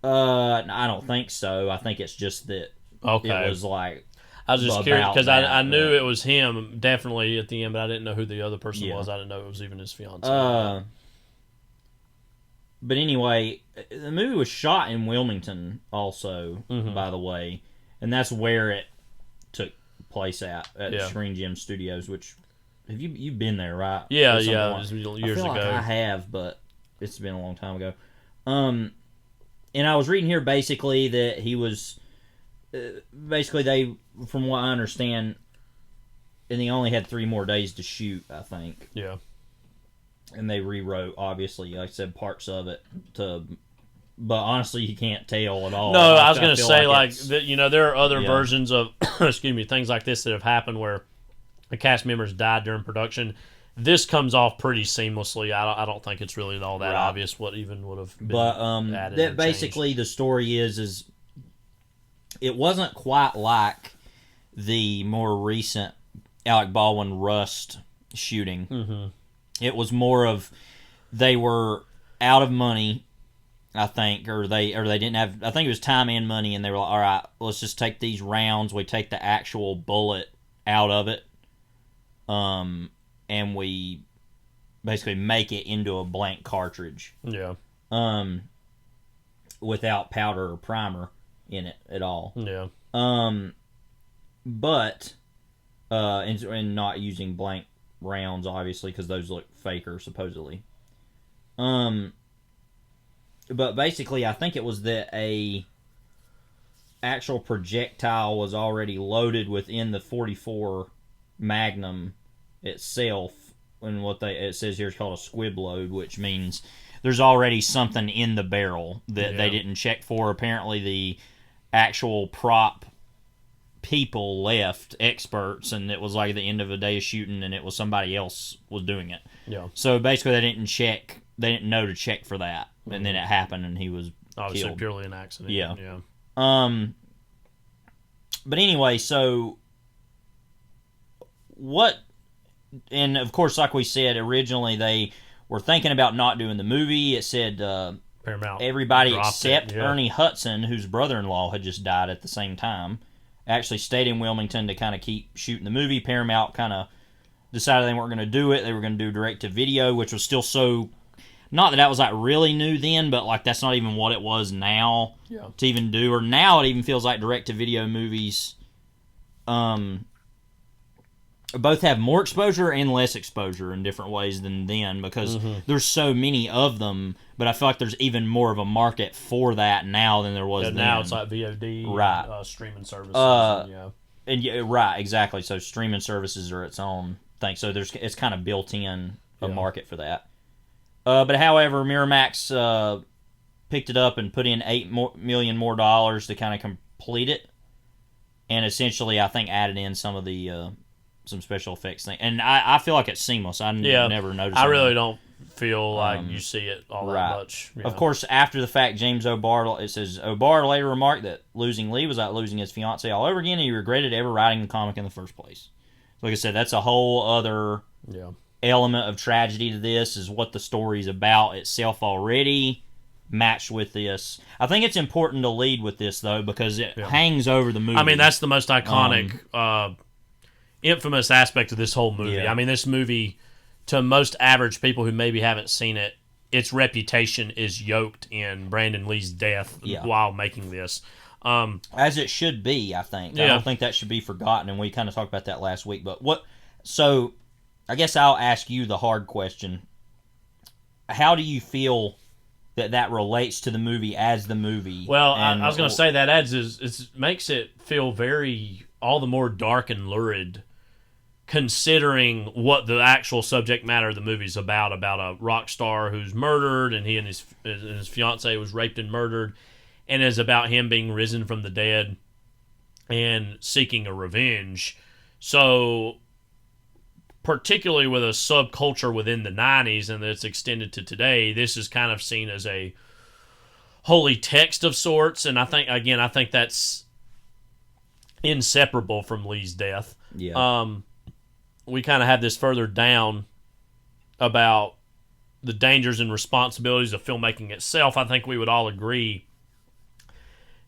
I don't think so. I think it's just that it was like. I was just curious because I knew it was him definitely at the end, but I didn't know who the other person was. I didn't know it was even his fiance. But anyway, the movie was shot in Wilmington, also, by the way, and that's where it took place at Screen Gem Studios. Which have you've been there, right? Yeah, it was years ago. Like I have, but it's been a long time ago. And I was reading here basically that he was they, from what I understand, and he only had 3 more days to shoot, I think. Yeah. And they rewrote, obviously, like I said, parts of it but honestly, you can't tell at all. No, I was going to say, there are other versions of, excuse me, things like this that have happened where the cast members died during production. This comes off pretty seamlessly. I don't think it's really all that obvious what even would have been added. That basically the story is it wasn't quite like the more recent Alec Baldwin Rust shooting. Mm-hmm. It was more of they were out of money, I think, or they didn't have. I think it was time and money, and they were like, "All right, let's just take these rounds. We take the actual bullet out of it, and we basically make it into a blank cartridge. Yeah. Without powder or primer in it at all. Yeah. But and not using blank rounds, obviously, because those look faker, supposedly. But basically, I think it was that a actual projectile was already loaded within the .44 Magnum itself, and what it says here is called a squib load, which means there's already something in the barrel that they didn't check for. Apparently, the actual prop people left, experts, and it was like the end of a day of shooting, and it was somebody else was doing it. Yeah. So basically, they didn't check. They didn't know to check for that, and then it happened, and he was obviously killed. Purely an accident. Yeah. But anyway, so what? And of course, like we said originally, they were thinking about not doing the movie. It said Paramount everybody except Ernie Hudson, whose brother-in-law had just died at the same time, actually stayed in Wilmington to kind of keep shooting the movie. Paramount kind of decided they weren't going to do it. They were going to do direct-to-video, which was still so... Not that was like really new then, but like that's not even what it was now to even do. Or now it even feels like direct-to-video movies both have more exposure and less exposure in different ways than then, because there's so many of them, but I feel like there's even more of a market for that now than there was then. Now it's like VOD, right. Streaming services. Right, exactly. So streaming services are its own thing. So it's kind of built in a market for that. But however, Miramax picked it up and put in $8 million more to kind of complete it, and essentially I think added in some of the some special effects thing. And I feel like it's seamless. I never noticed. I really don't feel like you see it all that much. Of course, after the fact, James O'Barr, it says, O'Barr later remarked that losing Lee was like losing his fiancée all over again, and he regretted ever writing the comic in the first place. Like I said, that's a whole other element of tragedy to this, is what the story's about itself already. matched with this. I think it's important to lead with this, though, because it hangs over the movie. I mean, that's the most iconic, infamous aspect of this whole movie. Yeah. I mean, this movie, to most average people who maybe haven't seen it, its reputation is yoked in Brandon Lee's death while making this. As it should be, I think. Yeah. I don't think that should be forgotten, and we kind of talked about that last week. But so I guess I'll ask you the hard question. How do you feel that relates to the movie as the movie? Well, I was going to say that it makes it feel all the more dark and lurid, considering what the actual subject matter of the movie is about a rock star who's murdered, and he and his fiancée was raped and murdered, and is about him being risen from the dead and seeking a revenge. So, particularly with a subculture within the 90s and that's extended to today, this is kind of seen as a holy text of sorts, and I think that's inseparable from Lee's death. Yeah. We kind of have this further down about the dangers and responsibilities of filmmaking itself. I think we would all agree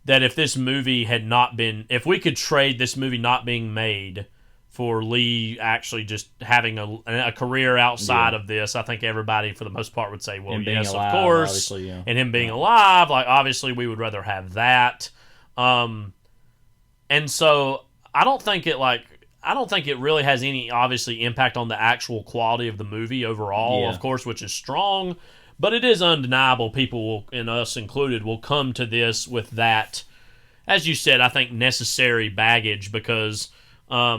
that if this movie had not been... If we could trade this movie not being made for Lee actually just having a career outside of this, I think everybody, for the most part, would say, well, yes, alive, of course. And him being alive, like, obviously we would rather have that. And so I don't think it really has any, obviously, impact on the actual quality of the movie overall, of course, which is strong. But it is undeniable people will, and us included, will come to this with that, as you said, I think necessary baggage, because I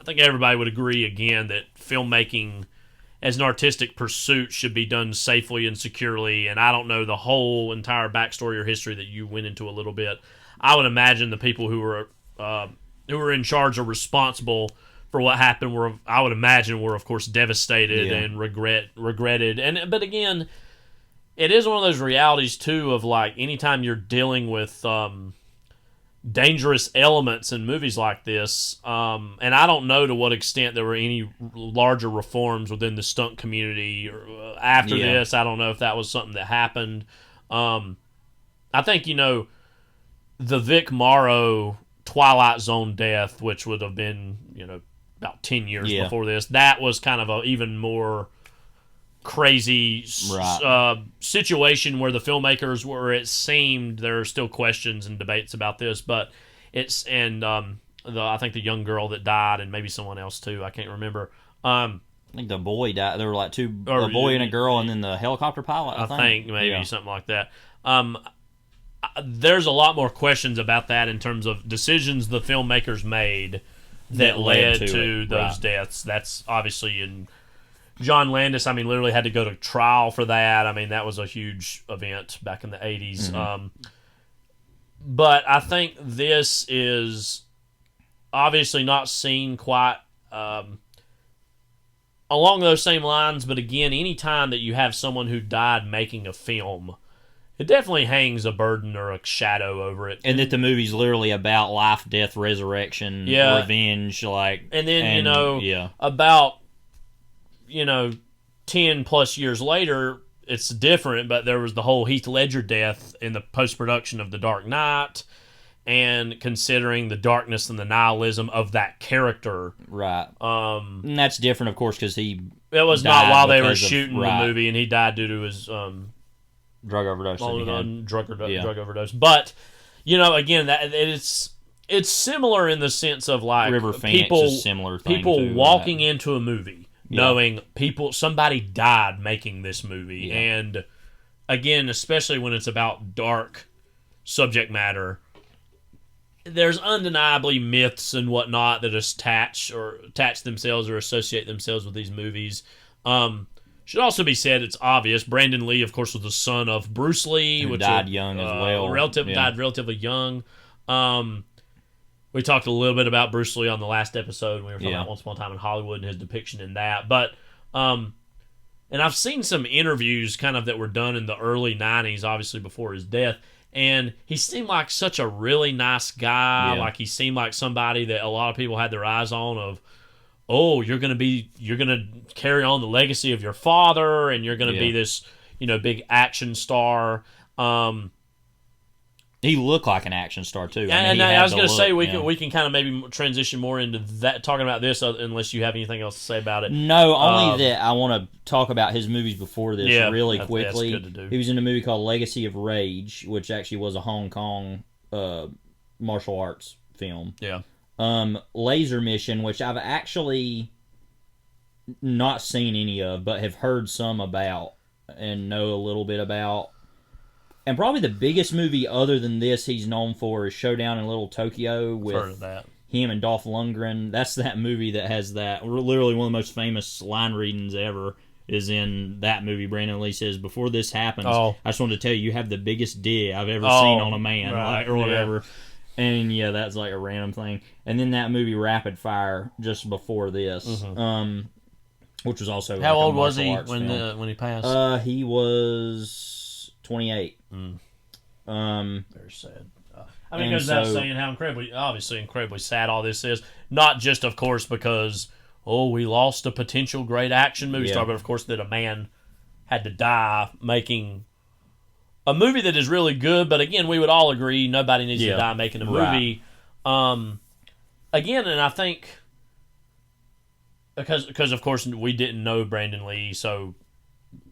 think everybody would agree, again, that filmmaking as an artistic pursuit should be done safely and securely. And I don't know the whole entire backstory or history that you went into a little bit. I would imagine the people who were in charge or responsible for what happened were of course devastated and regretted. But again, it is one of those realities too of, like, anytime you're dealing with dangerous elements in movies like this, and I don't know to what extent there were any larger reforms within the stunt community after this. I don't know if that was something that happened. I think, the Vic Morrow Twilight Zone death, which would have been, about 10 years before this, that was kind of an even more crazy situation where the filmmakers were, it seemed, there are still questions and debates about this, but I think the young girl that died, and maybe someone else too, I can't remember. I think the boy died. There were like a boy and a girl, and then the helicopter pilot, I think maybe something like that. There's a lot more questions about that in terms of decisions the filmmakers made that led to those deaths. That's obviously in John Landis. I mean, literally had to go to trial for that. I mean, that was a huge event back in the 80s. Mm-hmm. But I think this is obviously not seen quite along those same lines. But again, any time that you have someone who died making a film, it definitely hangs a burden or a shadow over it. And that the movie's literally about life, death, resurrection, revenge, and then, about 10 plus years later, it's different, but there was the whole Heath Ledger death in the post-production of The Dark Knight, and considering the darkness and the nihilism of that character. Right. And that's different, of course, because it was not while they were shooting the movie, and he died due to his drug overdose. Drug overdose. But, again, that it's similar in the sense of, like, River Phoenix is similar thing people walking into a movie knowing somebody died making this movie. And again, especially when it's about dark subject matter, there's undeniably myths and whatnot that attach themselves or associate themselves with these movies. Should also be said, it's obvious, Brandon Lee, of course, was the son of Bruce Lee, who died young as well. Died relatively young. We talked a little bit about Bruce Lee on the last episode when we were talking about Once Upon a Time in Hollywood and his depiction in that. But, and I've seen some interviews kind of that were done in the early 90s, obviously before his death, and he seemed like such a really nice guy. Like, he seemed like somebody that a lot of people had their eyes on of, you're going to carry on the legacy of your father, and you're going to be this, big action star. He looked like an action star too. I was going to say we can kind of maybe transition more into that, talking about this, unless you have anything else to say about it. No, only that I want to talk about his movies before this really quickly. That's good to do. He was in a movie called Legacy of Rage, which actually was a Hong Kong martial arts film. Yeah. Laser Mission, which I've actually not seen any of, but have heard some about and know a little bit about. And probably the biggest movie other than this he's known for is Showdown in Little Tokyo with him and Dolph Lundgren. That's that movie that has that, literally one of the most famous line readings ever is in that movie. Brandon Lee says, before this happens, I just wanted to tell you have the biggest dick I've ever seen on a man, or whatever. Yeah. And that's like a random thing. And then that movie Rapid Fire just before this, which was also how old was he when he passed? He was 28. Very sad. I mean, it goes without saying how incredibly sad all this is. Not just, of course, because we lost a potential great action movie star, but of course that a man had to die making a movie that is really good. But again, we would all agree nobody needs to die making a movie. Again, and I think because of course we didn't know Brandon Lee, so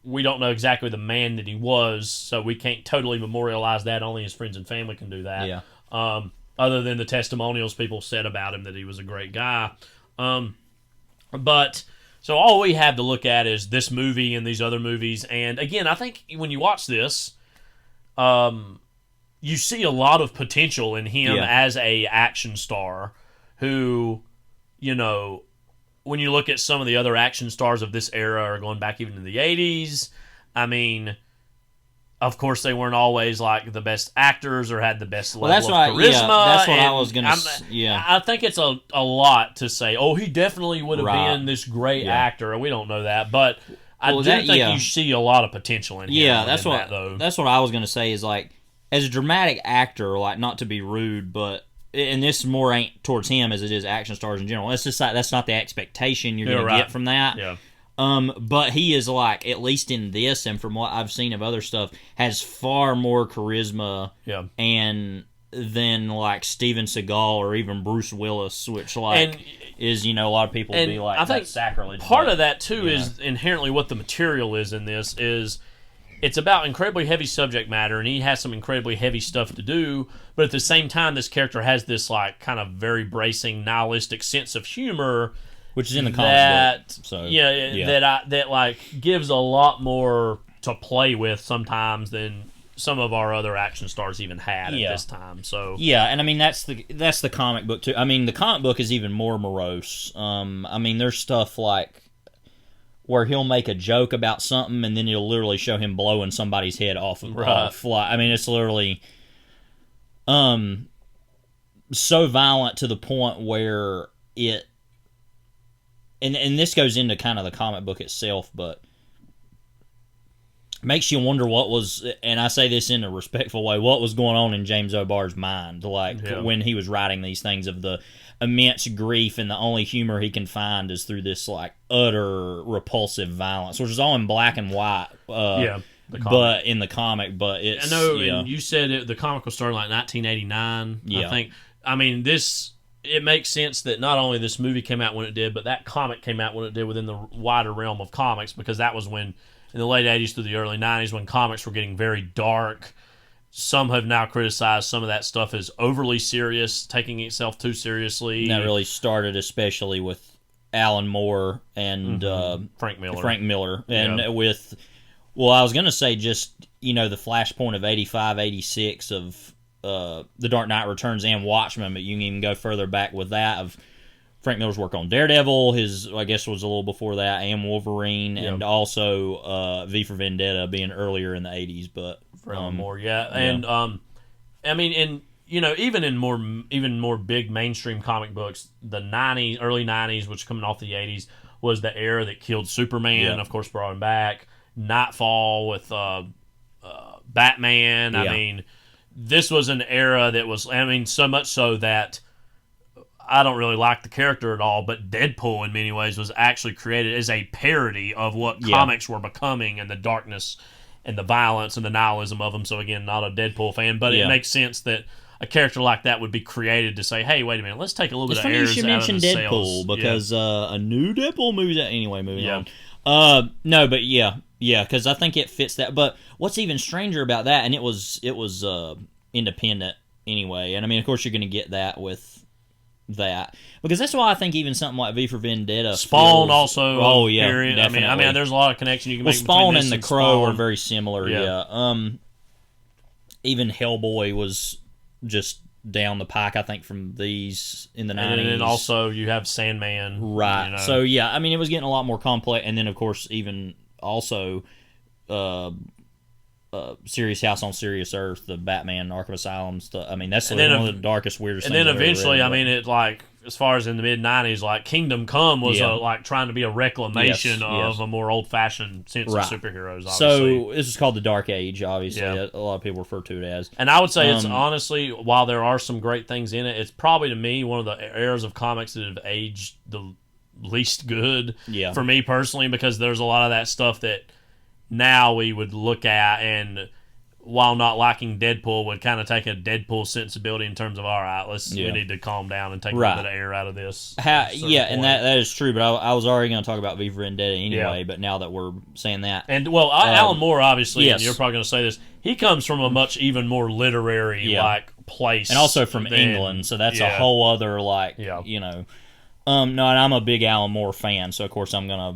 we don't know exactly the man that he was, so we can't totally memorialize that. Only his friends and family can do that. Yeah. Other than the testimonials people said about him that he was a great guy. But so all we have to look at is this movie and these other movies. And again, I think when you watch this, you see a lot of potential in him as a action star who, when you look at some of the other action stars of this era, or going back even to the 80s, I mean, of course they weren't always like the best actors or had the best level of charisma. That's what I was going to say. I think it's a lot to say, he definitely would have been this great actor. We don't know that, but I do think you see a lot of potential in him. Yeah, that's what I was going to say is, like, as a dramatic actor, like, not to be rude, but and this more ain't towards him as it is action stars in general. It's just like that's not the expectation you're going to get from that. Yeah. But he is, like, at least in this and from what I've seen of other stuff, has far more charisma and than like Steven Seagal or even Bruce Willis, which is a lot of people be like, I think that's sacrilege. Part of that too is inherently what the material is in this is. It's about incredibly heavy subject matter, and he has some incredibly heavy stuff to do, but at the same time, this character has this, like, kind of very bracing, nihilistic sense of humor. Which is in the comic book. So, that like, gives a lot more to play with sometimes than some of our other action stars even had at this time. So and I mean, that's the comic book, too. I mean, the comic book is even more morose. I mean, there's stuff like where he'll make a joke about something and then you'll literally show him blowing somebody's head off. I mean, it's literally so violent to the point where it... And this goes into kind of the comic book itself, but makes you wonder what was... And I say this in a respectful way, what was going on in James O'Barr's mind, when he was writing these things of the immense grief, and the only humor he can find is through this, like, utter repulsive violence, which is all in black and white. But in the comic, but it's... I know, and you said the comic was started like 1989. I think. I mean, it makes sense that not only this movie came out when it did, but that comic came out when it did within the wider realm of comics, because that was when, in the late 80s through the early 90s, when comics were getting very dark. Some have now criticized some of that stuff as overly serious, taking itself too seriously. And that really started especially with Alan Moore and Frank Miller. And with, I was going to say just, the flashpoint of 85, 86 of The Dark Knight Returns and Watchmen, but you can even go further back with that of Frank Miller's work on Daredevil, I guess was a little before that, and Wolverine, and also V for Vendetta being earlier in the 80s, but... more, and I mean, even in more big mainstream comic books, the early 90s, which coming off the 80s, was the era that killed Superman. Of course, brought him back. Nightfall with Batman. I mean, this was an era that was. I mean, so much so that I don't really like the character at all, but Deadpool in many ways was actually created as a parody of what comics were becoming and the darkness and the violence and the nihilism of them. So again, not a Deadpool fan, but it makes sense that a character like that would be created to say, "Hey, wait a minute, let's take a little bit of airs out of the Deadpool sales." because a new Deadpool movie's out anyway. Moving on. No, but yeah, because I think it fits that. But what's even stranger about that, and it was independent anyway, and I mean, of course, you're going to get that with that because that's why I think even something like V for Vendetta, Spawn also. Oh yeah, period. definitely. I mean, there's a lot of connection you can make. Spawn between this and The Crow Spawn. are very similar. Yeah. Even Hellboy was just down the pike, I think, from these in the 90s. And then also you have Sandman. Right. You know. So, yeah, I mean, it was getting a lot more complex. And then, of course, even also Serious House on Serious Earth, the Batman Arkham Asylum stuff. I mean, that's one of the darkest, weirdest things. And then I've ever eventually, read. I mean, it like, as far as in the mid-90s, like Kingdom Come was like trying to be a reclamation of a more old-fashioned sense of superheroes, obviously. So this is called the Dark Age, obviously. Yeah. A lot of people refer to it as. And I would say it's honestly, while there are some great things in it, it's probably to me one of the eras of comics that have aged the least good for me personally, because there's a lot of that stuff that now we would look at and, while not liking Deadpool, would kind of take a Deadpool sensibility in terms of, all right, we need to calm down and take a little bit of air out of this. And that is true, but I was already going to talk about V for Vendetta anyway, but now that we're saying that. And, well, Alan Moore, obviously, and you're probably going to say this, he comes from a much even more literary, place. And also from England, so that's a whole other, you know. No, and I'm a big Alan Moore fan, so of course I'm going to,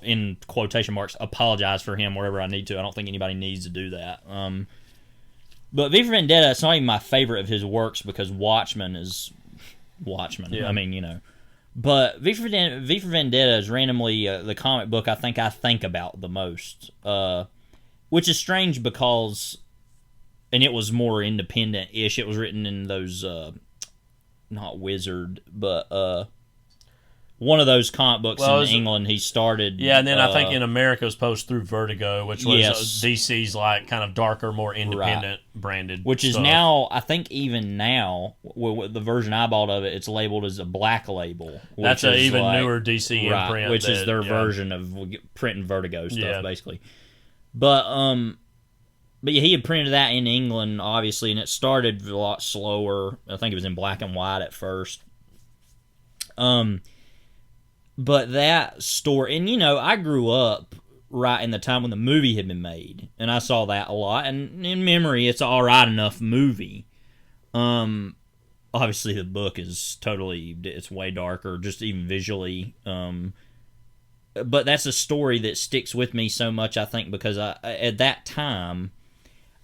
in quotation marks, apologize for him wherever I need to. I don't think anybody needs to do that. But V for Vendetta, it's not even my favorite of his works because Watchmen is Watchmen. Yeah. I mean, you know. But V for Vendetta is randomly the comic book I think about the most. Which is strange because, and it was more independent-ish. It was written in those, not Wizard, but one of those comic books in England he started. Yeah, and then I think in America it was posted through Vertigo, which was DC's like kind of darker, more independent branded. Which is now, I think even now, with the version I bought of it, it's labeled as a black label. That's an even newer DC imprint. Which is their version of printing Vertigo stuff, basically. But yeah, he had printed that in England, obviously, and it started a lot slower. I think it was in black and white at first. But that story, and you know, I grew up right in the time when the movie had been made, and I saw that a lot, and in memory, it's an alright enough movie. Obviously the book is it's way darker, just even visually. But that's a story that sticks with me so much, I think, because at that time,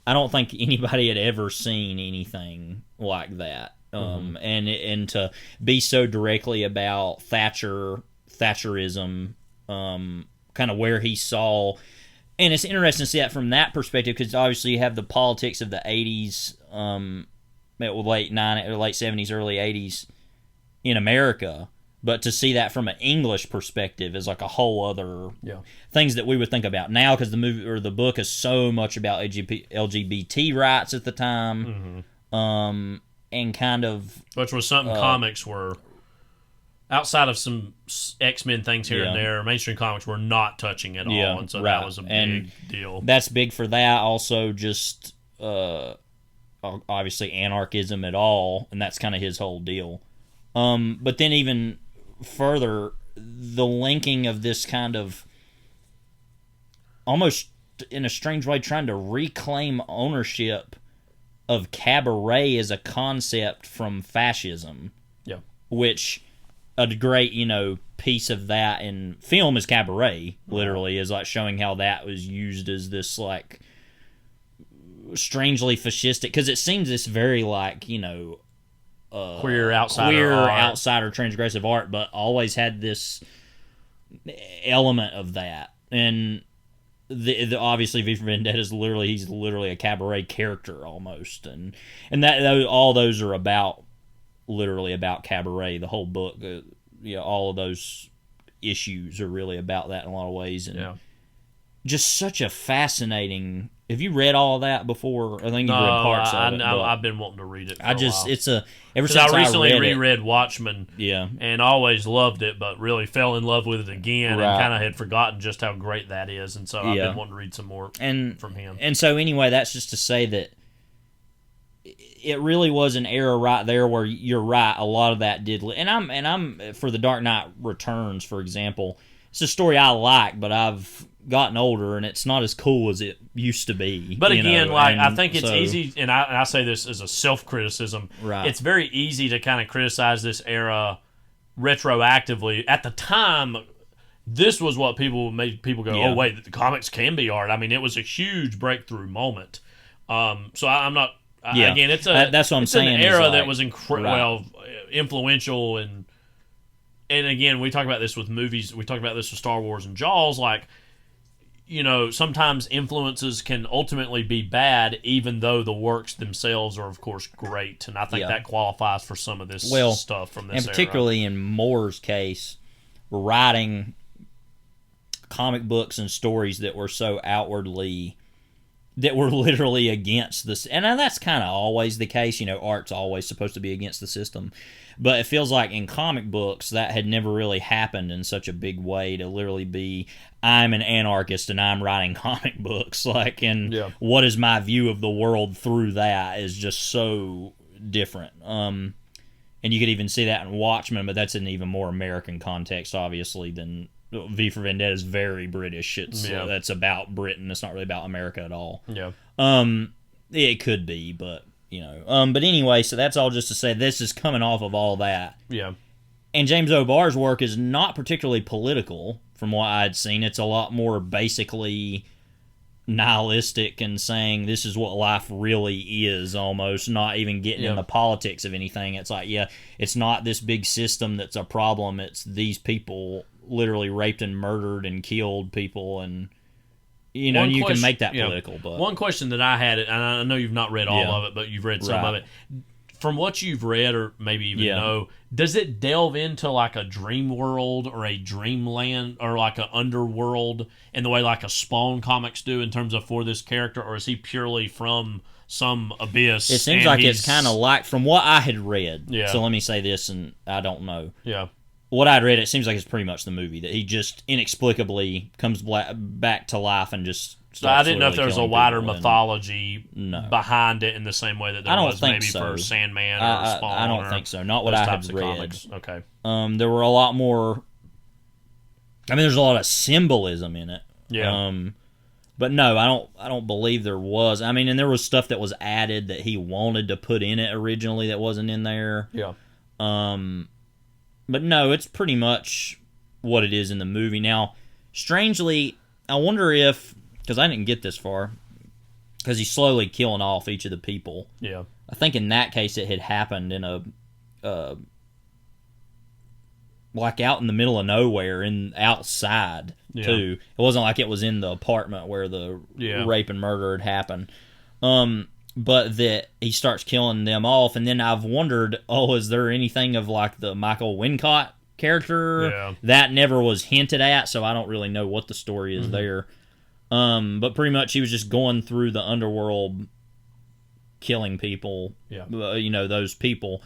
I don't think anybody had ever seen anything like that. And to be so directly about Thatcherism, kind of where he saw, and it's interesting to see that from that perspective, because obviously you have the politics of the 80s, late 70s, early 80s in America, but to see that from an English perspective is like a whole other things that we would think about now, because the movie or the book is so much about LGBT rights at the time, and kind of, which was something comics were, outside of some X-Men things here and there, mainstream comics were not touching at all, and so that was a big deal. That's big for that. Also, just obviously anarchism at all, and that's kind of his whole deal. But then even further, the linking of this kind of almost in a strange way trying to reclaim ownership of cabaret as a concept from fascism. Yeah. Which a great, piece of that in film is Cabaret, literally, is like showing how that was used as this like strangely fascistic, because it seems this very like, queer outsider transgressive art, but always had this element of that. And the obviously V for Vendetta is he's literally a cabaret character almost, and that all those are literally about cabaret. The whole book, all of those issues are really about that in a lot of ways, and just such a fascinating Have you read all of that before? I think you've read parts of it. I've been wanting to read it. Ever since I recently reread Watchmen, yeah, and always loved it, but really fell in love with it again, right. and kind of had forgotten just how great that is, and so I've been wanting to read some more from him. And so anyway, that's just to say that it really was an era right there where you're right. A lot of that did, and I'm for The Dark Knight Returns, for example. It's a story I like, but I've gotten older, and it's not as cool as it used to be. But again, I think it's easy, and I say this as a self-criticism. Right. It's very easy to kind of criticize this era retroactively. At the time, this was what made people go, "Oh wait, the comics can be art." I mean, it was a huge breakthrough moment. So I'm not. Again, that's what I'm saying. An era that was influential and again, we talk about this with movies. We talk about this with Star Wars and Jaws. Like, sometimes influences can ultimately be bad, even though the works themselves are, of course, great. And I think that qualifies for some of this stuff from this era. And particularly in Moore's case, writing comic books and stories that were so outwardly, that were literally against this. And that's kind of always the case. Art's always supposed to be against the system. But it feels like in comic books, that had never really happened in such a big way to literally be, I'm an anarchist and I'm writing comic books. What is my view of the world through that is just so different. And you could even see that in Watchmen, but that's in an even more American context, obviously, than V for Vendetta is very British. That's about Britain. It's not really about America at all. Yeah. It could be, but... but anyway, so that's all just to say this is coming off of all that. Yeah. And James O'Barr's work is not particularly political from what I'd seen. It's a lot more basically nihilistic and saying this is what life really is, almost, not even getting into politics of anything. It's like, it's not this big system that's a problem. It's these people literally raped and murdered and killed people, and you can make that political. But one question that I had, and I know you've not read all of it, but you've read some of it. From what you've read, or maybe even know, does it delve into like a dream world or a dreamland or like an underworld in the way like a Spawn comics do in terms of for this character, or is he purely from some abyss? It seems like it's kind of like, from what I had read. Yeah. So let me say this, and I don't know. Yeah. What I'd read, it seems like it's pretty much the movie, that he just inexplicably comes back to life and just starts. So I didn't know if there was a wider mythology behind it in the same way that there was maybe for Sandman or Spawn. I don't think so. Not what I had read. Comics. Okay. There were a lot more. I mean, there's a lot of symbolism in it. Yeah. But no, I don't believe there was. I mean, and there was stuff that was added that he wanted to put in it originally that wasn't in there. Yeah. But no, it's pretty much what it is in the movie. Now, strangely, I wonder if, because I didn't get this far, because he's slowly killing off each of the people. Yeah. I think in that case it had happened in a, like out in the middle of nowhere, outside, too. It wasn't like it was in the apartment where the rape and murder had happened. But that he starts killing them off, and then I've wondered, is there anything of like the Michael Wincott character? Yeah. That never was hinted at, so I don't really know what the story is there. But pretty much he was just going through the underworld killing people, those people.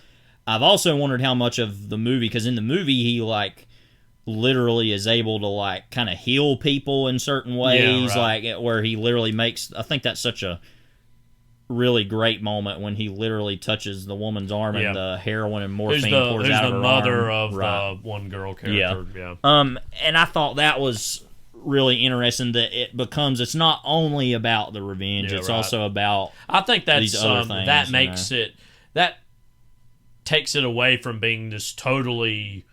I've also wondered how much of the movie, because in the movie he like literally is able to like kind of heal people in certain ways, like where he literally makes, I think that's such a really great moment when he literally touches the woman's arm and the heroin and morphine pours out of her arm. Who's the mother of the one girl character. Yeah. And I thought that was really interesting, that it becomes, it's not only about the revenge, it's also about I think that's these other things, that makes it, that takes it away from being this totally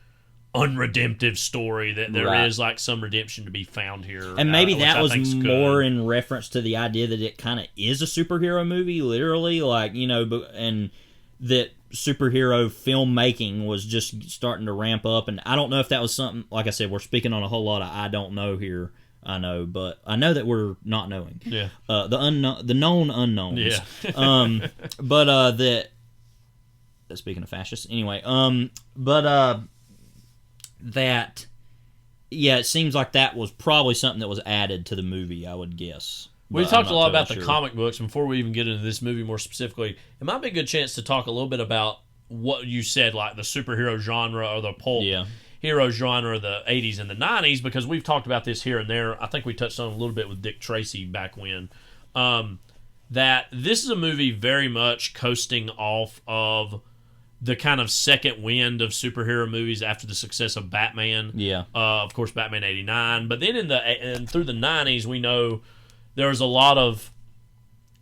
unredemptive story, that there is like some redemption to be found here. And maybe that was more in reference to the idea that it kind of is a superhero movie, literally, like, and that superhero filmmaking was just starting to ramp up. And I don't know if that was something, like I said, we're speaking on a whole lot of I don't know here. I know, but I know that we're not knowing. Yeah. The known unknowns. Yeah. But that, speaking of fascists, anyway, that, it seems like that was probably something that was added to the movie, I would guess. We talked a lot about the comic books. Before we even get into this movie more specifically, it might be a good chance to talk a little bit about what you said, like the superhero genre or the pulp hero genre of the 80s and the 90s, because we've talked about this here and there. I think we touched on it a little bit with Dick Tracy back when. That this is a movie very much coasting off of the kind of second wind of superhero movies after the success of Batman. Yeah. Of course, Batman 89. But then and through the 90s, we know there was a lot of,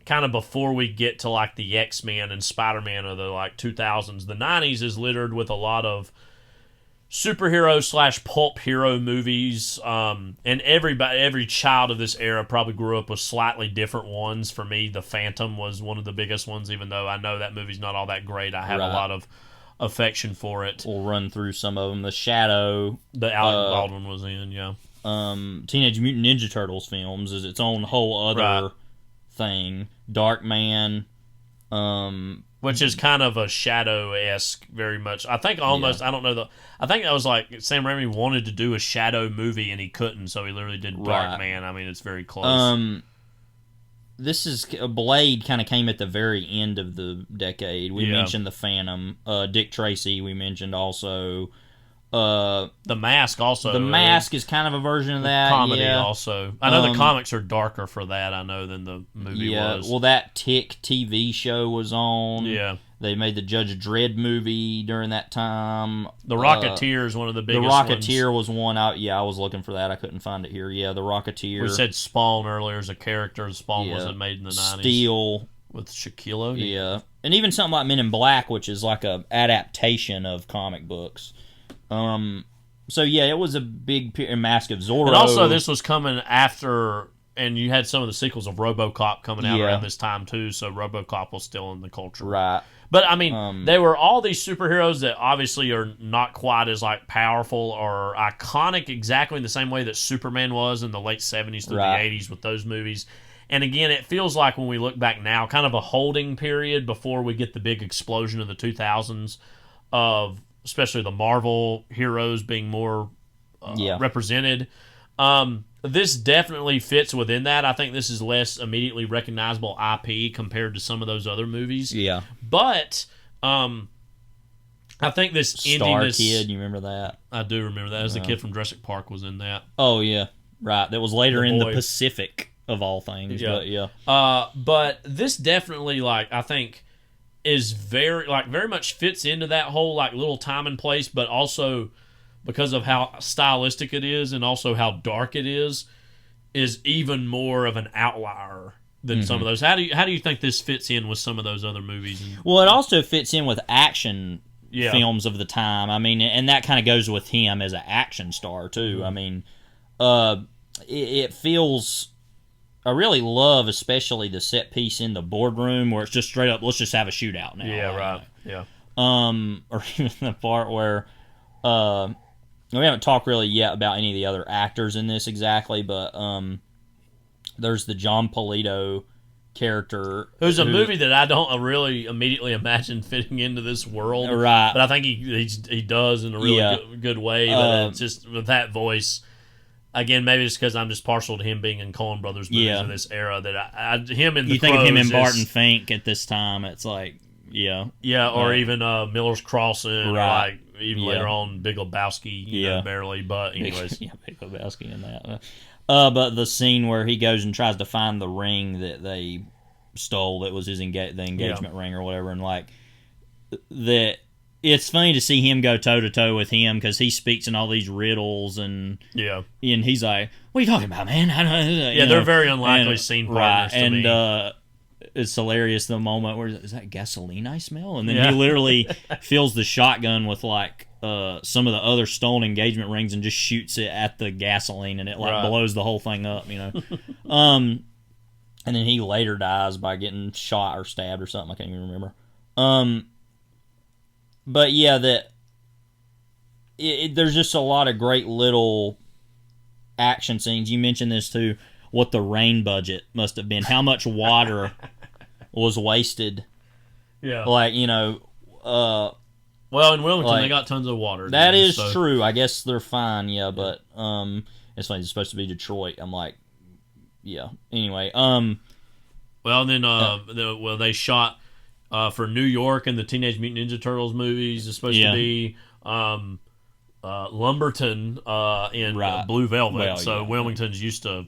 kind of before we get to like the X-Men and Spider-Man of the like 2000s, the 90s is littered with a lot of superhero / pulp hero movies, and every child of this era probably grew up with slightly different ones. For me, The Phantom was one of the biggest ones, even though I know that movie's not all that great. I have a lot of affection for it. We'll run through some of them. The Shadow, the Alec Baldwin was in, Teenage Mutant Ninja Turtles films is its own whole other thing. Darkman, which is kind of a Shadow-esque, very much. I think almost, I don't know, I think that was like Sam Raimi wanted to do a Shadow movie and he couldn't, so he literally did Darkman. I mean, it's very close. This is, Blade kind of came at the very end of the decade. We mentioned The Phantom. Dick Tracy, we mentioned also. The Mask also. The Mask is kind of a version of that. Comedy also. I know the comics are darker for that, I know, than the movie was. Well, that Tick TV show was on. Yeah. They made the Judge Dredd movie during that time. The Rocketeer is one of the biggest ones. The Rocketeer was one. I was looking for that. I couldn't find it here. Yeah, The Rocketeer. We said Spawn earlier as a character. Spawn wasn't made in the 90s. Steel. With Shaquille O'Neal. Yeah. And even something like Men in Black, which is like a adaptation of comic books. So yeah, it was a big Mask of Zorro. And also this was coming after, and you had some of the sequels of RoboCop coming out around this time too, so RoboCop was still in the culture. Right. But I mean, they were all these superheroes that obviously are not quite as like powerful or iconic exactly in the same way that Superman was in the late 70s through the 80s with those movies. And again, it feels like when we look back now, kind of a holding period before we get the big explosion of the 2000s of especially the Marvel heroes being more represented. This definitely fits within that. I think this is less immediately recognizable IP compared to some of those other movies. Yeah. But I think this Star Kid, you remember that? I do remember that. As the kid from Jurassic Park was in that. Oh, yeah. Right. That was later in the Pacific, of all things. Yeah. But, but this definitely, like, I think is very much fits into that whole like little time and place, but also because of how stylistic it is and also how dark it is even more of an outlier than some of those. How do you think this fits in with some of those other movies? Well, it also fits in with action films of the time. I mean, and that kind of goes with him as an action star too. I mean, it feels. I really love, especially the set piece in the boardroom where it's just straight up, let's just have a shootout now. Yeah, right. Yeah. Or even the part where we haven't talked really yet about any of the other actors in this exactly, but there's the John Polito character, who's a movie that I don't really immediately imagine fitting into this world. Right. But I think he does in a really good way. But it's just with that voice. Again, maybe it's because I'm just partial to him being in Coen Brothers movies in this era. That him and you think of him and Barton Fink at this time, it's like or even Miller's Crossing, or like even later on Big Lebowski, you know, barely. But anyways, Big Lebowski in that. But the scene where he goes and tries to find the ring that they stole, that was his the engagement ring or whatever, and like that. It's funny to see him go toe-to-toe with him because he speaks in all these riddles and he's like, what are you talking about, man? They're very unlikely scene partners to me. And it's hilarious the moment where, is that gasoline I smell? And then he literally fills the shotgun with like some of the other stolen engagement rings and just shoots it at the gasoline and it like blows the whole thing up, you know. And then he later dies by getting shot or stabbed or something. I can't even remember. But yeah, there's just a lot of great little action scenes. You mentioned this too, what the rain budget must have been. How much water was wasted. Yeah. Like, you know... well, in Wilmington, they got tons of water. That is true. I guess they're fine, but it's funny. It's supposed to be Detroit. I'm like, yeah. Anyway, well, then they shot for New York and the Teenage Mutant Ninja Turtles movies. It's supposed to be Lumberton in Blue Velvet. Well, so Wilmington's used to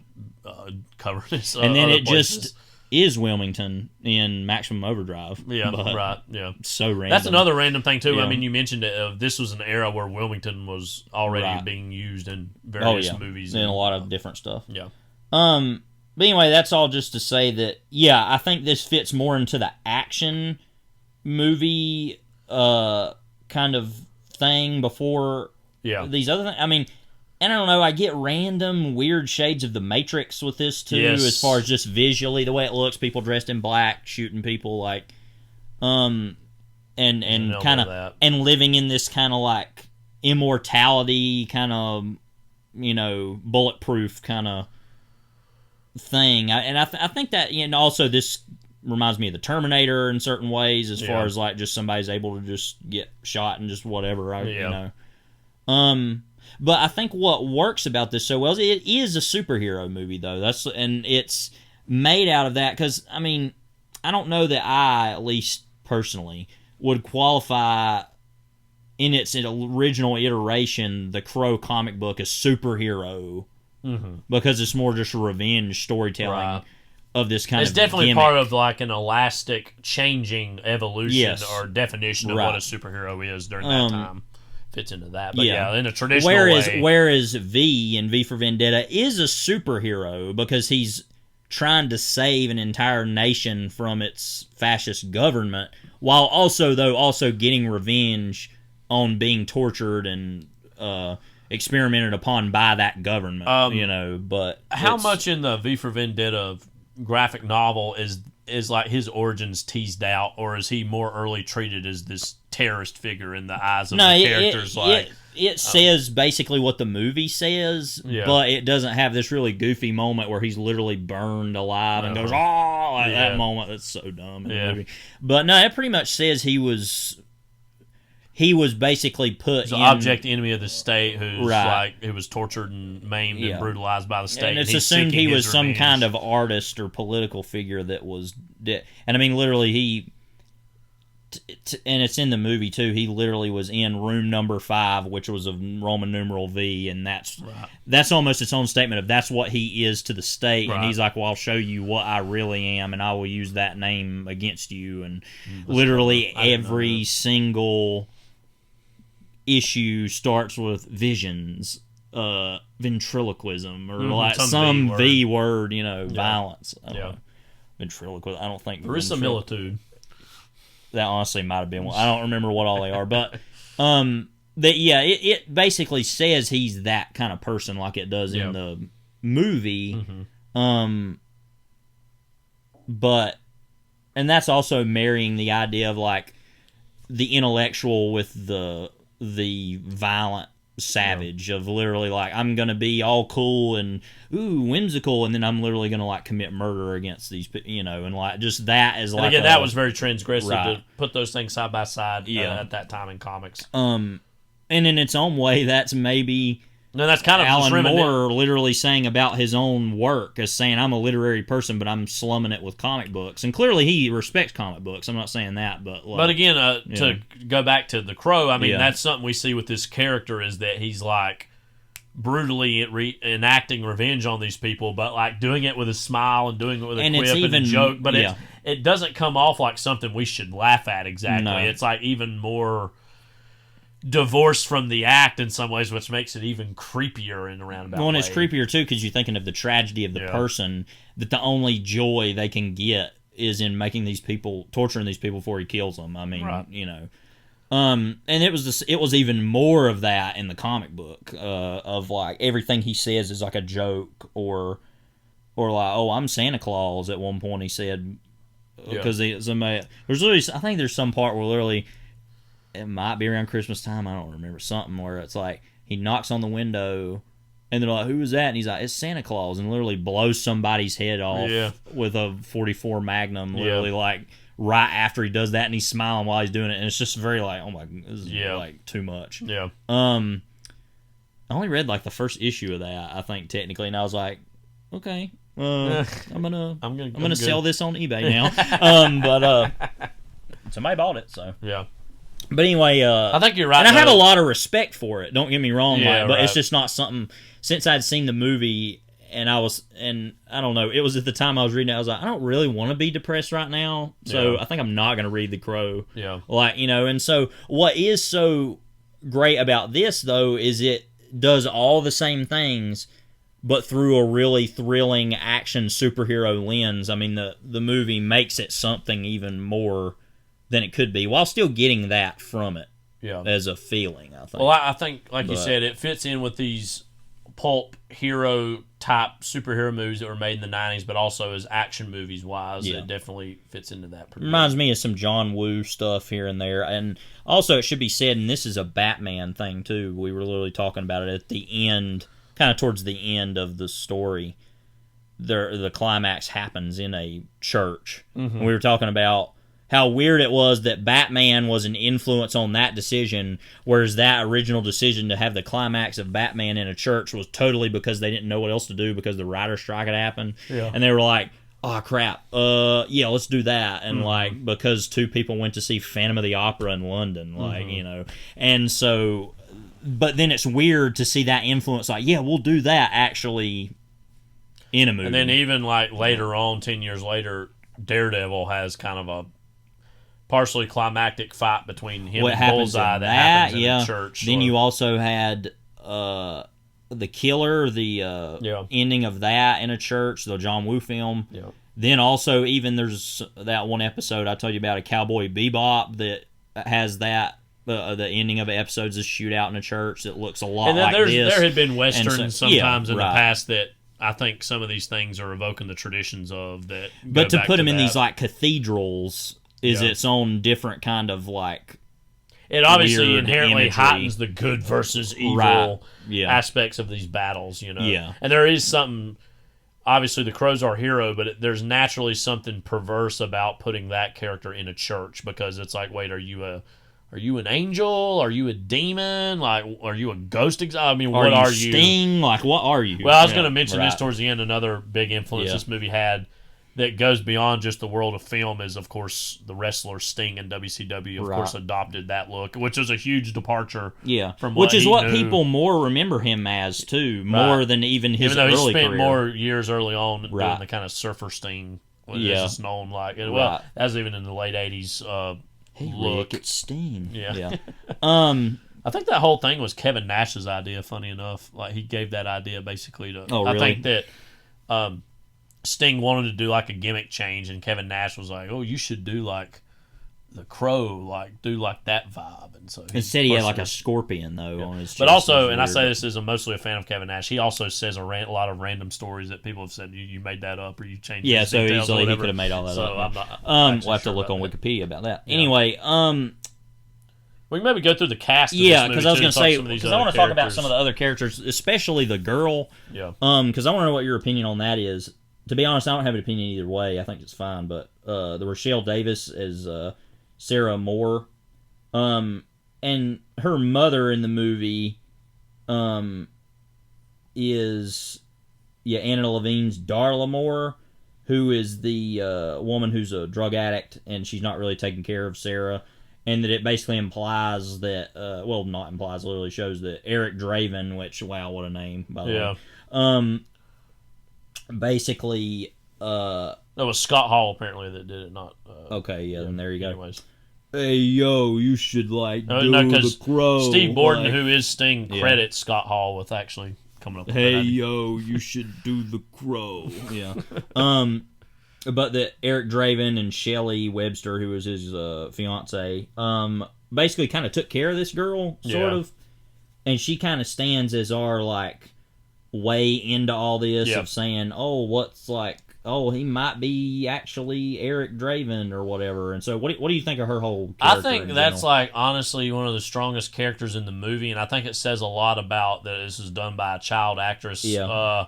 cover this. And then it places. just is Wilmington in Maximum Overdrive. Yeah, right. Yeah, so random. That's another random thing too. Yeah. I mean, you mentioned it. This was an era where Wilmington was already being used in various movies and a lot of different stuff. Yeah. But anyway, that's all just to say that I think this fits more into the action movie kind of thing before these other things. I mean, and I don't know, I get random weird shades of the Matrix with this too, as far as just visually the way it looks, people dressed in black shooting people like and kind of and living in this kind of like immortality kind of, you know, bulletproof kind of thing. I think that, you know, also this reminds me of the Terminator in certain ways, as far as like just somebody's able to just get shot and just whatever, you know. But I think what works about this so well is it is a superhero movie, though. And it's made out of that, because I mean, I don't know that I, at least personally, would qualify in its original iteration the Crow comic book as superhero, because it's more just a revenge storytelling of this kind of. It's definitely gimmick. part of like an elastic changing evolution or definition of what a superhero is during that time. Fits into that, but in a traditional way. Whereas V in V for Vendetta is a superhero because he's trying to save an entire nation from its fascist government, while also getting revenge on being tortured and experimented upon by that government. You know, but how much in the V for Vendetta graphic novel is like his origins teased out, or is he more early treated as this terrorist figure in the eyes of the characters? It says basically what the movie says, but it doesn't have this really goofy moment where he's literally burned alive and goes, "Oh!" Like that moment. That's so dumb in the movie. But no, it pretty much says he was basically put an object enemy of the state who's like who was tortured and maimed and brutalized by the state. And it's assumed he was some kind of artist or political figure that was dead. And I mean, literally, and it's in the movie too, he literally was in room number 5, which was of Roman numeral V, and that's almost its own statement of that's what he is to the state. And he's like, well, I'll show you what I really am, and I will use that name against you. And literally every single issue starts with visions, ventriloquism, or like some V word, you know, violence. I don't know. Ventriloquism. I don't think verisimilitude. That honestly might have been one. I don't remember what all they are, but it basically says he's that kind of person, like it does in the movie. But and that's also marrying the idea of like the intellectual with the violent savage of literally like, I'm gonna be all cool and whimsical, and then I'm literally gonna like commit murder against these, you know, and like just that is like, and again, that was very transgressive to put those things side by side at that time in comics. And in its own way, that's maybe that's kind of Alan Moore literally saying about his own work as saying, I'm a literary person, but I'm slumming it with comic books. And clearly he respects comic books. I'm not saying that, but like, but again, to go back to the Crow, I mean, that's something we see with this character, is that he's like brutally enacting revenge on these people, but like doing it with a smile and doing it with a quip and a joke. But it doesn't come off like something we should laugh at exactly. No. It's like even more divorced from the act in some ways, which makes it even creepier in a roundabout way. Well, and it's creepier too because you're thinking of the tragedy of the person, that the only joy they can get is in making these people, torturing these people before he kills them. I mean, you know, and it was even more of that in the comic book, of like everything he says is like a joke, or like, oh, I'm Santa Claus. At one point he said, because there's literally, I think there's some part where literally, it might be around Christmas time, I don't remember, something where it's like he knocks on the window and they're like, who is that? And he's like, it's Santa Claus, and literally blows somebody's head off with a 44 Magnum, literally like right after he does that, and he's smiling while he's doing it, and it's just very like, oh my, this is like too much. I only read like the first issue of that, I think, technically, and I was like, okay, I'm gonna I'm sell good. this on eBay now. But somebody bought it, so yeah. But anyway, I think you're right. And I have though. a lot of respect for it. Don't get me wrong, Yeah, but it's right. just not something. Since I'd seen the movie, and I don't know, it was at the time I was reading it. I was like, I don't really want to be depressed right now, so Yeah. I think I'm not going to read The Crow. Yeah. Like, and so what is so great about this though is it does all the same things, but through a really thrilling action superhero lens. I mean, the movie makes it something even more than it could be, while still getting that from it. Yeah. As a feeling, I think. Well, I think, like you said, it fits in with these pulp hero type superhero movies that were made in the 90s, but also as action movies wise, it definitely fits into that. Reminds me of some John Woo stuff here and there. And also, it should be said, and this is a Batman thing too, we were literally talking about it at the end, kind of towards the end of the story. The climax happens in a church. Mm-hmm. We were talking about how weird it was that Batman was an influence on that decision, whereas that original decision to have the climax of Batman in a church was totally because they didn't know what else to do because the writer's strike had happened. Yeah. And they were like, oh, crap, yeah, let's do that. And, like, because two people went to see Phantom of the Opera in London, like, And so, but then it's weird to see that influence, like, yeah, we'll do that actually in a movie. And then even, like, later on, 10 years later, Daredevil has kind of a partially climactic fight between him and Bullseye that happens in the church. Then you also had the Killer, the ending of that in a church, the John Woo film. Yeah. Then also, even there's that one episode I told you about, a Cowboy Bebop, that has that. The ending of an episode is a shootout in a church that looks a lot like this. There had been westerns sometimes in the right. past that I think some of these things are evoking the traditions of that. But to back put them in that. these like cathedrals is its own different kind of like. It obviously weird inherently imagery. heightens the good versus evil Right. Yeah. aspects of these battles, Yeah. And there is something. Obviously, the Crow's our hero, but there's naturally something perverse about putting that character in a church because it's like, wait, are you an angel? Are you a demon? Like, are you a ghost? I mean, what are you? Sting? Like, what are you? Well, I was going to mention this right. towards the end. Another big influence Yeah. this movie had that goes beyond just the world of film is, of course, the wrestler Sting in WCW, of Right. course, adopted that look, which was a huge departure. Yeah, from which is what knew. people more remember him as too, more than even his Even though early he spent career. more years early on doing Right. the kind of surfer Sting. Yeah. It's just known like well, Right. that was even in the late '80s. Hey, Look, Rick, it's Sting. Yeah. Um, I think that whole thing was Kevin Nash's idea. Funny enough, like he gave that idea basically to. Oh, really? I think that Sting wanted to do like a gimmick change, and Kevin Nash was like, "Oh, you should do like the Crow, like do like that vibe." And so instead, he had like a scorpion though on his chest. But also, It and I was say weird. this as I'm mostly a fan of Kevin Nash. He also says a lot of random stories that people have said you made that up or you changed. Yeah, these so details or easily he whatever. could have made all that so up. I'm not. We'll have to look on Wikipedia about that. Yeah. Anyway, we can maybe go through the cast. Of yeah, because because I was going to say, because I want to talk about some of the other characters, especially the girl. Yeah. Because I want to know what your opinion on that is. To be honest, I don't have an opinion either way. I think it's fine. But the Rochelle Davis is Sarah Moore, and her mother in the movie is Anna Levine's Darla Moore, who is the woman who's a drug addict and she's not really taking care of Sarah. And that it basically implies that, well, not implies, literally shows that Eric Draven, which, wow, what a name, by the way. Basically, that was Scott Hall apparently that did it. Not okay. Yeah, then there you go. Anyways, hey yo, you should like do no, the Crow. Steve Borden, like, who is Sting, Yeah. credits Scott Hall with actually coming up with hey that idea. yo, you should do the Crow. Yeah. But that Eric Draven and Shelley Webster, who was his fiance, basically kind of took care of this girl, sort Yeah. of, and she kind of stands as our like way into all this Yeah. of saying, he might be actually Eric Draven or whatever. And so, what do you think of her whole I character think in that's general? like honestly one of the strongest characters in the movie, and I think it says a lot about that this is done by a child actress. Yeah.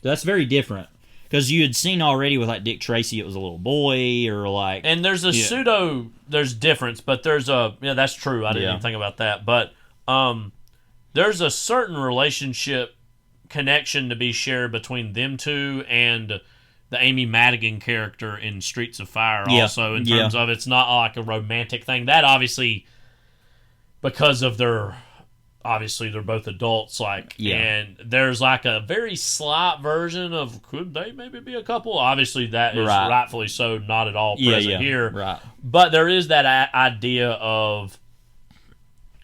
That's very different. Because you had seen already with like Dick Tracy, it was a little boy or like, And there's a there's difference, but there's that's true. I didn't Yeah. even think about that. But there's a certain relationship connection to be shared between them two and the Amy Madigan character in Streets of Fire. Also, in terms of it's not like a romantic thing. That obviously, because of they're both adults, and there's like a very slight version of could they maybe be a couple. Obviously, that is rightfully so not at all present here. Right. But there is that idea of,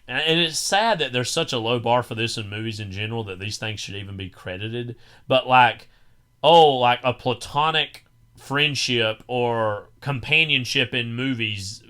and it's sad that there's such a low bar for this in movies in general that these things should even be credited. But like a platonic friendship or companionship in movies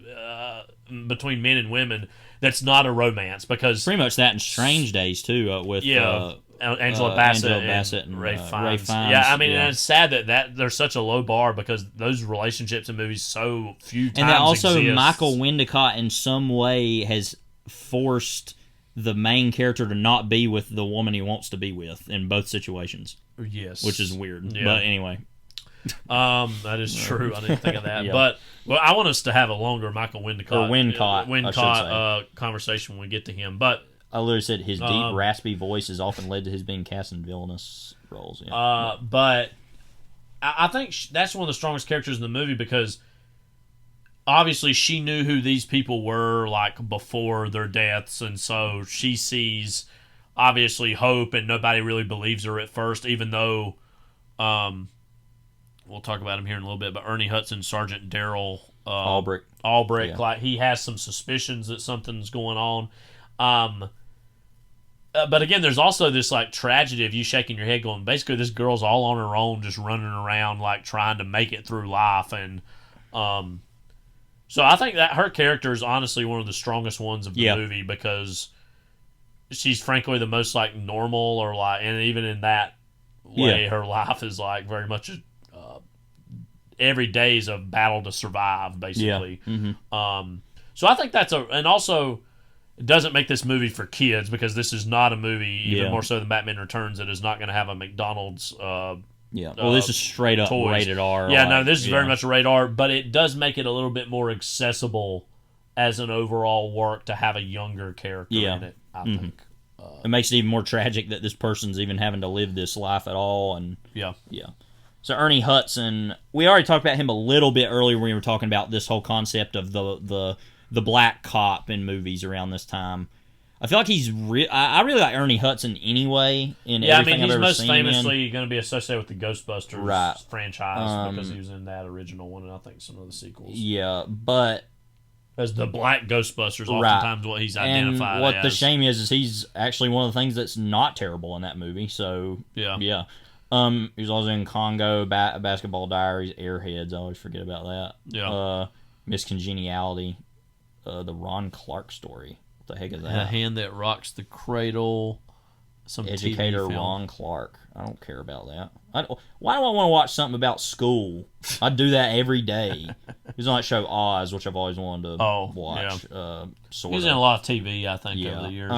between men and women that's not a romance, because pretty much that in Strange Days too with Angela Bassett and Ray Fiennes. Yeah, I mean, and it's sad that there's such a low bar because those relationships in movies so few times and then also exist. Michael Wendicott in some way has forced the main character to not be with the woman he wants to be with in both situations. Yes, which is weird. Yeah. But anyway, that is true. I didn't think of that. But I want us to have a longer Michael Wendicott conversation when we get to him. But I literally said his deep, raspy voice has often led to his being cast in villainous roles. But I think that's one of the strongest characters in the movie because obviously she knew who these people were like before their deaths, and so she sees obviously hope, and nobody really believes her at first, even though we'll talk about him here in a little bit, but Ernie Hudson, Sergeant Daryl Albrecht, like he has some suspicions that something's going on. But again, there's also this like tragedy of you shaking your head going, basically this girl's all on her own, just running around like trying to make it through life. And so I think that her character is honestly one of the strongest ones of the movie because she's frankly the most like normal, or like, and even in that way, her life is like very much every day is a battle to survive, basically. So I think that's and also it doesn't make this movie for kids because this is not a movie, even more so than Batman Returns, that is not going to have a McDonald's. Well, this is straight up toys. Rated R. Yeah, no, this is very much rated R, but it does make it a little bit more accessible as an overall work to have a younger character in it, I think. It makes it even more tragic that this person's even having to live this life at all. And So Ernie Hudson, we already talked about him a little bit earlier when we were talking about this whole concept of the black cop in movies around this time. I feel like he's I really like Ernie Hudson anyway. In everything I've ever most seen famously going to be associated with the Ghostbusters franchise because he was in that original one and I think some of the sequels. Yeah, but as the Black Ghostbusters, oftentimes what he's identified and what as. The shame is he's actually one of the things that's not terrible in that movie. So yeah. He was also in Congo, Basketball Diaries, Airheads. I always forget about that. Yeah. Miss Congeniality, the Ron Clark story. What the heck is that? The Hand That Rocks the Cradle. Some Educator TV film. Ron Clark. I don't care about that. Why do I want to watch something about school? I do that every day. He was on that show Oz, which I've always wanted to watch. Yeah. He was in a lot of TV, I think, over the years.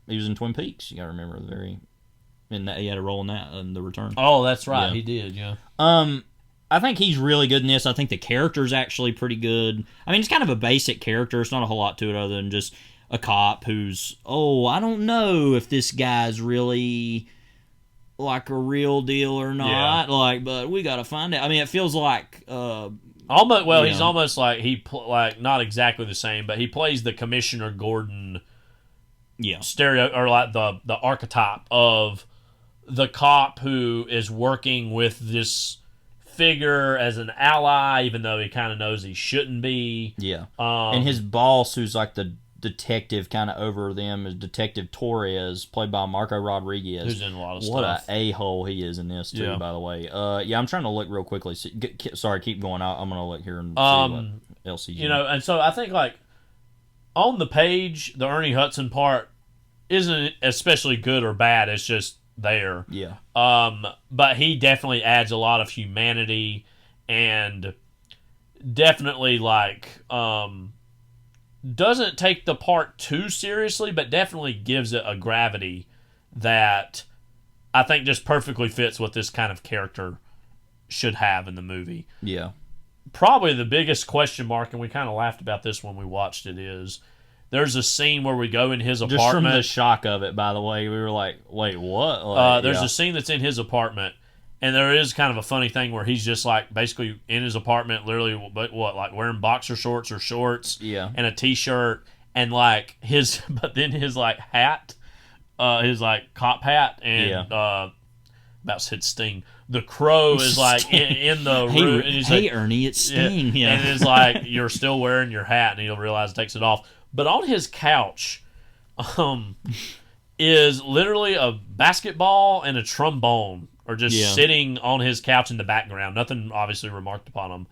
He was in Twin Peaks. You got to remember he had a role in that in The Return. Oh, that's right. Yeah. He did. Yeah. I think he's really good in this. I think the character's actually pretty good. I mean, it's kind of a basic character. It's not a whole lot to it other than just a cop who's, I don't know if this guy's really like a real deal or not. But we got to find out. I mean, it feels like he's almost like not exactly the same, but he plays the Commissioner Gordon stereo, or like the archetype of the cop who is working with this figure as an ally, even though he kind of knows he shouldn't be. Yeah. And his boss, who's like the detective kind of over them, is Detective Torres, played by Marco Rodriguez. Who's in a lot of stuff. What a a-hole he is in this, too, by the way. I'm trying to look real quickly. Sorry, keep going. I'm going to look here and see what else he's in. And so I think, like, on the page, the Ernie Hudson part isn't especially good or bad. It's just there. Yeah. But he definitely adds a lot of humanity and definitely, like, doesn't take the part too seriously, but definitely gives it a gravity that I think just perfectly fits what this kind of character should have in the movie. Yeah. Probably the biggest question mark, and we kind of laughed about this when we watched it, is there's a scene where we go in his Just from apartment. the shock of it, by the way, we were like, "Wait, what?" Like, There's a scene that's in his apartment, and there is kind of a funny thing where he's just like basically in his apartment, literally, like wearing boxer shorts or shorts, and a t-shirt, and like but then his like hat, his like cop hat, and about said Sting. The Crow is like in the room. And he's like, Ernie, it's Sting. Yeah. And it's like, you're still wearing your hat, and he'll realize takes it off. But on his couch is literally a basketball and a trombone are just sitting on his couch in the background. Nothing obviously remarked upon them.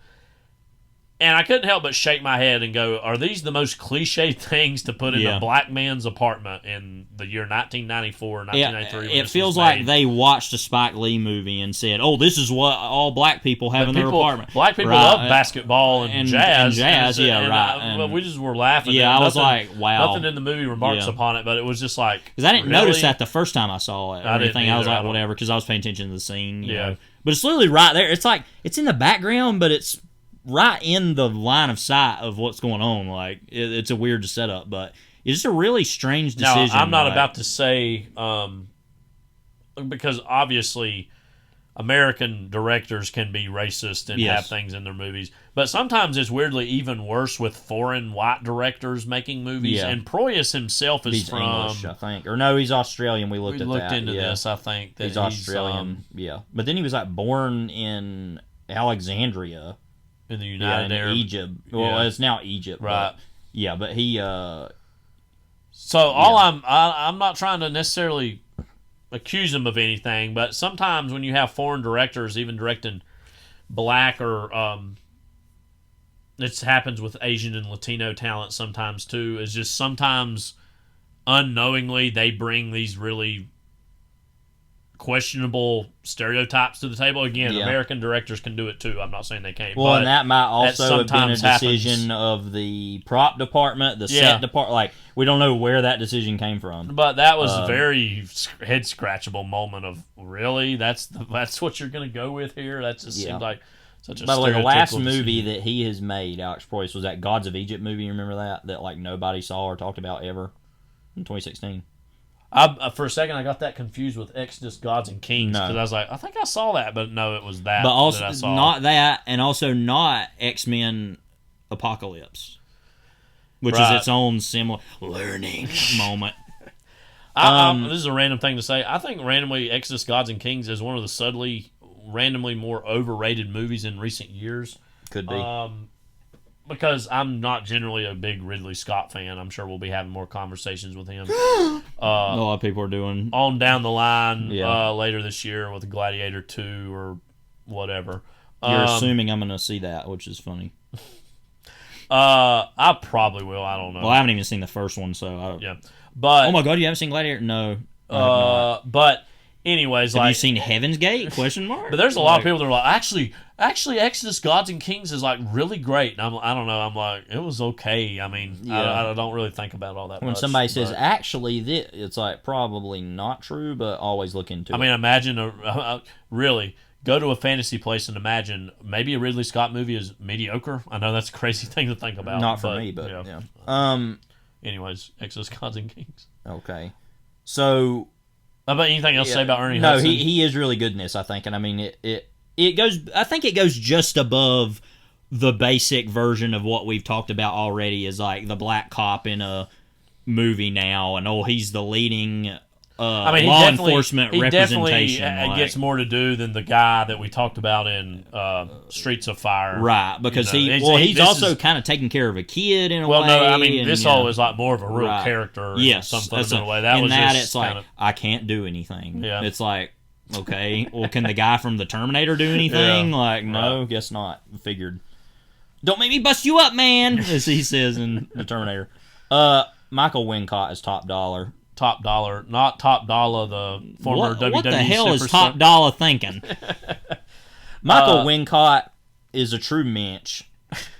And I couldn't help but shake my head and go, are these the most cliche things to put in a black man's apartment in the year 1994, 1993? It feels like they watched a Spike Lee movie and said, oh, this is what all black people have in their apartment. Black people love basketball and jazz. And we just were laughing. Yeah, I was like, wow. Nothing in the movie remarks upon it, but it was just like... Because I didn't notice that the first time I saw it. I was like, whatever, because I was paying attention to the scene. You know? But it's literally right there. It's like, it's in the background, but it's right in the line of sight of what's going on. Like, it's a weird setup, but it's just a really strange decision. Now, I'm not about to say, because obviously American directors can be racist and have things in their movies, but sometimes it's weirdly even worse with foreign white directors making movies. And Proyas himself is he's from English, I think, or no, he's Australian. We looked into this. I think that he's Australian. But then he was like born in Alexandria. In the United Arab Egypt. Well, it's now Egypt, right? But he. So I'm not trying to necessarily accuse him of anything, but sometimes when you have foreign directors, even directing black or it happens with Asian and Latino talent sometimes too. Is just sometimes unknowingly they bring these really questionable stereotypes to the table. Again, American directors can do it too. I'm not saying they can't. Well, and that might also have been a decision of the prop department, the set department. Like, we don't know where that decision came from. But that was a very head scratchable moment of, really? That's what you're going to go with here? That just seemed like such a stereotypical. By the way, the last movie that he has made, Alex Proyas, was that Gods of Egypt movie. You remember that? That like nobody saw or talked about ever in 2016. For a second, I got that confused with Exodus, Gods, and Kings, because I was like, I think I saw that, but no, it was that. But also that I saw. Not that, and also not X-Men Apocalypse, which is its own similar learning moment. This is a random thing to say. I think randomly Exodus, Gods, and Kings is one of the randomly more overrated movies in recent years. Could be. Because I'm not generally a big Ridley Scott fan. I'm sure we'll be having more conversations with him. A lot of people are doing on down the line later this year with Gladiator 2 or whatever. You're assuming I'm going to see that, which is funny. I probably will. I don't know. Well, I haven't even seen the first one, so I don't. But oh my god, you haven't seen Gladiator? No. But anyways, have you seen Heaven's Gate? Question mark. But there's a lot of people that are like, actually, Exodus, Gods, and Kings is like really great. And I don't know. I'm like, it was okay. I mean, I don't really think about all that. When somebody says actually, it's like probably not true, but always look into it. I mean, imagine really go to a fantasy place and imagine maybe a Ridley Scott movie is mediocre. I know that's a crazy thing to think about. Not for me, but yeah. Anyways, Exodus, Gods, and Kings. Okay, so. How about anything else to say about Ernie No, Hudson? he is really good in this, I think, and I mean it goes. I think it goes just above the basic version of what we've talked about already. Is like the black cop in a movie now, and he's the leading law enforcement representation. He definitely gets more to do than the guy that we talked about in Streets of Fire, right? Because he's also kind of taking care of a kid in a way. Well, no, I mean this all is like more of a real character. Yes, some fundamental way. That was just it's like I can't do anything. Yeah, it's like. Okay, well, can the guy from the Terminator do anything? Like, no, guess not. Figured. Don't make me bust you up, man, as he says in the Terminator. Michael Wincott is top dollar. Top dollar, not Top Dollar, the former WWE What the hell superstar. is Top Dollar thinking? Michael Wincott is a true mensch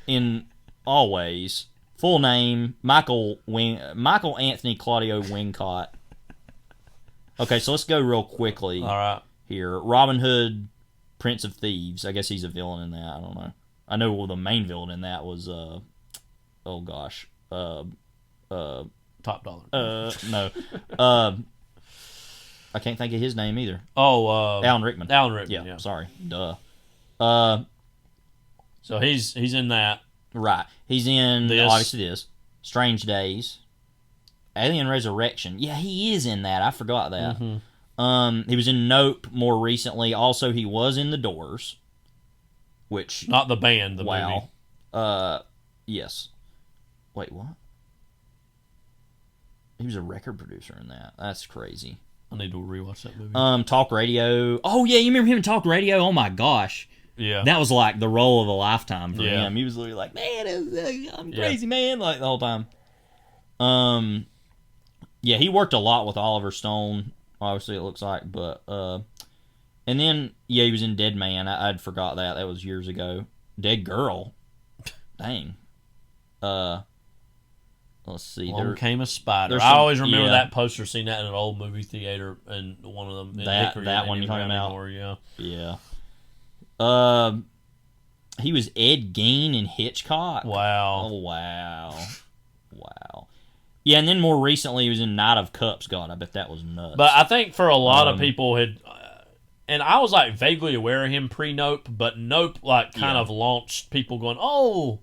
in all ways. Full name, Michael Anthony Claudio Wincott. Okay, so let's go real quickly. All right. Here, Robin Hood, Prince of Thieves. I guess he's a villain in that. I don't know. I know the main villain in that was, Top Dollar. No. I can't think of his name either. Oh, Alan Rickman. Alan Rickman. Yeah. Sorry. Duh. So he's in that. Right. He's in This. obviously this Strange Days, Alien Resurrection. Yeah, he is in that. I forgot that. Mm-hmm. He was in Nope more recently. Also, he was in The Doors, which Not the band. The movie. Yes. Wait, what? He was a record producer in that. That's crazy. I need to rewatch that movie. Talk Radio. Oh yeah, you remember him in Talk Radio? Oh my gosh. Yeah. That was like the role of a lifetime for Yeah. him. He was literally like, man, I'm crazy, man, like the whole time. Yeah, he worked a lot with Oliver Stone, obviously it looks like, but and then yeah, he was in Dead Man. I'd forgot that. That was years ago. Dead Girl. Dang. Let's see. Along Came a Spider. some- I always remember yeah. that poster, seeing that in an old movie theater, and one of them. In That Hickory, that they one ain't you're talking around about? anymore, Yeah. Yeah. He was Ed Gein in Hitchcock. Wow. Oh, wow. Wow. Yeah, and then more recently he was in Knight of Cups. God, I bet that was nuts. But I think for a lot of people had, and I was like vaguely aware of him pre-Nope, but Nope like kind of launched people going, oh,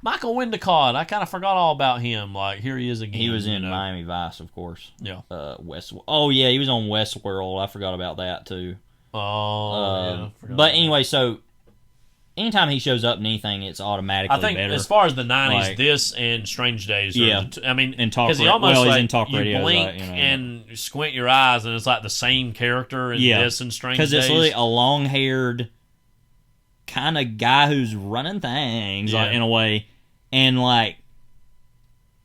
Michael Wendicott. I kind of forgot all about him. Like here he is again. He was in Miami Vice, of course. Yeah. Oh yeah, he was on Westworld. I forgot about that too. Oh, yeah. But anyway, so anytime he shows up in anything, it's automatically I think better. as far as the 90s, Like- this and Strange Days. Are Yeah. I mean, And Talk because he Ra- almost well, he's like in Talk you Radio, blink like, you know. and squint your eyes, and it's like the same character in this and Strange Days. because it's literally a long-haired kind of guy who's running things like, in a way, and like.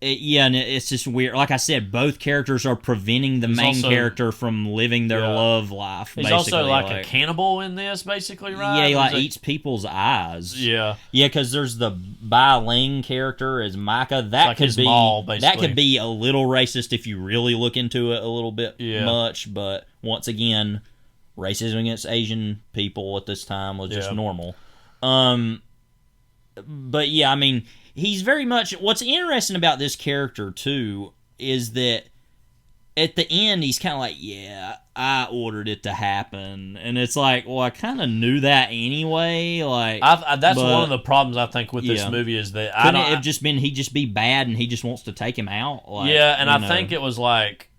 And it's just weird. Like I said, both characters are preventing the He's main also- character from living their love life. He's basically. also like a cannibal in this, basically, right? Yeah, he like Is it- eats people's eyes. Yeah. Yeah, because there's the Bai Ling character as Micah. That like could his be mall, that basically. could be a little racist if you really look into it a little bit Yeah. much. But once again, racism against Asian people at this time was just Yeah. normal. But yeah, I mean, he's very much. What's interesting about this character too is that at the end he's kind of like, yeah, I ordered it to happen, and it's like, well, I kind of knew that anyway. Like, that's but- one of the problems I think with this Yeah. movie is that Couldn't I it don't. have just been he just be bad and he just wants to take him out? Like, Yeah, and you I know. think it was like,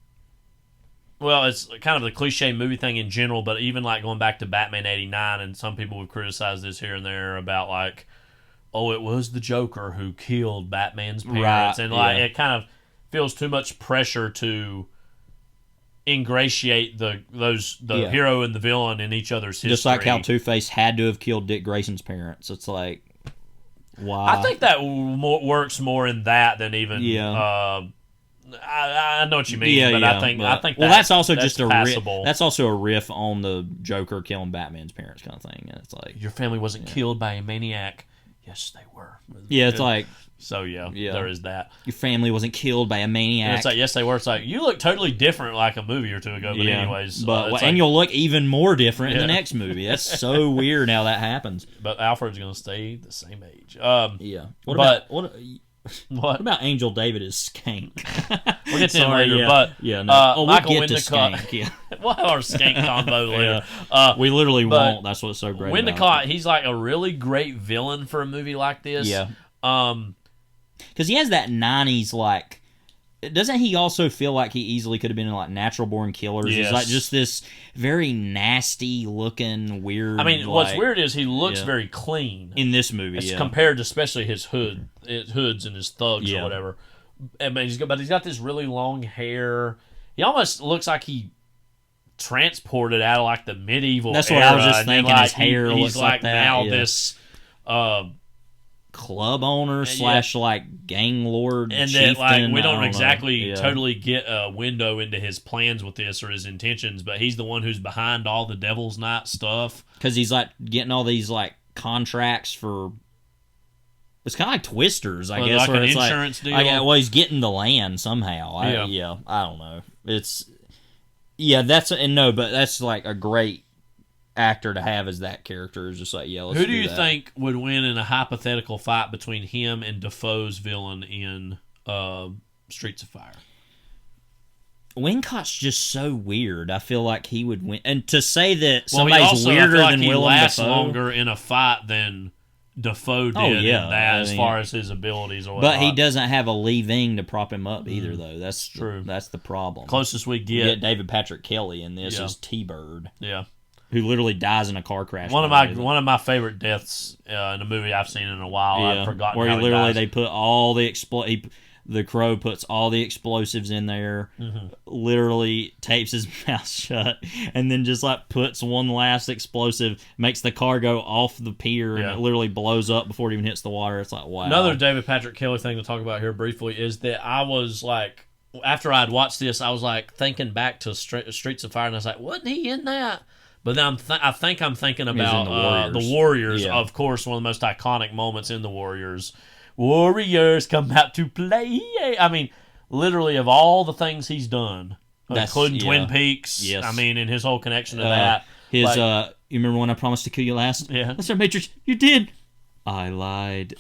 well, it's kind of the cliche movie thing in general, but even like going back to Batman '89, and some people would criticize this here and there about like, oh, it was the Joker who killed Batman's parents, Right, and like yeah. it kind of feels too much pressure to ingratiate the Yeah. hero and the villain in each other's history. Just like how Two-Face had to have killed Dick Grayson's parents. It's like, why? I think that works more in that than even. Yeah. I know what you mean, but I think well, that's also that's just a passable. that's also a riff on the Joker killing Batman's parents kind of thing. And it's like, Your family wasn't killed by a maniac. Yes, they were. yeah, it's like, so yeah, there is that. your family wasn't killed by a maniac. And it's like, yes, they were. It's like, you look totally different like a movie or two ago. But anyways, but it's and like- you'll look even more different in Yeah. the next movie. That's so weird how that happens. But Alfred's going to stay the same age. Yeah. What about Angel David as Skank? We'll get to him Sorry, later, yeah. but Yeah, no. We'll Michael get to Wendicott. Skank, yeah. We'll have our Skank combo later. We literally but won't. That's what's so great. Wendicott, about it. he's like a really great villain for a movie like this. Yeah. Because he has that 90s, like... Doesn't he also feel like he easily could have been in, like, Natural Born Killers? Yes. He's like just this very nasty-looking, weird... I mean, what's like- weird is he looks yeah. very clean in this movie, as yeah. compared to especially his hoods and his thugs Yeah. or whatever. I mean, he's got this really long hair. He almost looks like he transported out of like the medieval. That's what I was era, just and then, thinking, like, his hair he's looks like that, now yeah. this. Club owner / like gang lord, And then, like, chieftain, we I don't know. exactly Yeah. totally get a window into his plans with this or his intentions, but he's the one who's behind all the Devil's Night stuff. Because he's like getting all these like contracts for. It's kind of like Twisters, I Well, guess. like where an it's insurance like, deal? well, he's getting the land somehow. I don't know. But that's like a great actor to have as that character. Is just like, yeah. Let's Who do you that. think would win in a hypothetical fight between him and Defoe's villain in Streets of Fire. Wincott's just so weird. I feel like he would win. And to say that Well, somebody's weirder than he Willem lasts Dafoe, longer in a fight than Dafoe did in that, as far as his abilities or whatnot. but he doesn't have a leaving to prop him up either, though. That's true. That's the problem. Closest we You get David Patrick Kelly in this is T-Bird. Yeah. Who literally dies in a car crash. One of my favorite deaths in a movie I've seen in a while. I've forgotten where how he literally dies. they put all the the Crow puts all the explosives in there, literally tapes his mouth shut, and then just like puts one last explosive, makes the car go off the pier, and it literally blows up before it even hits the water. It's like, wow. Another David Patrick Kelly thing to talk about here briefly is that I was like, after I'd watched this, I was like thinking back to Streets of Fire, and I was like, wasn't he in that? But then I think I'm thinking about the Warriors. Yeah. Of course, one of the most iconic moments in the Warriors. Warriors come out to play. I mean, literally, of all the things he's done, including Twin Peaks. Yes. I mean, and his whole connection to that. You remember when I promised to kill you last? Yeah. That's our Matrix. You did. I lied.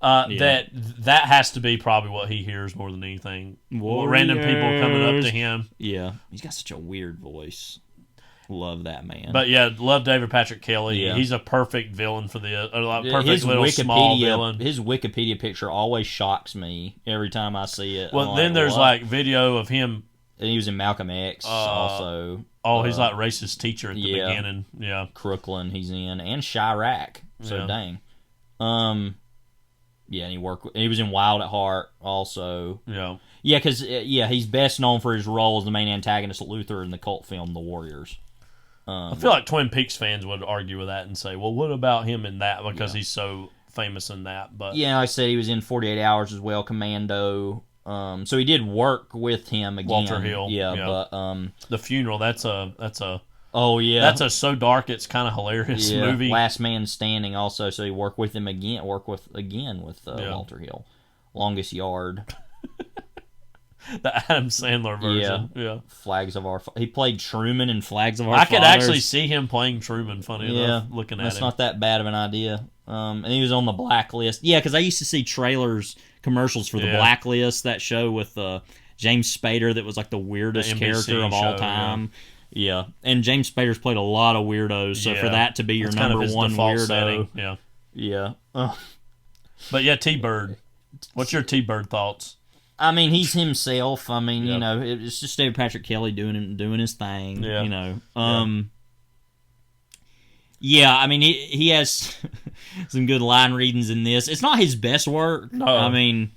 That has to be probably what he hears more than anything. Warriors. Random people coming up to him. Yeah. He's got such a weird voice. Love that man. But yeah, love David Patrick Kelly. Yeah. He's a perfect villain for the perfect his little small villain. His Wikipedia picture always shocks me every time I see it. Well, then there's like video of him. And he was in Malcolm X also. Oh, he's like racist teacher at the beginning. Yeah, Crooklyn he's in, and Chirac. So dang. Yeah, and he was in Wild at Heart also. Yeah. Yeah, because he's best known for his role as the main antagonist Luther in the cult film The Warriors. I feel like Twin Peaks fans would argue with that and say, well, what about him in that? Because he's so famous in that. But yeah, like I said, he was in 48 Hours as well, Commando. So he did work with him again. Walter Hill. Yeah. But The Funeral, that's a oh yeah, that's a so dark it's kind of hilarious movie. Last Man Standing also, so he worked with him again. With Walter Hill. Longest Yard. The Adam Sandler version. Yeah. Flags of Our... He played Truman in Flags of Our I could Fathers. actually see him playing Truman, funny enough, looking at that's him. not that bad of an idea. And he was on the Blacklist. Yeah, because I used to see commercials for the Blacklist, that show with James Spader that was like the weirdest character of all time. Yeah. And James Spader's played a lot of weirdos, so for that to be your number one weirdo... setting. Yeah. But yeah, T-Bird. What's your T-Bird thoughts? I mean, he's himself. I mean, you know, it's just David Patrick Kelly doing his thing. Yeah. You know. Yeah, I mean, he has some good line readings in this. It's not his best work. No. I mean,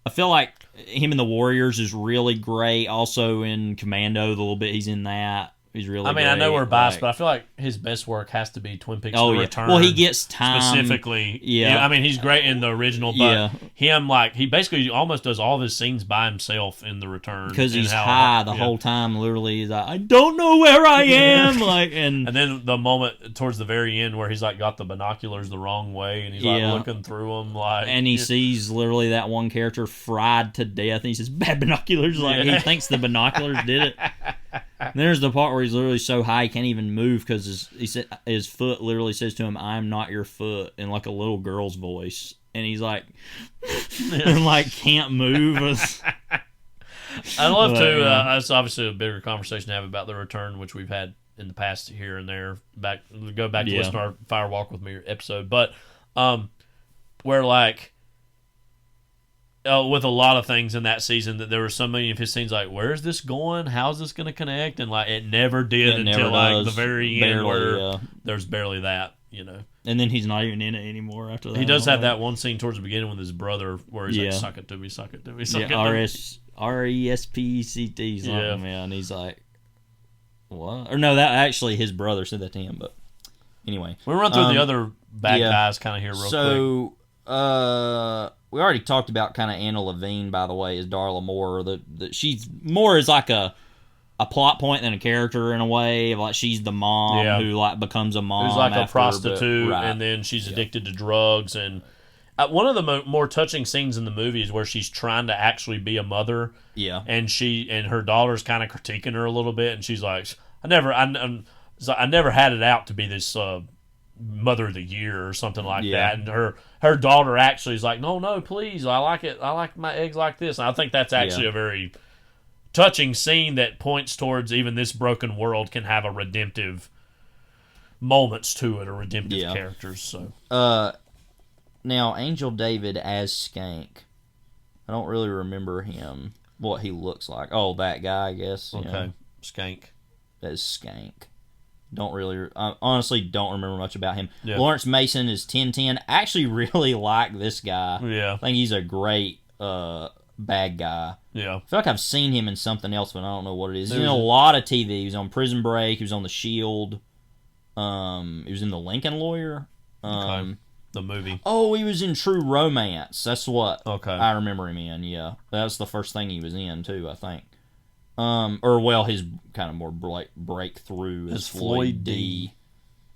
I feel like him in The Warriors is really great. Also in Commando, the little bit he's in that. He's really I mean, great. I know we're biased, but I feel like his best work has to be Twin Peaks The Return. Well, he gets time. Specifically. Yeah. I mean, he's great in the original, but he basically almost does all of his scenes by himself in The Return. Because he's high the whole time, literally. He's like, I don't know where I am. and then the moment towards the very end where he's like got the binoculars the wrong way and he's like looking through them. And he sees literally that one character fried to death. And he says, bad binoculars. Like, he thinks the binoculars did it. And there's the part where he's literally so high he can't even move because his foot literally says to him, "I'm not your foot," in like a little girl's voice, and he's like, and like can't move. I'd love to. That's obviously a bigger conversation to have about The Return, which we've had in the past here and there. Go back to listen to our Fire Walk with Me episode, but where like. With a lot of things in that season, that there were so many of his scenes like, where's this going? How's this going to connect? And like, it never did until like the very end, where there's barely that, you know. And then he's not even in it anymore after that. He does have that one scene towards the beginning with his brother where he's like, suck it to me, suck it to me, suck it to me. RESPCT something, man. He's like, what? Or no, that actually his brother said that to him, but anyway. We'll run through the other bad guys kind of here real quick. We already talked about kind of Anna Levine, by the way, as Darla Moore. That she's more as like a plot point than a character in a way. Like she's the mom who like becomes a mom. Who's like a prostitute, and then she's addicted to drugs. And one of the more touching scenes in the movie is where she's trying to actually be a mother. Yeah, and her daughter's kind of critiquing her a little bit, and she's like, I never had it out to be this Mother of the Year or something like that, and her daughter actually is like, no, please, I like it. I like my eggs like this. And I think that's actually a very touching scene that points towards even this broken world can have a redemptive moments to it, or redemptive characters. So, now Angel David as Skank, I don't really remember him, what he looks like. Oh, that guy, I guess. Okay, Skank. As Skank. Honestly don't remember much about him. Lawrence Mason is 1010. I actually really like this guy. I think he's a great bad guy. I feel like I've seen him in something else, but I don't know what it is. He's in a lot of TV. He was on Prison Break. He was on The Shield. He was in The Lincoln Lawyer. The movie. Oh, he was in True Romance. That's what I remember him in. Yeah, that's the first thing he was in too, I think. His kind of more breakthrough is Floyd D.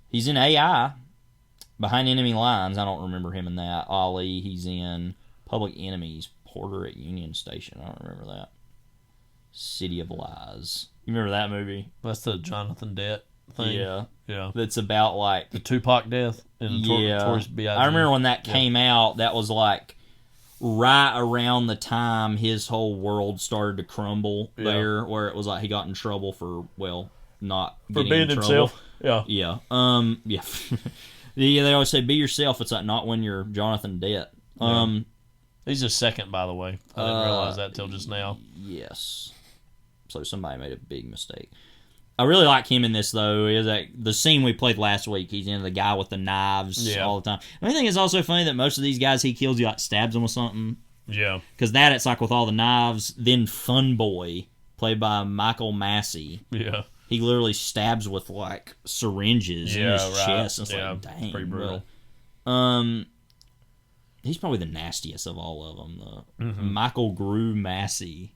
He's in AI, Behind Enemy Lines. I don't remember him in that. Ollie, he's in Public Enemies, Porter at Union Station. I don't remember that. City of Lies. You remember that movie? That's the Jonathan Dett thing. Yeah. That's about like the Tupac death in Notorious B.I.G. I remember when that came out. That was like right around the time his whole world started to crumble there, where it was like he got in trouble for not getting being in trouble. himself. Yeah. They always say be yourself. It's like not when you're Jonathan Dett. He's a second, by the way. I didn't realize that till just now. Yes. So somebody made a big mistake. I really like him in this, though. Is that the scene we played last week? He's in the guy with the knives all the time. And I think it's also funny that most of these guys he kills, he like stabs them with something. Yeah. Because it's like with all the knives. Then Fun Boy, played by Michael Massey. Yeah. He literally stabs with like syringes in his chest. And it's like, dang, pretty brutal. He's probably the nastiest of all of them. Michael Grew Massey.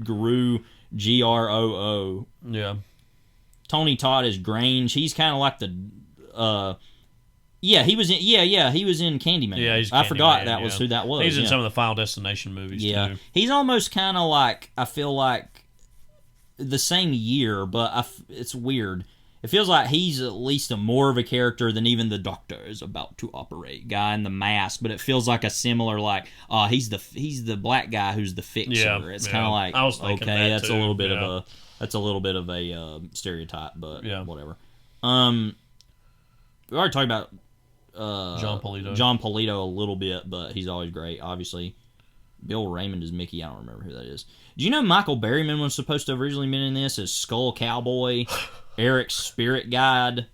Grew Groo. Yeah. Tony Todd is Grange. He's kind of like the he was in he was in Candyman. Yeah, he's I forgot Candyman, that was who that was. He's in some of the Final Destination movies too. He's almost kind of like, I feel like the same year, but it's weird. It feels like he's at least more of a character than even the Doctor is about to operate guy in the mask, but it feels like a similar he's the black guy who's the fixer. Yeah, it's kind of like, I was thinking that's too. a little bit of a stereotype, but whatever. We already talked about John Polito a little bit, but he's always great. Obviously, Bill Raymond is Mickey. I don't remember who that is. Do you know Michael Berryman was supposed to have originally been in this as Skull Cowboy, Eric's spirit guide,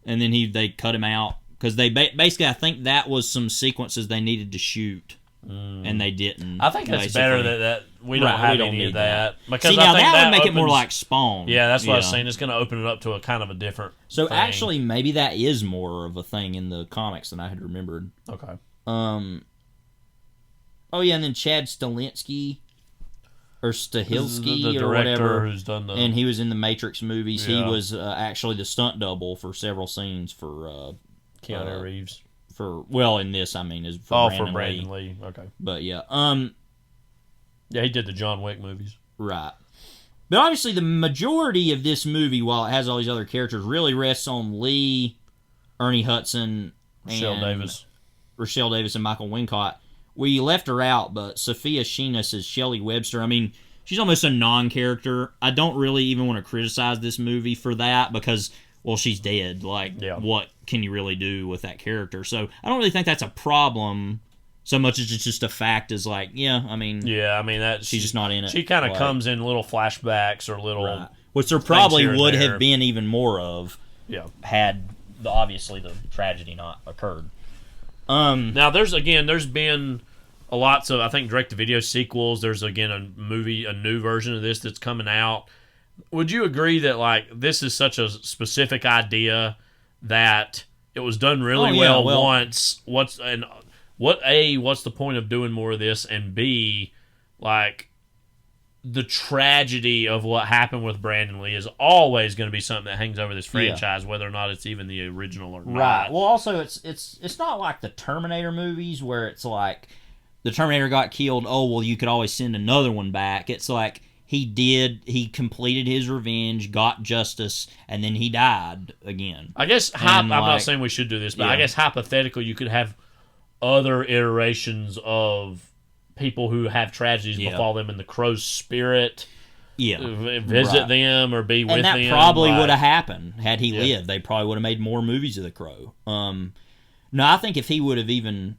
and then they cut him out because they basically, I think that was some sequences they needed to shoot, and they didn't. I think that's better that we don't have any of that. Because now I think that would make it more like Spawn. Yeah, that's what I was saying. It's going to open it up to a kind of a different So thing. actually, maybe that is more of a thing in the comics than I had remembered. Okay. Oh yeah, and then Chad Stahelski or Stahelski the or whatever, who's done and he was in the Matrix movies. He was actually the stunt double for several scenes for Keanu Reeves. In this, I mean, is for Brandon Lee. Okay, but yeah, he did the John Wick movies, right? But obviously, the majority of this movie, while it has all these other characters, really rests on Lee, Ernie Hudson, Rochelle Davis, and Michael Wincott. We left her out, but Sophia Sheenus is Shelley Webster. I mean, she's almost a non-character. I don't really even want to criticize this movie for that because, she's dead. What can you really do with that character? So I don't really think that's a problem so much as it's just a fact is that she's just not in it. She kind of comes in little flashbacks or little... Right. Which there probably would have been even more of had, obviously, the tragedy not occurred. Now there's been lots of, I think, direct-to-video sequels. There's again a new version of this that's coming out. Would you agree that this is such a specific idea that it was done really well once? What's the point of doing more of this? And B, the tragedy of what happened with Brandon Lee is always going to be something that hangs over this franchise, whether or not it's even the original or not. Right. Well, also, it's not like the Terminator movies where it's like the Terminator got killed. Oh, well, you could always send another one back. It's like he completed his revenge, got justice, and then he died again. I guess I'm not saying we should do this, but I guess hypothetically you could have other iterations of people who have tragedies befall them in the crow's spirit. Visit them or be with them. And that probably would have happened had he lived. They probably would have made more movies of the Crow. No, I think if he would have even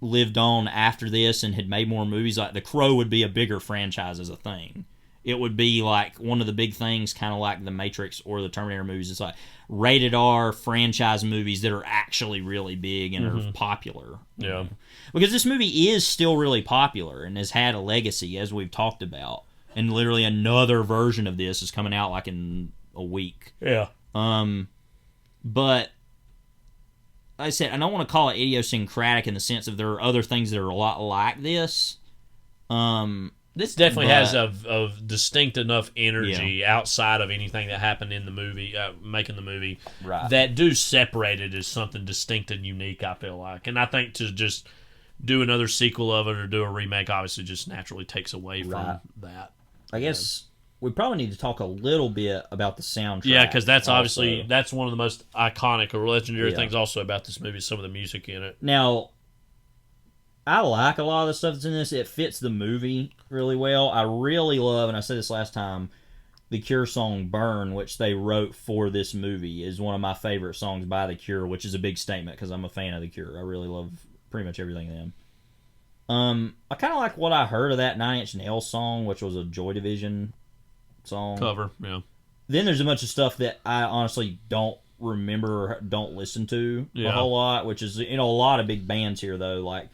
lived on after this and had made more movies, like The Crow would be a bigger franchise as a thing. It would be like one of the big things, kind of like the Matrix or the Terminator movies. It's like rated R franchise movies that are actually really big and are popular. Yeah. Because this movie is still really popular and has had a legacy, as we've talked about. And literally another version of this is coming out like in a week. Yeah. But like I said, I don't want to call it idiosyncratic in the sense of there are other things that are a lot like this. This definitely has a distinct enough energy outside of anything that happened in the movie, making the movie, that do separate it as something distinct and unique, I feel like. And I think to just do another sequel of it or do a remake obviously just naturally takes away from that. I guess we probably need to talk a little bit about the soundtrack. Yeah, because that's obviously that's one of the most iconic or legendary things also about this movie, some of the music in it. Now, I like a lot of the stuff that's in this. It fits the movie really well. I really love, and I said this last time, the Cure song Burn, which they wrote for this movie, is one of my favorite songs by The Cure, which is a big statement because I'm a fan of The Cure. I really love pretty much everything of them. I kind of like what I heard of that 9 Inch Nails song, which was a Joy Division song. Cover, yeah. Then there's a bunch of stuff that I honestly don't remember or don't listen to a whole lot, which is, a lot of big bands here, though, like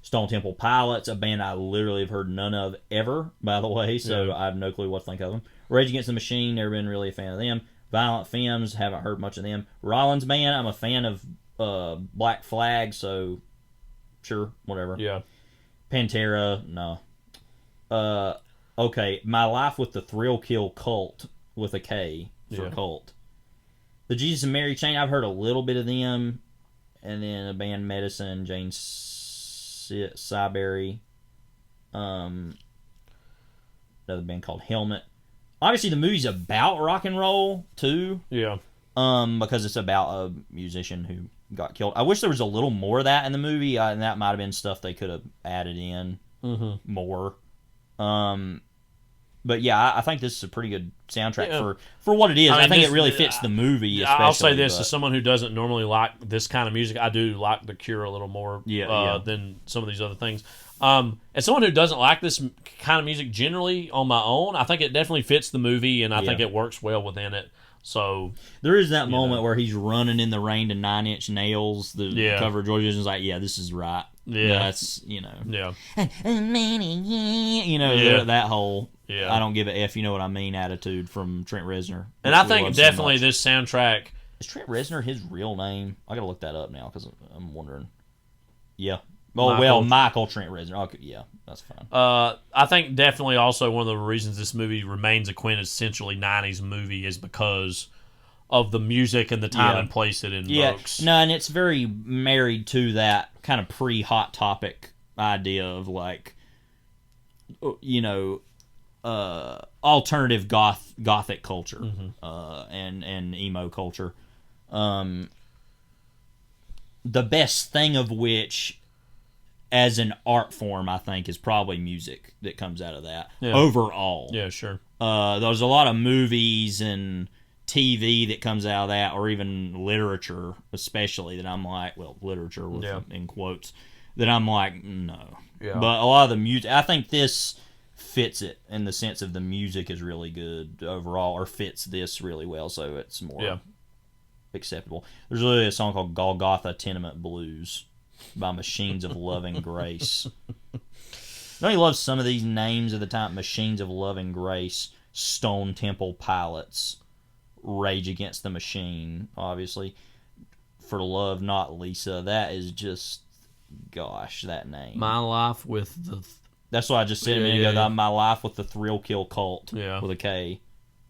Stone Temple Pilots, a band I literally have heard none of ever, by the way, so I have no clue what to think of them. Rage Against the Machine, never been really a fan of them. Violent Femmes, haven't heard much of them. Rollins Band, I'm a fan of Black Flag, so sure, whatever. Yeah. Pantera, no. Okay, My Life with the Thrill Kill Cult, with a K for cult. The Jesus and Mary Chain, I've heard a little bit of them. And then a band Medicine, Jane Siberry. Another band called Helmet. Obviously, the movie's about rock and roll, too. Yeah. Because it's about a musician who got killed. I wish there was a little more of that in the movie, and that might have been stuff they could have added in more. But yeah, I think this is a pretty good soundtrack for what it is. I mean, I think it really fits the movie. Especially, I'll say this, as someone who doesn't normally like this kind of music, I do like The Cure a little more than some of these other things. As someone who doesn't like this kind of music generally on my own, I think it definitely fits the movie, and I think it works well within it. So there is that moment where he's running in the rain to 9 Inch Nails, the cover of Joy Division's like, this is right. Yeah, that's that whole I don't give a F, you know what I mean attitude from Trent Reznor. And I think definitely this soundtrack, is Trent Reznor his real name? I gotta look that up now because I'm wondering. Yeah. Michael Trent Reznor. Okay, yeah, that's fine. I think definitely also one of the reasons this movie remains a quintessentially 90s movie is because of the music and the time and place it invokes. No, and it's very married to that kind of pre-Hot Topic idea of like, alternative gothic culture and emo culture. The best thing of which, as an art form, I think, is probably music that comes out of that overall. Yeah, sure. There's a lot of movies and TV that comes out of that, or even literature, especially, that I'm like, literature with in quotes, that I'm like, no. Yeah. But a lot of the music, I think this fits it in the sense of the music is really good overall, or fits this really well, so it's more acceptable. There's really a song called Golgotha Tenement Blues by Machines of Loving Grace. Don't you love some of these names at the time? Machines of Loving Grace, Stone Temple Pilots, Rage Against the Machine, obviously. For Love Not Lisa. That is just, gosh, that name. My Life with the... That's what I just said a minute ago. My Life with the Thrill Kill Cult with a K.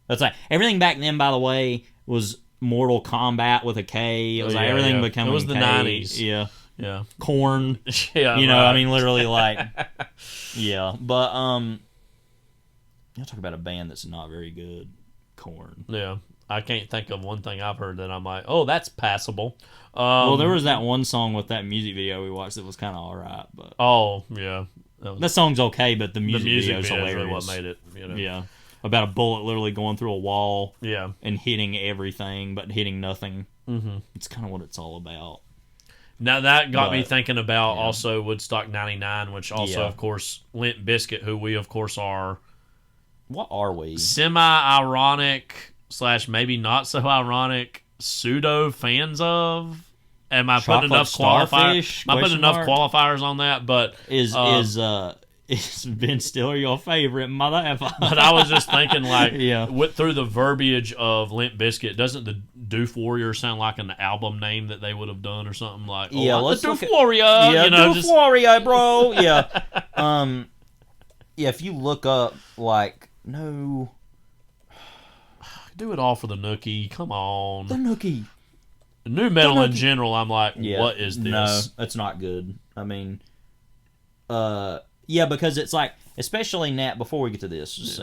That's like, everything back then, by the way, was Mortal Kombat with a K. It was like everything becoming It was the K. 90s. Yeah. Yeah. Corn. Yeah. I mean, literally, like, yeah. But, You'll talk about a band that's not very good. Korn. Yeah. I can't think of one thing I've heard that I'm like, oh, that's passable. Well, there was that one song with that music video we watched that was kind of alright, but yeah, that song's okay, but the music video is hilarious. Really what made it, you know? Yeah, about a bullet literally going through a wall, yeah, and hitting everything but hitting nothing. Mm-hmm. It's kind of what it's all about. Now that got me thinking about also Woodstock '99, which also, of course, Limp Bizkit, who we of course are. What are we? Semi-ironic / maybe not so ironic pseudo fans of. Am I putting enough qualifiers? Am I putting enough qualifiers on that? But is Ben Stiller your favorite mother ever? But I was just thinking, like, through the verbiage of Limp Bizkit, doesn't the Doof Warrior sound like an album name that they would have done or something like? Yeah, let's the Doof Warrior. Yeah, you know, Doof Warrior, bro. Yeah, yeah. If you look up like no. Do it all for the Nookie. Come on. The Nookie. New metal in general, I'm like, what is this? No, it's not good. I mean, because it's like, especially now, before we get to this,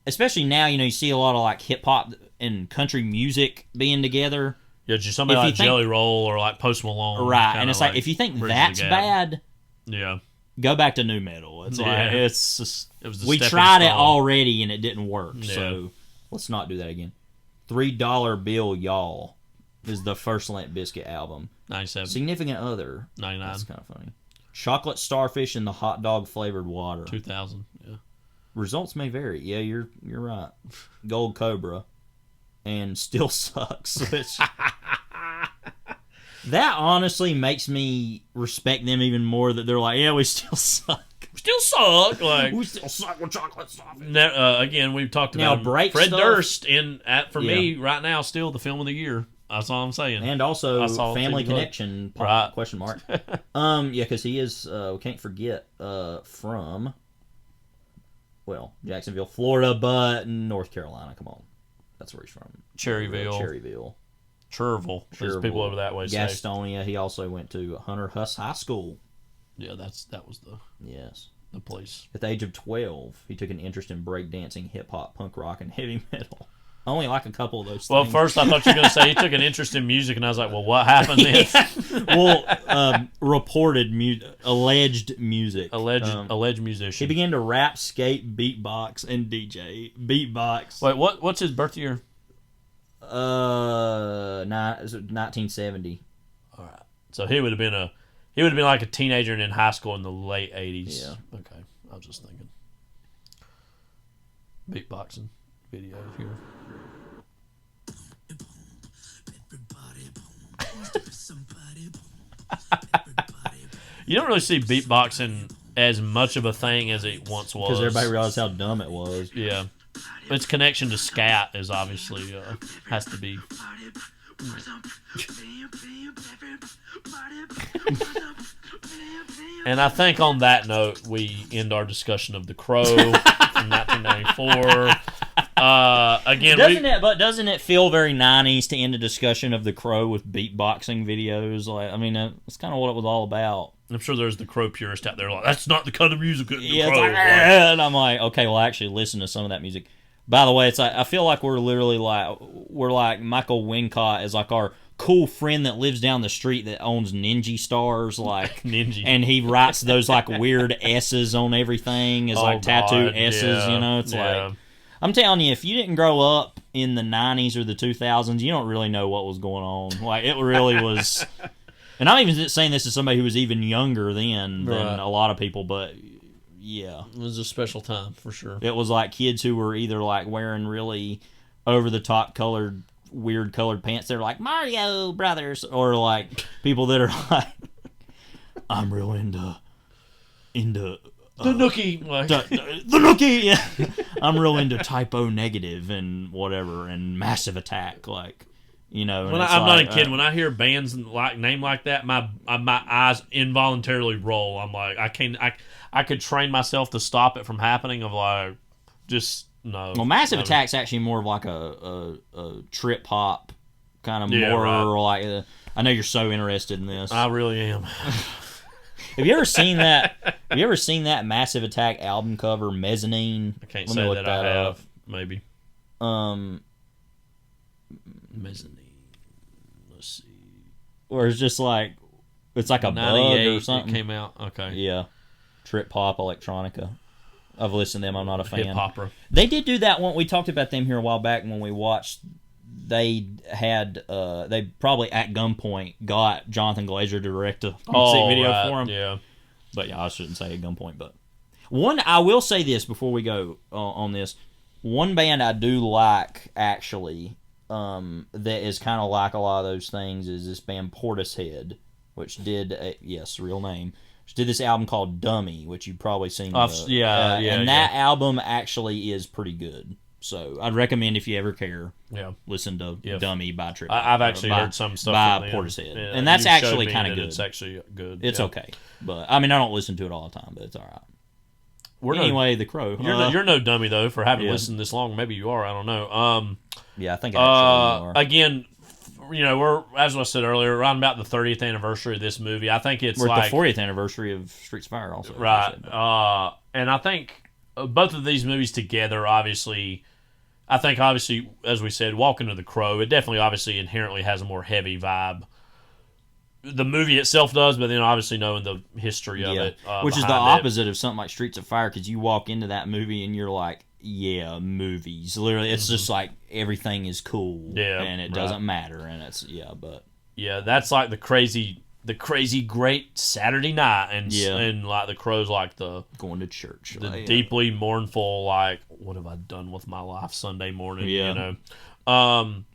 especially now, you know, you see a lot of like hip hop and country music being together. Yeah, just somebody like Jelly Roll or like Post Malone. Right, and it's like, if you think that's bad, go back to new metal. It's like, it's just, we tried it already and it didn't work, so let's not do that again. $3 Bill Y'all is the first Limp Bizkit album. 97. Significant Other. 99. That's kind of funny. Chocolate Starfish in the Hot Dog Flavored Water. 2000. Yeah. Results may vary. Yeah, you're right. Gold Cobra. And Still Sucks. Which that honestly makes me respect them even more, that they're like, yeah, we still suck. Still suck. Like, we still suck with chocolate stuff. Again, we've talked about Fred Durst for me right now, still the film of the year. That's all I'm saying. And also Family Connection, question mark. Because he is, we can't forget, from, well, Jacksonville, Florida, but North Carolina. Come on. That's where he's from. Cherryville. Cherville, as people over that way say. Gastonia. He also went to Hunter Huss High School. Yeah, that was the place. At the age of 12, he took an interest in breakdancing, hip-hop, punk rock, and heavy metal. I only like a couple of those things. Well, first I thought you were going to say he took an interest in music, and I was like, well, what happened then? Well, alleged music. Alleged musician. He began to rap, skate, beatbox, and DJ. Beatbox. Wait, what's his birth year? 1970. All right. So he would have been like a teenager and in high school in the late 80s. Yeah. Okay. I was just thinking. Beatboxing video here. You don't really see beatboxing as much of a thing as it once was. Because everybody realized how dumb it was. Yeah. Its connection to scat is obviously has to be. And I think on that note, we end our discussion of The Crow from 1994. Again, doesn't it feel very 90s to end a discussion of The Crow with beatboxing videos? Like, I mean, that's kind of what it was all about. I'm sure there's the Crow purist out there like, that's not the kind of music that The Crow. Like, and I'm like, okay, well, actually listen to some of that music. By the way, it's like, I feel like we're like Michael Wincott is like our cool friend that lives down the street that owns Ninja Stars, like Ninja, and he writes those like weird S's on everything as like tattooed S's, you know. It's like, I'm telling you, if you didn't grow up in the 90s or the 2000s, you don't really know what was going on. Like, it really was. And I'm even saying this as somebody who was even younger than a lot of people, but yeah, it was a special time for sure. It was like kids who were either like wearing really over the top weird colored pants. They're like Mario Brothers, or like people that are like, I'm real into the Nookie, the Nookie. Yeah. I'm real into Typo Negative and whatever and Massive Attack, like. You know, I'm not a kid. When I hear bands name like that, my eyes involuntarily roll. I'm like, I could train myself to stop it from happening. Of like, just no. Well, Massive Attack's actually more of like a trip hop kind of more like. I know you're so interested in this. I really am. Have you ever seen that? Have you ever seen that Massive Attack album cover, Mezzanine? I can't say that I have. Maybe. Mezzanine. Let's see. Or it's just like it's like a bug or something. It came out. Okay. Yeah. Trip hop electronica. I've listened to them. I'm not a fan. Hip hopper. They did do that one. We talked about them here a while back when we watched. They had they probably at gunpoint got Jonathan Glazer to direct a music video for him. Yeah. But yeah, I shouldn't say at gunpoint. But one, I will say this before we go on this. One band I do like actually that is kind of like a lot of those things is this band Portishead, which did real name. Which did this album called Dummy, which you've probably seen. And that album actually is pretty good. So I'd recommend if you ever care, listen to Dummy by Trip. I've actually heard some stuff by Portishead, and that's actually kind of good. It's actually good. It's okay, but I mean I don't listen to it all the time, but it's all right. Anyway, The Crow. You're no dummy though for having listened this long. Maybe you are. I don't know. Yeah, I think I actually are. Again, we're, as I said earlier, around about the 30th anniversary of this movie. I think it's we're at the 40th anniversary of Streets of Fire, also. Right. And I think both of these movies together, obviously, as we said, Walking to the Crow, it definitely, obviously, inherently has a more heavy vibe. The movie itself does, but then obviously knowing the history of it. Which is the opposite of something like Streets of Fire, because you walk into that movie and you're like, yeah, movies. Literally, it's just like everything is cool, and it doesn't matter, and it's that's like the crazy great Saturday night, and like The Crow's like the going to church, the deeply mournful, like what have I done with my life Sunday morning,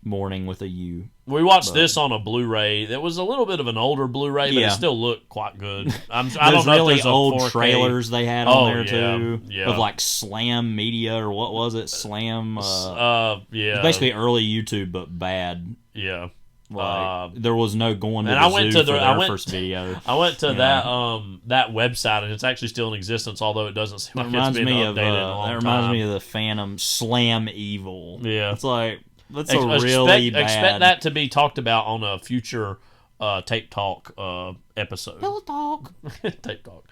morning with a U. We watched this on a Blu-ray. That was a little bit of an older Bluray, but it still looked quite good. I don't know really if there's old 4K. trailers they had on there too, of like Slam Media or what was it? Slam. It's basically early YouTube, but bad. Yeah. Like, there was no going to the zoo for their first video. I went to that website, and it's actually still in existence, although it doesn't seem like it's been updated in a long time. That reminds me of the Phantom Slam Evil. Yeah. It's like, that's really bad. Expect that to be talked about on a future Tape Talk episode. Tape Talk. Tape Talk.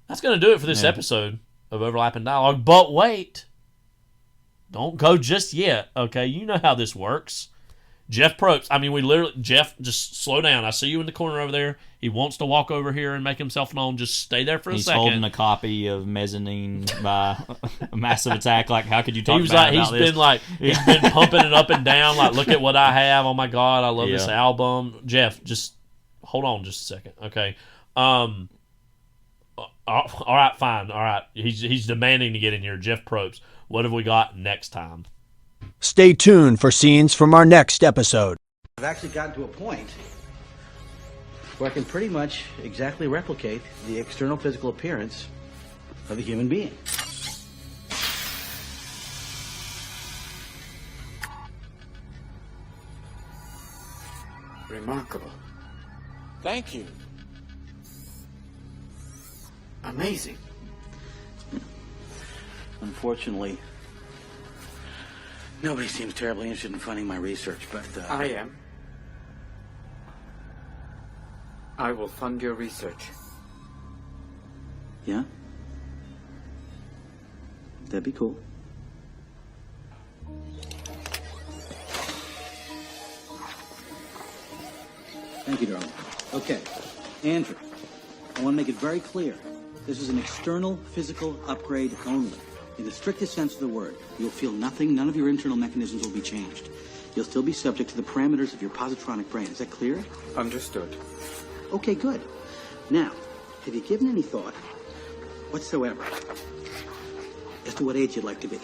That's going to do it for this episode of Overlapping Dialogue. But wait. Don't go just yet, okay? You know how this works. Jeff Probst. I mean, Jeff, just slow down. I see you in the corner over there. He wants to walk over here and make himself known. Just stay there for a second. He's holding a copy of Mezzanine by Massive Attack. Like, how could you talk about this? He's been pumping it up and down. Like, look at what I have. Oh my God, I love this album. Jeff, just hold on just a second, okay? All right, fine. All right, he's demanding to get in here. Jeff Probst. What have we got next time? Stay tuned for scenes from our next episode. I've actually gotten to a point where I can pretty much exactly replicate the external physical appearance of a human being. Remarkable. Thank you. Amazing. Unfortunately, nobody seems terribly interested in funding my research, but... I am. I will fund your research. Yeah? That'd be cool. Thank you, darling. Okay, Andrew, I want to make it very clear. This is an external physical upgrade only. In the strictest sense of the word, you'll feel nothing. None of your internal mechanisms will be changed. You'll still be subject to the parameters of your positronic brain. Is that clear? Understood. Okay, good. Now, have you given any thought whatsoever as to what age you'd like to be?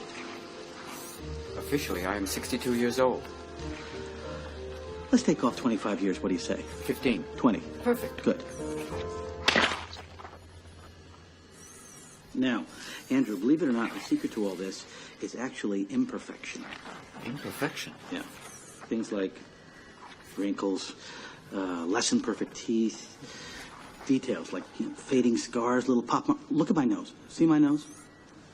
Officially, I am 62 years old. Let's take off 25 years. What do you say? 15. 20. Perfect. Good. Now, Andrew, believe it or not, the secret to all this is actually imperfection. Imperfection? Yeah. Things like wrinkles, less than perfect teeth, details like fading scars, little pop marks. Look at my nose. See my nose?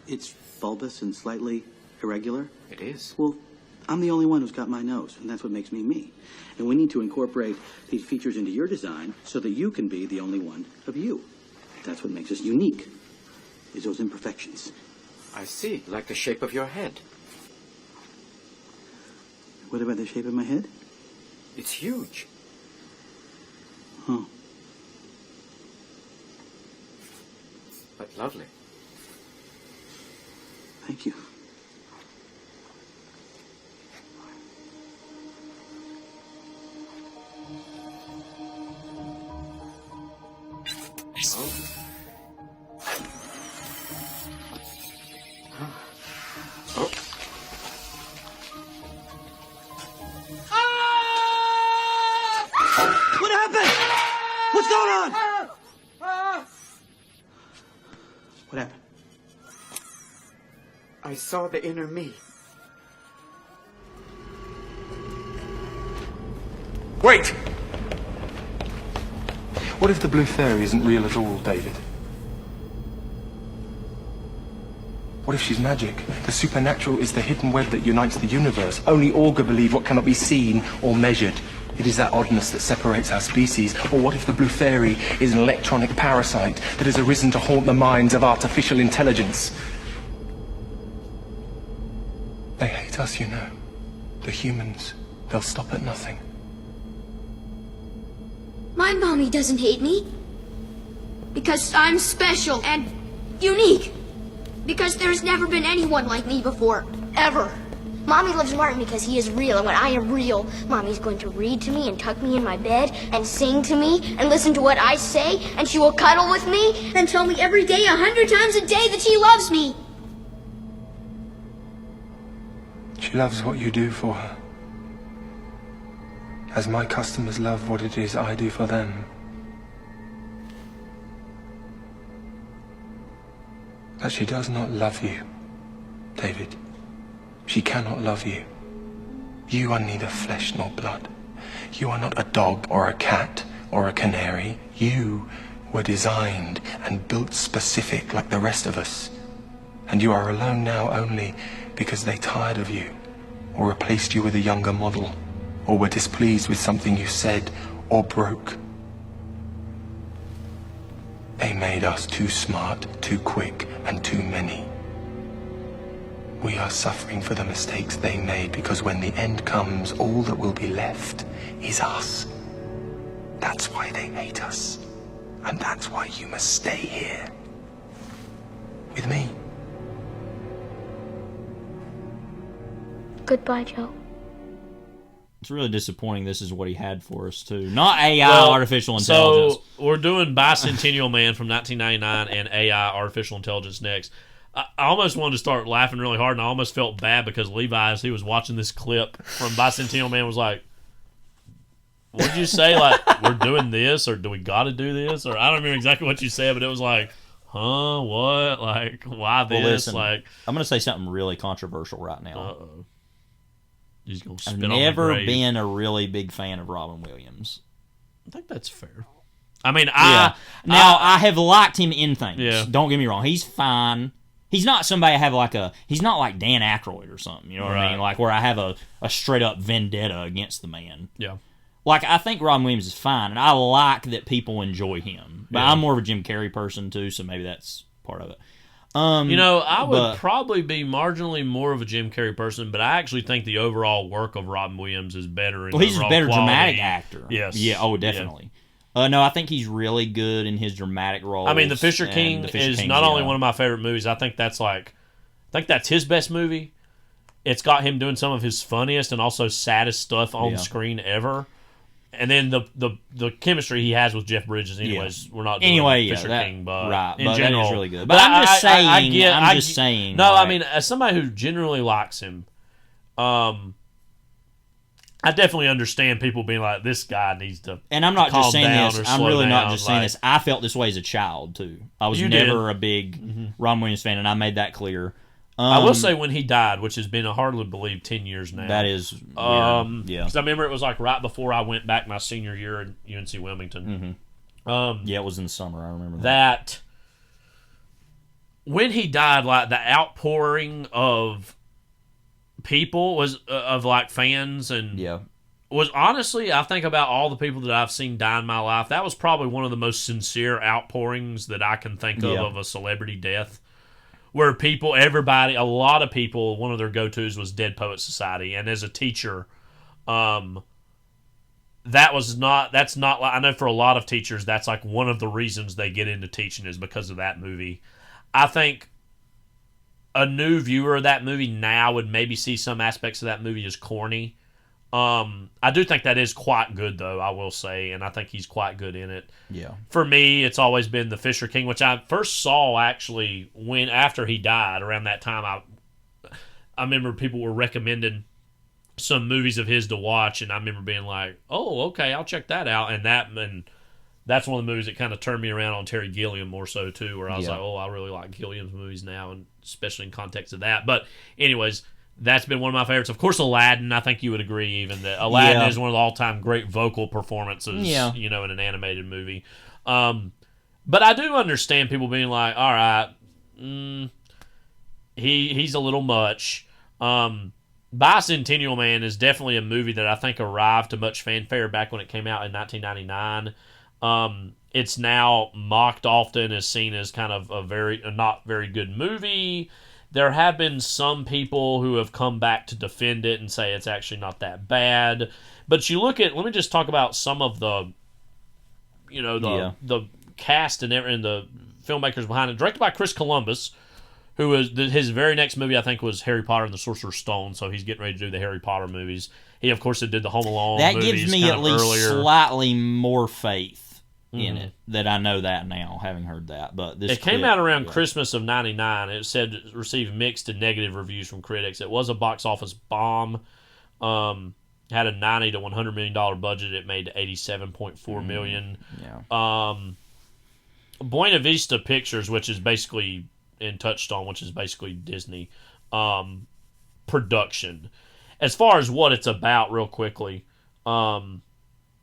It's bulbous and slightly irregular. It is. Well, I'm the only one who's got my nose, and that's what makes me me. And we need to incorporate these features into your design so that you can be the only one of you. That's what makes us unique, is those imperfections. I see, like the shape of your head. What about the shape of my head? It's huge. Oh. But lovely. Thank you. What happened? What's going on? What happened? I saw the inner me. Wait! What if the blue fairy isn't real at all, David? What if she's magic? The supernatural is the hidden web that unites the universe. Only Augur believe what cannot be seen or measured. It is that oddness that separates our species. Or what if the blue fairy is an electronic parasite that has arisen to haunt the minds of artificial intelligence? They hate us, you know. The humans. They'll stop at nothing. My mommy doesn't hate me. Because I'm special and unique. Because there's never been anyone like me before. Ever. Mommy loves Martin because he is real, and when I am real, Mommy's going to read to me and tuck me in my bed and sing to me and listen to what I say, and she will cuddle with me and tell me every day 100 times a day that she loves me. She loves what you do for her. As my customers love what it is I do for them. But she does not love you, David. She cannot love you. You are neither flesh nor blood. You are not a dog or a cat or a canary. You were designed and built specific like the rest of us. And you are alone now only because they tired of you, or replaced you with a younger model, or were displeased with something you said or broke. They made us too smart, too quick, and too many. We are suffering for the mistakes they made because when the end comes, all that will be left is us. That's why they hate us. And that's why you must stay here. With me. Goodbye, Joe. It's really disappointing this is what he had for us, too. Not AI, artificial intelligence. So, we're doing Bicentennial Man from 1999 and AI, artificial intelligence next. I almost wanted to start laughing really hard, and I almost felt bad because Levi, as he was watching this clip from Bicentennial Man, was like, what did you say? Like, we're doing this, or do we got to do this? Or I don't remember exactly what you said, but it was like, huh, what? Like, why this? Well, listen, like, I'm going to say something really controversial right now. Uh-oh. He's gonna spit I've on the never grave. been a really big fan of Robin Williams. I think that's fair. I mean, I have liked him in things. Yeah. Don't get me wrong. He's fine. He's not somebody I have he's not like Dan Aykroyd or something, you know what I mean? Like where I have a straight up vendetta against the man. Yeah. Like I think Robin Williams is fine, and I like that people enjoy him. But I'm more of a Jim Carrey person too, so maybe that's part of it. I would probably be marginally more of a Jim Carrey person, but I actually think the overall work of Robin Williams is better. He's a better quality. Dramatic actor. Yes. Yeah. Oh, definitely. Yeah. No, I think he's really good in his dramatic roles. I mean, The Fisher King is not only one of my favorite movies. I think that's his best movie. It's got him doing some of his funniest and also saddest stuff on screen ever. And then the chemistry he has with Jeff Bridges, anyways, we're not doing Fisher King, but in general, that is really good. But I'm just saying. No, I mean, as somebody who generally likes him, I definitely understand people being like, this guy needs to. And I'm not just saying this. I'm really not just saying this. I felt this way as a child too. I was never a big Robin Williams fan, and I made that clear. I will say when he died, which has been hardly believed 10 years now. That is weird. Yeah. Because I remember it was like right before I went back my senior year in UNC Wilmington. Yeah, it was in the summer. I remember that. When he died, like the outpouring of people was of like fans and was honestly, I think about all the people that I've seen die in my life, that was probably one of the most sincere outpourings that I can think of a celebrity death. Where people, everybody, a lot of people, one of their go-tos was Dead Poets Society. And as a teacher, that's not like, I know for a lot of teachers, that's like one of the reasons they get into teaching is because of that movie. I think a new viewer of that movie now would maybe see some aspects of that movie as corny. I do think that is quite good, though, I will say, and I think he's quite good in it. Yeah. For me, it's always been The Fisher King, which I first saw, actually, when after he died. Around that time, I remember people were recommending some movies of his to watch, and I remember being like, oh, okay, I'll check that out. And that's one of the movies that kind of turned me around on Terry Gilliam more so, too, where I was like, oh, I really like Gilliam's movies now, and especially in context of that. But anyways, that's been one of my favorites. Of course, Aladdin, I think you would agree even that Aladdin is one of the all-time great vocal performances, in an animated movie. But I do understand people being like, all right, he's a little much. Bicentennial Man is definitely a movie that I think arrived to much fanfare back when it came out in 1999. It's now mocked often as seen as kind of a not very good movie. There have been some people who have come back to defend it and say it's actually not that bad. But you look at, let me just talk about some of the, the cast and the filmmakers behind it. Directed by Chris Columbus, who was, his very next movie, I think, was Harry Potter and the Sorcerer's Stone, so he's getting ready to do the Harry Potter movies. He, of course, did the Home Alone movies. That gives me at least slightly more faith in it that I know that now, having heard that. But it came out around Christmas of '99. It said it received mixed to negative reviews from critics. It was a box office bomb. Had a $90 to $100 million budget. It made $87.4 million. Buena Vista Pictures, which is basically in Touchstone, which is basically Disney production. As far as what it's about, real quickly.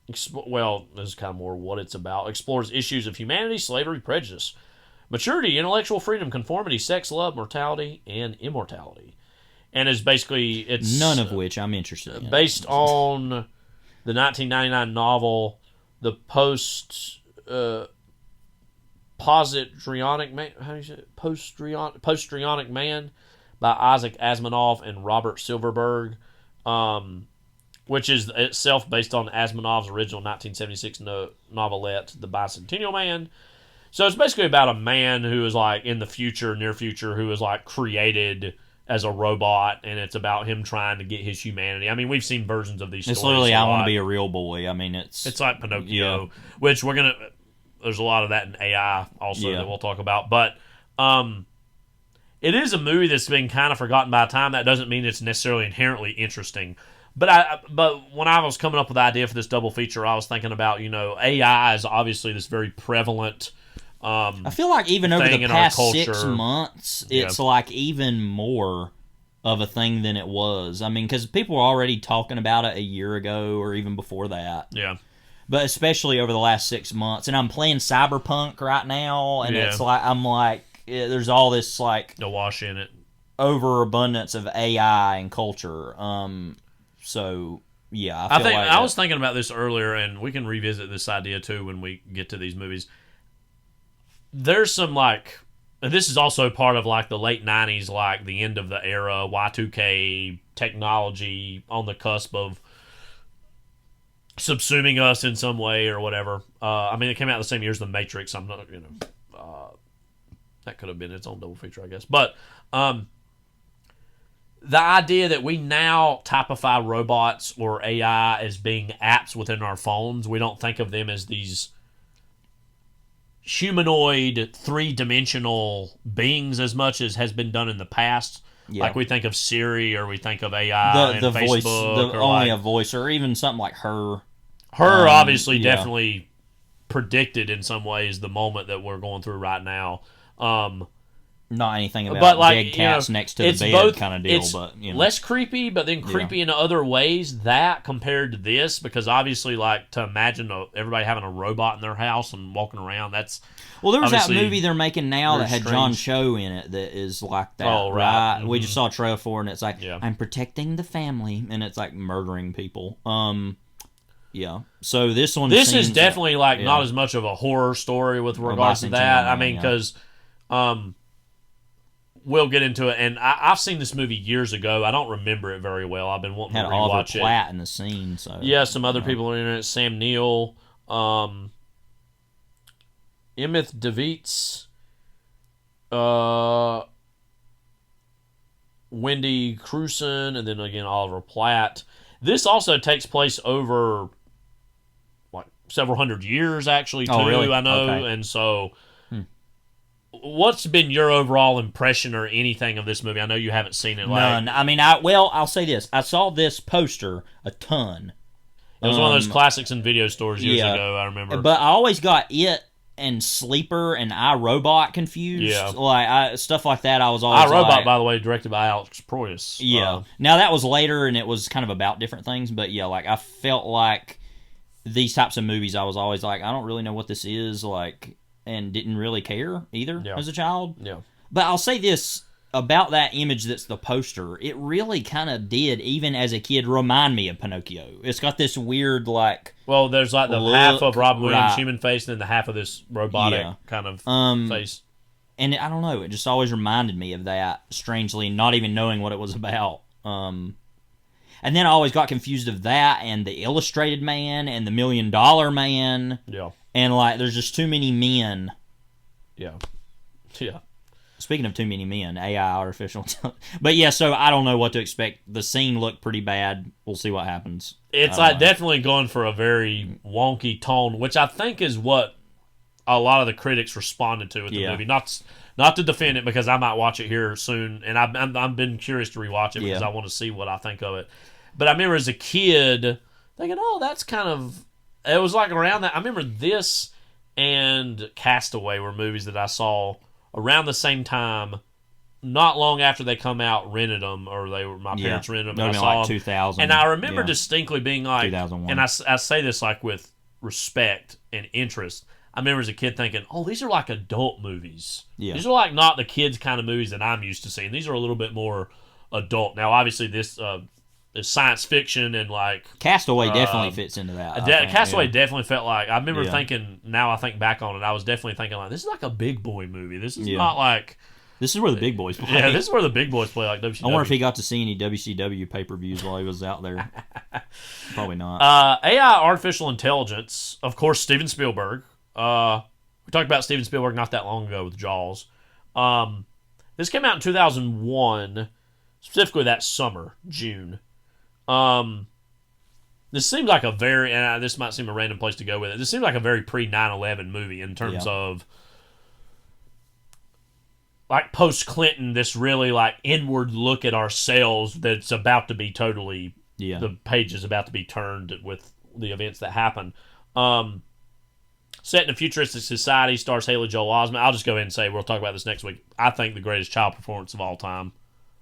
This is kind of more what it's about. Explores issues of humanity, slavery, prejudice, maturity, intellectual freedom, conformity, sex, love, mortality, and immortality. And it's none of which I'm interested in. Based on the 1999 novel, The Positronic Man. How do you say it? Postrionic Man by Isaac Asimov and Robert Silverberg. Which is itself based on Asimov's original 1976 novelette, The Bicentennial Man. So it's basically about a man who is like in the future, near future, who is like created as a robot, and it's about him trying to get his humanity. I mean, we've seen versions of these stories. It's literally, I want to be a real boy. I mean, it's like Pinocchio, which there's a lot of that in AI also that we'll talk about. But it is a movie that's been kind of forgotten by time. That doesn't mean it's necessarily inherently interesting. But when I was coming up with the idea for this double feature, I was thinking about, AI is obviously this very prevalent I feel like even over the past 6 months, it's like even more of a thing than it was. I mean, because people were already talking about it a year ago or even before that. Yeah. But especially over the last 6 months. And I'm playing Cyberpunk right now, and it's like, there's all this like... awash in it. Overabundance of AI and culture. So, yeah, I was thinking about this earlier, and we can revisit this idea, too, when we get to these movies. There's some, and this is also part of, the late 90s, the end of the era, Y2K, technology on the cusp of subsuming us in some way or whatever. I mean, it came out the same year as The Matrix. I'm not, that could have been its own double feature, I guess. But, the idea that we now typify robots or AI as being apps within our phones, we don't think of them as these humanoid, three-dimensional beings as much as has been done in the past. Yeah. Like we think of Siri or we think of AI and Facebook. Voice, only a voice, or even something like Her. Her obviously definitely predicted in some ways the moment that we're going through right now. Not anything about but like, dead cats next to the it's bed both, kind of deal, it's but less creepy, but then creepy in other ways. That compared to this, because obviously, like to imagine everybody having a robot in their house and walking around. That's there was that movie they're making now that had John strange. Cho in it that is like that. Oh, right. Mm-hmm. We just saw a trailer for it, and it's like I'm protecting the family, and it's like murdering people. Yeah. So this one. This is definitely like not as much of a horror story with regards to that. I mean, because we'll get into it, and I've seen this movie years ago. I don't remember it very well. I've been wanting to rewatch it. Platt in the scene. So yeah, some other people are in it. Sam Neill, Emmett DeViets, Wendy Crewson, and then again Oliver Platt. This also takes place over like several hundred years, actually. Too, really? I know, Okay. and so. What's been your overall impression or anything of this movie? I know you haven't seen it. None. I mean, I'll say this. I saw this poster a ton. It was one of those classics in video stores years ago, I remember. But I always got it and Sleeper and iRobot confused. Yeah. Like, stuff like that, I was always iRobot, like... by the way, directed by Alex Proyas. Yeah. Now, that was later, and it was kind of about different things, but yeah, like, I felt like these types of movies, I was always like, I don't really know what this is, like... and didn't really care either as a child. Yeah. But I'll say this about that image that's the poster. It really kind of did, even as a kid, remind me of Pinocchio. It's got this weird, like... Well, there's like the half of Robin Williams' right. human face and then the half of this robotic kind of face. And I don't know, it just always reminded me of that, strangely, not even knowing what it was about. And then I always got confused of that and the Illustrated Man and the $1 Million Man. Yeah. And, like, there's just too many men. Yeah. Yeah. Speaking of too many men, AI, artificial intelligence. But, yeah, so I don't know what to expect. The scene looked pretty bad. We'll see what happens. It's like definitely going for a very wonky tone, which I think is what a lot of the critics responded to with the movie. Not to defend it, because I might watch it here soon, and I've been curious to rewatch it because I want to see what I think of it. But I remember as a kid thinking, oh, that's kind of... It was like around that. I remember this and Castaway were movies that I saw around the same time, not long after they come out. Rented them, or my parents rented them. And I saw like them. 2000. And I remember distinctly being like, 2001. and I say this like with respect and interest. I remember as a kid thinking, oh, these are like adult movies. Yeah. These are like not the kids kind of movies that I'm used to seeing. These are a little bit more adult. Now, obviously, this. It's science fiction and like Castaway definitely fits into that. Castaway definitely felt like, I remember thinking, now I think back on it, I was definitely thinking like, this is like a big boy movie. This is not like, this is where the big boys play. Yeah, this is where the big boys play, like WCW. I wonder if he got to see any WCW pay-per-views while he was out there. Probably not. AI, artificial intelligence, of course, Steven Spielberg. We talked about Steven Spielberg not that long ago with Jaws. This came out in 2001, specifically that summer, June. This seems like a very, and this might seem a random place to go with it. This seems like a very pre-9/11 movie in terms of like post-Clinton, this really like inward look at ourselves that's about to be totally, the page is about to be turned with the events that happen. Set in a futuristic society, stars Haley Joel Osment. I'll just go ahead and say, we'll talk about this next week. I think the greatest child performance of all time.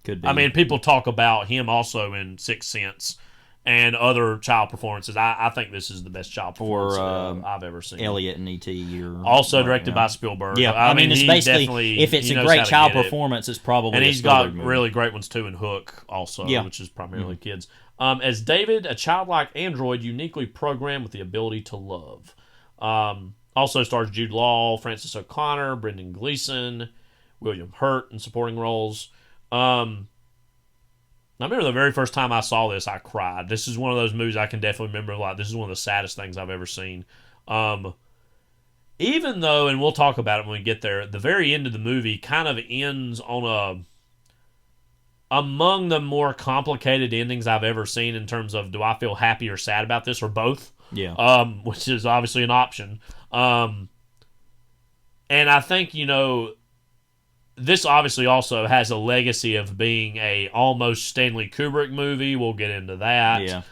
Could be. I mean, people talk about him also in Sixth Sense and other child performances. I think this is the best child performance I've ever seen. Elliot and E.T. Also directed by Spielberg. Yeah, I mean it's basically, if it's a great child performance, it's probably and he's a got movie. Really great ones too in Hook also, which is primarily kids. As David, a childlike android uniquely programmed with the ability to love. Also stars Jude Law, Francis O'Connor, Brendan Gleeson, William Hurt in supporting roles. I remember the very first time I saw this, I cried. This is one of those movies I can definitely remember. Like, this is one of the saddest things I've ever seen. Even though, and we'll talk about it when we get there, the very end of the movie kind of ends on among the more complicated endings I've ever seen in terms of, do I feel happy or sad about this, or both? Yeah. Which is obviously an option. And I think, this obviously also has a legacy of being a almost Stanley Kubrick movie. We'll get into that. Yeah.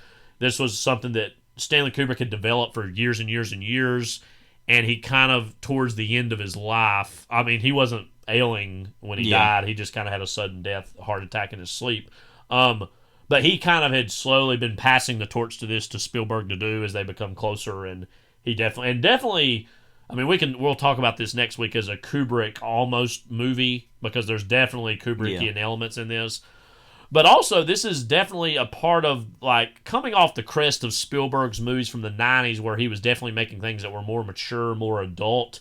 This was something that Stanley Kubrick had developed for years and years and years, and he kind of, towards the end of his life, I mean, he wasn't ailing when he died. He just kind of had a sudden death, heart attack in his sleep. But he kind of had slowly been passing the torch to Spielberg to do as they become closer, and he definitely. I mean, we'll talk about this next week as a Kubrick almost movie, because there's definitely Kubrickian elements in this. But also, this is definitely a part of, like, coming off the crest of Spielberg's movies from the 90s, where he was definitely making things that were more mature, more adult.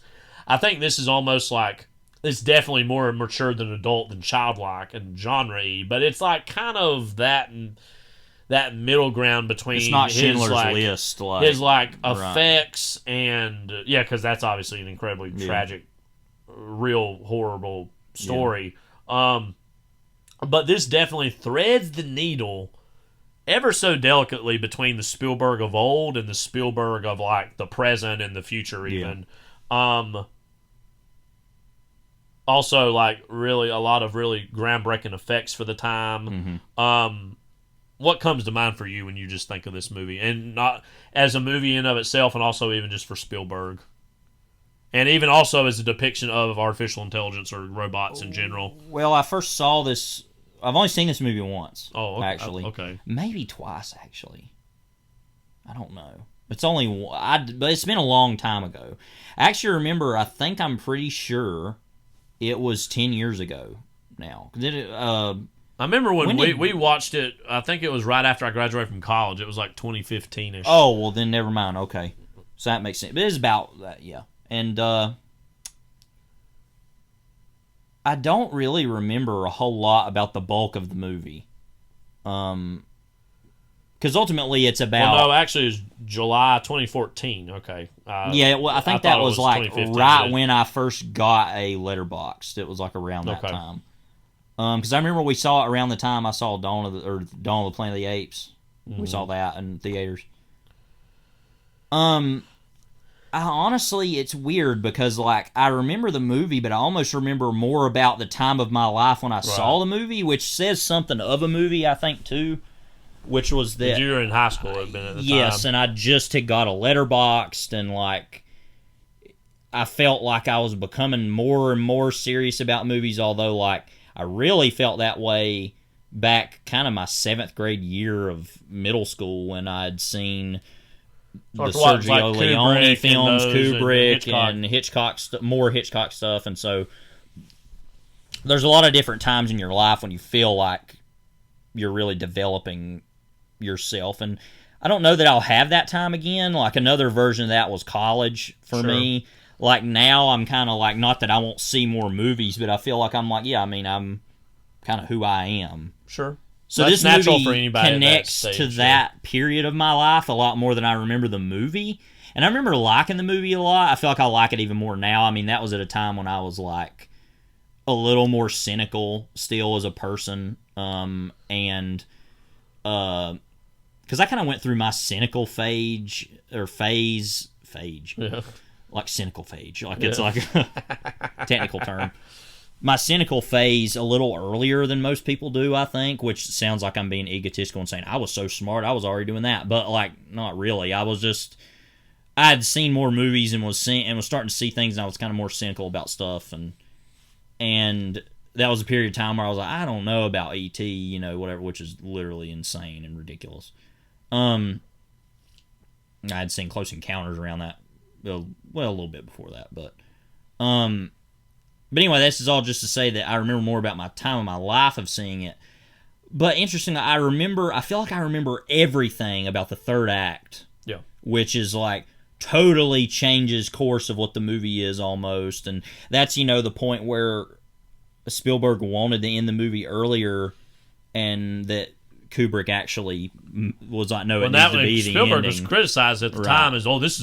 I think this is almost like, it's definitely more mature than adult than childlike and genre-y, but it's like kind of that middle ground between it's not his Schindler's like List, his right. effects and because that's obviously an incredibly tragic, real horrible story. But this definitely threads the needle ever so delicately between the Spielberg of old and the Spielberg of like the present and the future even. Also, like, really a lot of really groundbreaking effects for the time. What comes to mind for you when you just think of this movie? And not as a movie in of itself, and also even just for Spielberg. And even also as a depiction of artificial intelligence or robots in general. Well, I first saw this... I've only seen this movie once, actually. Okay. Maybe twice, actually. I don't know. It's only... but it's been a long time ago. I actually remember, I'm pretty sure it was 10 years ago now. I remember when we watched it, I think it was right after I graduated from college. It was like 2015-ish. Oh, well then never mind. Okay. So that makes sense. But it's about that, yeah. And I don't really remember a whole lot about the bulk of the movie. Because ultimately it's about... Well, no, actually it's July 2014. Okay. I think that was like right when I first got a Letterboxd. It was like around that time. Because I remember we saw it around the time I saw Dawn of the Planet of the Apes. We saw that in theaters. Honestly, it's weird because, like, I remember the movie, but I almost remember more about the time of my life when I saw the movie, which says something of a movie, I think, too. Which was that... You were in high school at the time. Yes, and I just had got a Letterboxd, and, like, I felt like I was becoming more and more serious about movies, although, like, I really felt that way back kind of my 7th grade year of middle school when I'd seen the Sergio Leone films, Kubrick, and Hitchcock, more Hitchcock stuff. And so there's a lot of different times in your life when you feel like you're really developing yourself. And I don't know that I'll have that time again. Like, another version of that was college for me. Like, now I'm kind of like, not that I won't see more movies, but I feel like I'm like, I'm kind of who I am. Sure. So that's this movie for anybody connects at that to stage, that period of my life a lot more than I remember the movie. And I remember liking the movie a lot. I feel like I like it even more now. I mean, that was at a time when I was like a little more cynical still as a person. Because I kind of went through my cynical phase. Yeah. Like cynical phase. Like it's like a technical term. My cynical phase a little earlier than most people do, I think, which sounds like I'm being egotistical and saying, I was so smart, I was already doing that. But, like, not really. I had seen more movies and was starting to see things, and I was kind of more cynical about stuff. And that was a period of time where I was like, I don't know about E.T., whatever, which is literally insane and ridiculous. I had seen Close Encounters around that, well, a little bit before that, but anyway, this is all just to say that I remember more about my time in my life of seeing it. But interestingly, I feel like I remember everything about the third act. Yeah. Which is like totally changes course of what the movie is almost. And that's, the point where Spielberg wanted to end the movie earlier and that Kubrick actually was like, no, it needs to be the ending. Spielberg was criticized at the time as, this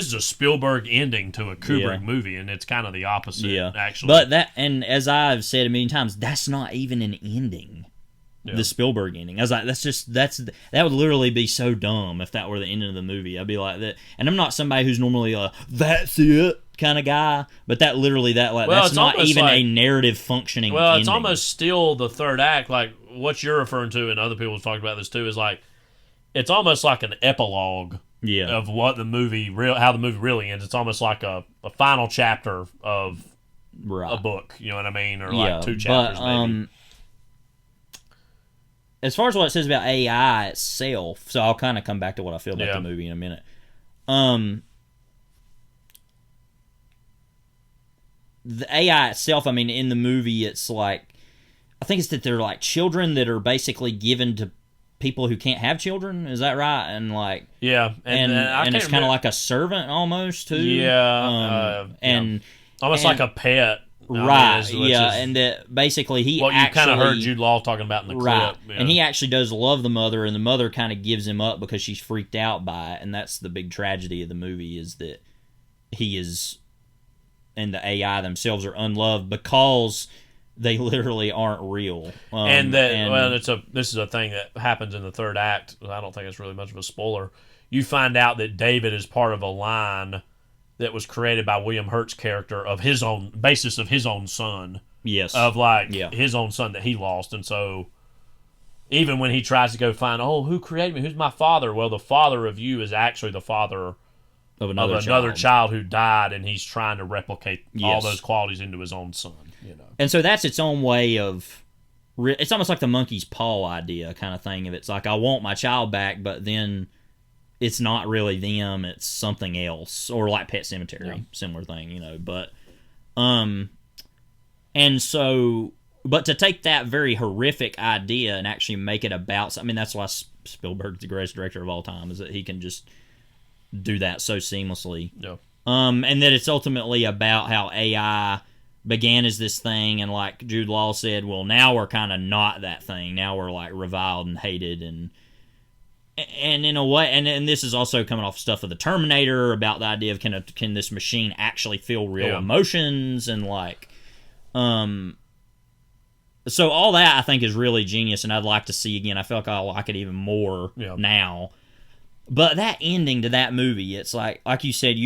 is a Spielberg ending to a Kubrick movie, and it's kind of the opposite, actually. But and as I've said a million times, that's not even an ending. The Spielberg ending. I was like, that would literally be so dumb if that were the ending of the movie. I'd be like that, and I'm not somebody who's normally a that's it kind of guy, but that's not even a narrative funcking ending. It's almost still the third act, like what you're referring to, and other people have talked about this too, is like it's almost like an epilogue of what the movie how the movie really ends. It's almost like a final chapter of a book. You know what I mean? Or like 2 chapters, maybe. As far as what it says about AI itself, so I'll kind of come back to what I feel about the movie in a minute. The AI itself, I mean, in the movie, it's like, I think it's that they're like children that are basically given to people who can't have children. Is that right? And like, and it's kind of like a servant almost too. And almost like a pet. Right, and that basically he you kind of heard Jude Law talking about in the clip. And he actually does love the mother, and the mother kind of gives him up because she's freaked out by it, and that's the big tragedy of the movie, is that he is, and the AI themselves are unloved because they literally aren't real. This is a thing that happens in the third act. I don't think it's really much of a spoiler. You find out that David is part of a line that was created by William Hurt's character of his own basis of his own son. Yes. Of his own son that he lost. And so even when he tries to go find, who created me? Who's my father? Well, the father of you is actually the father of another child who died, and he's trying to replicate all those qualities into his own son. You know. And so that's its own way of, it's almost like the monkey's paw idea kind of thing. Of it's like, I want my child back, but then it's not really them, it's something else. Or like Pet Sematary, similar thing, you know. But and so, but to take that very horrific idea and actually make it about, I mean, that's why Spielberg's the greatest director of all time, is that he can just do that so seamlessly. And that it's ultimately about how AI began as this thing, and like Jude Law said, well, now we're kind of not that thing. Now we're like reviled and hated, and in a way, and this is also coming off stuff of the Terminator about the idea of can this machine actually feel real emotions, and like, so all that I think is really genius, and I'd like to see again. I feel like I like it even more now. But that ending to that movie, it's like you said,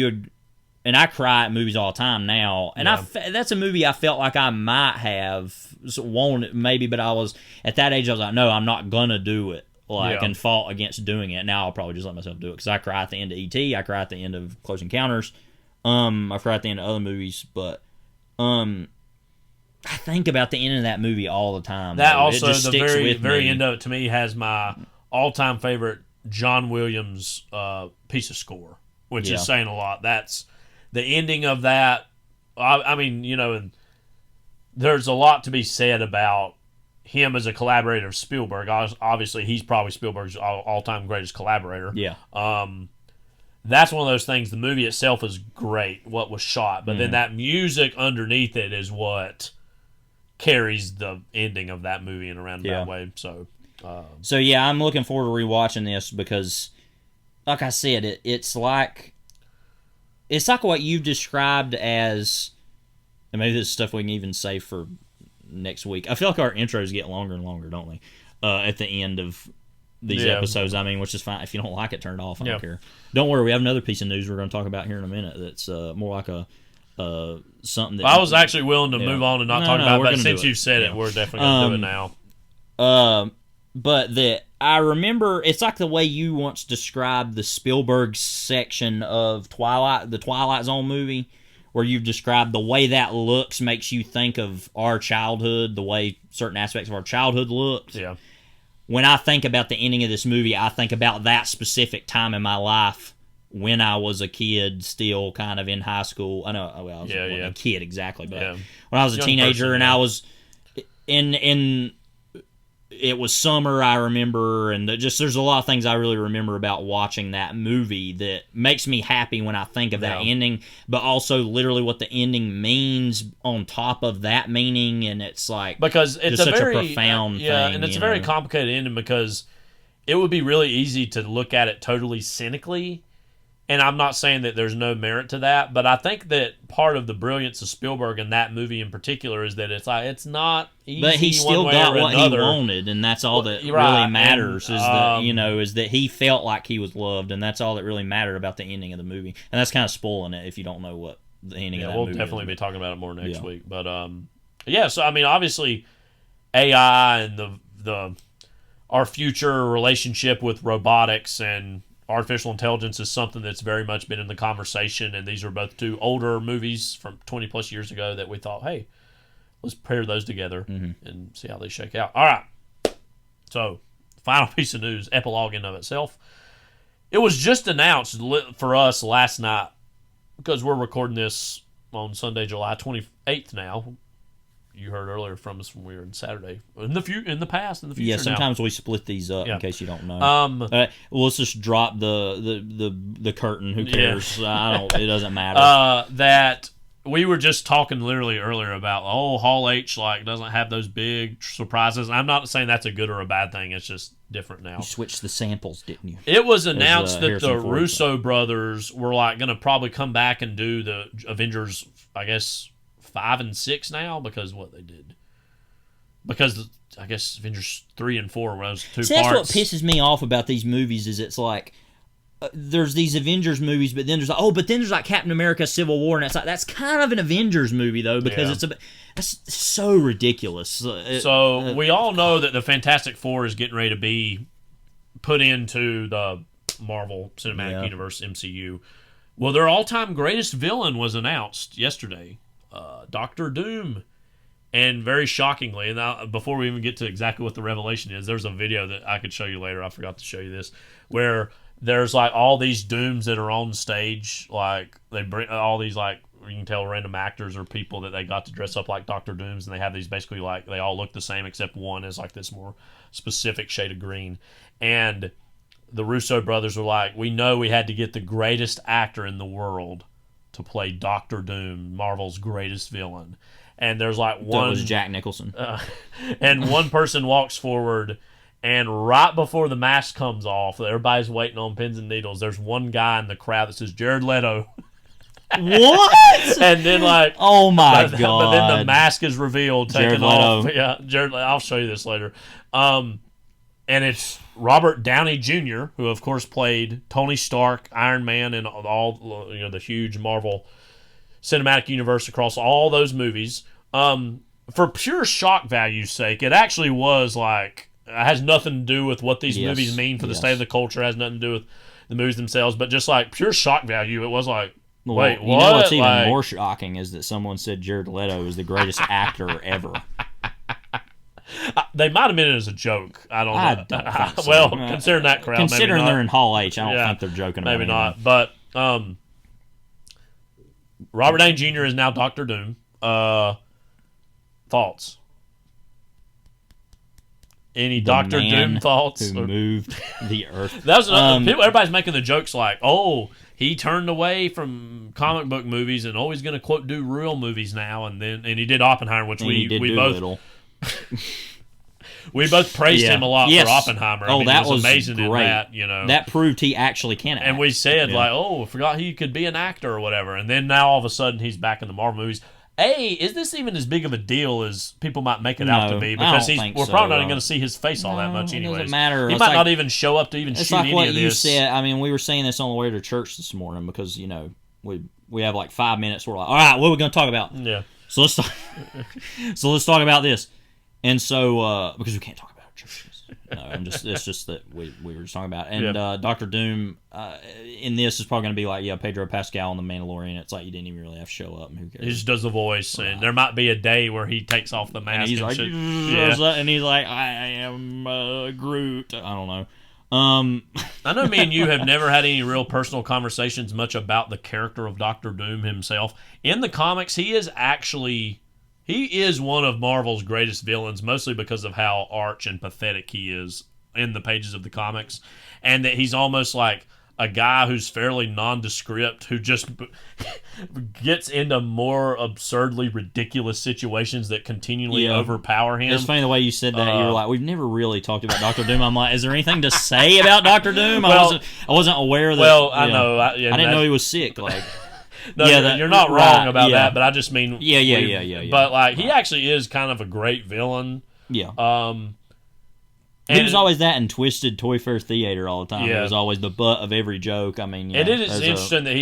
and I cry at movies all the time now, and that's a movie I felt like I might have wanted maybe, but I was at that age. I was like, no, I'm not gonna do it. And fought against doing it. Now I'll probably just let myself do it, because I cry at the end of E.T., I cry at the end of Close Encounters, I cry at the end of other movies, but I think about the end of that movie all the time. That also, the very end of it to me has my all-time favorite John Williams piece of score, which is saying a lot. That's the ending of that. I mean, you know, and there's a lot to be said about him as a collaborator of Spielberg. Obviously, he's probably Spielberg's all-time greatest collaborator. That's one of those things. The movie itself is great, what was shot, but then that music underneath it is what carries the ending of that movie in a roundabout way. So I'm looking forward to rewatching this, because, like I said, it's like what you've described as, and maybe this is stuff we can even say for next week. I feel like our intros get longer and longer, don't they? At the end of these episodes, I mean, which is fine. If you don't like it, turn it off. I don't care. Don't worry, we have another piece of news we're going to talk about here in a minute that's more like a something that... I was actually willing to move on and not talk about it, but since you've said it, we're definitely going to do it now. But that I remember, it's like the way you once described the Spielberg section of the Twilight Zone movie, where you've described the way that looks makes you think of our childhood, the way certain aspects of our childhood looked. When I think about the ending of this movie, I think about that specific time in my life when I was a kid, still kind of in high school. I know I wasn't a kid exactly, but when I was a teenager, and I was in it was summer, I remember, and there's a lot of things I really remember about watching that movie that makes me happy when I think of that ending, but also literally what the ending means on top of that meaning, and it's like, because it's such a profound thing. And it's a very complicated ending, because it would be really easy to look at it totally cynically, and I'm not saying that there's no merit to that, but I think that part of the brilliance of Spielberg in that movie in particular is that it's like, it's not easy. But he still got what he wanted, and that's all that really matters. Is that, you know, is that he felt like he was loved, and that's all that really mattered about the ending of the movie. And that's kind of spoiling it if you don't know what the ending of that movie is. We'll definitely be talking about it more next week. But so I mean, obviously, AI and the our future relationship with robotics and artificial intelligence is something that's very much been in the conversation, and these are both two older movies from 20 plus years ago that we thought, hey, let's pair those together and see how they shake out. All right. So, final piece of news, epilogue in of itself. It was just announced for us last night, because we're recording this on Sunday, July 28th now. You heard earlier from us when we were on Saturday. In the future Yeah, sometimes now. We split these up in case you don't know. Well, let's just drop the curtain. Who cares? It doesn't matter. That we were just talking literally earlier about Hall H doesn't have those big surprises. I'm not saying that's a good or a bad thing. It's just different now. You switched the samples, didn't you? It was announced that the Russo brothers were going to probably come back and do the Avengers, I guess, 5 and 6 now, because what they did. Because I guess Avengers 3 and 4 were those two parts. That's what pisses me off about these movies is it's there's these Avengers movies, but then there's Captain America: Civil War, and that's kind of an Avengers movie though, because that's so ridiculous. So we all know that the Fantastic Four is getting ready to be put into the Marvel Cinematic Universe MCU. Well, their all-time greatest villain was announced yesterday. Doctor Doom. And very shockingly, and before we even get to exactly what the revelation is, there's a video that I could show you later. I forgot to show you this, where there's all these Dooms that are on stage. They bring all these you can tell random actors or people that they got to dress up like Doctor Dooms, and they have these basically they all look the same except one is this more specific shade of green. And the Russo brothers were we know we had to get the greatest actor in the world to play Doctor Doom, Marvel's greatest villain. And there's one... That was Jack Nicholson. And one person walks forward, and right before the mask comes off, everybody's waiting on pins and needles. There's one guy in the crowd that says, Jared Leto. What? And then oh my God. But then the mask is revealed, taken Jared off. Leto. Yeah, Jared Leto. I'll show you this later. And it's Robert Downey Jr., who of course played Tony Stark, Iron Man, and all the huge Marvel Cinematic Universe across all those movies. For pure shock value's sake, it actually was it has nothing to do with what these movies mean for the state of the culture. It has nothing to do with the movies themselves, but just pure shock value, it was wait, what? You know what's even more shocking is that someone said Jared Leto is the greatest actor ever. They might have meant it as a joke. I don't know. I don't think so. Well, considering that crowd, considering maybe they're in Hall H, I don't think they're joking about it. Maybe not. But Robert Downey Jr. is now Doctor Doom. Thoughts? Any Doctor Doom thoughts? Who moved the earth? That was everybody's making the jokes he turned away from comic book movies and always going to do real movies now, and he did Oppenheimer, which we both we both praised him a lot for Oppenheimer. That was amazing great. In that, that proved he actually can act. And we said I forgot he could be an actor or whatever. And then now all of a sudden he's back in the Marvel movies. Is this even as big of a deal as people might make it out to be? Because we're probably not even going to see his face all that much anyways. It doesn't matter. He might not even show up to even shoot any of this. It's like what you said. We were saying this on the way to church this morning because, we have 5 minutes. We're all right, what are we going to talk about? Yeah. So let's talk about this. And so, because we can't talk about churches. No, it's just that we were just talking about it. And Doctor Doom in this is probably going to be Pedro Pascal on The Mandalorian. It's you didn't even really have to show up. And who cares? He just does the voice, and there might be a day where he takes off the mask. And he's like, I am Groot. I don't know. I know me and you have never had any real personal conversations much about the character of Doctor Doom himself. In the comics, he is one of Marvel's greatest villains, mostly because of how arch and pathetic he is in the pages of the comics, and that he's almost like a guy who's fairly nondescript, who just gets into more absurdly ridiculous situations that continually overpower him. It's funny the way you said that. You were like, we've never really talked about Doctor Doom. I'm like, is there anything to say about Doctor Doom? I wasn't aware that. Well, I know. I didn't know he was sick. No, you're not wrong about that, but I just mean... Yeah. But, he actually is kind of a great villain. Yeah. He was always that in Twisted Toy Fair Theater all the time. He was always the butt of every joke. It is interesting that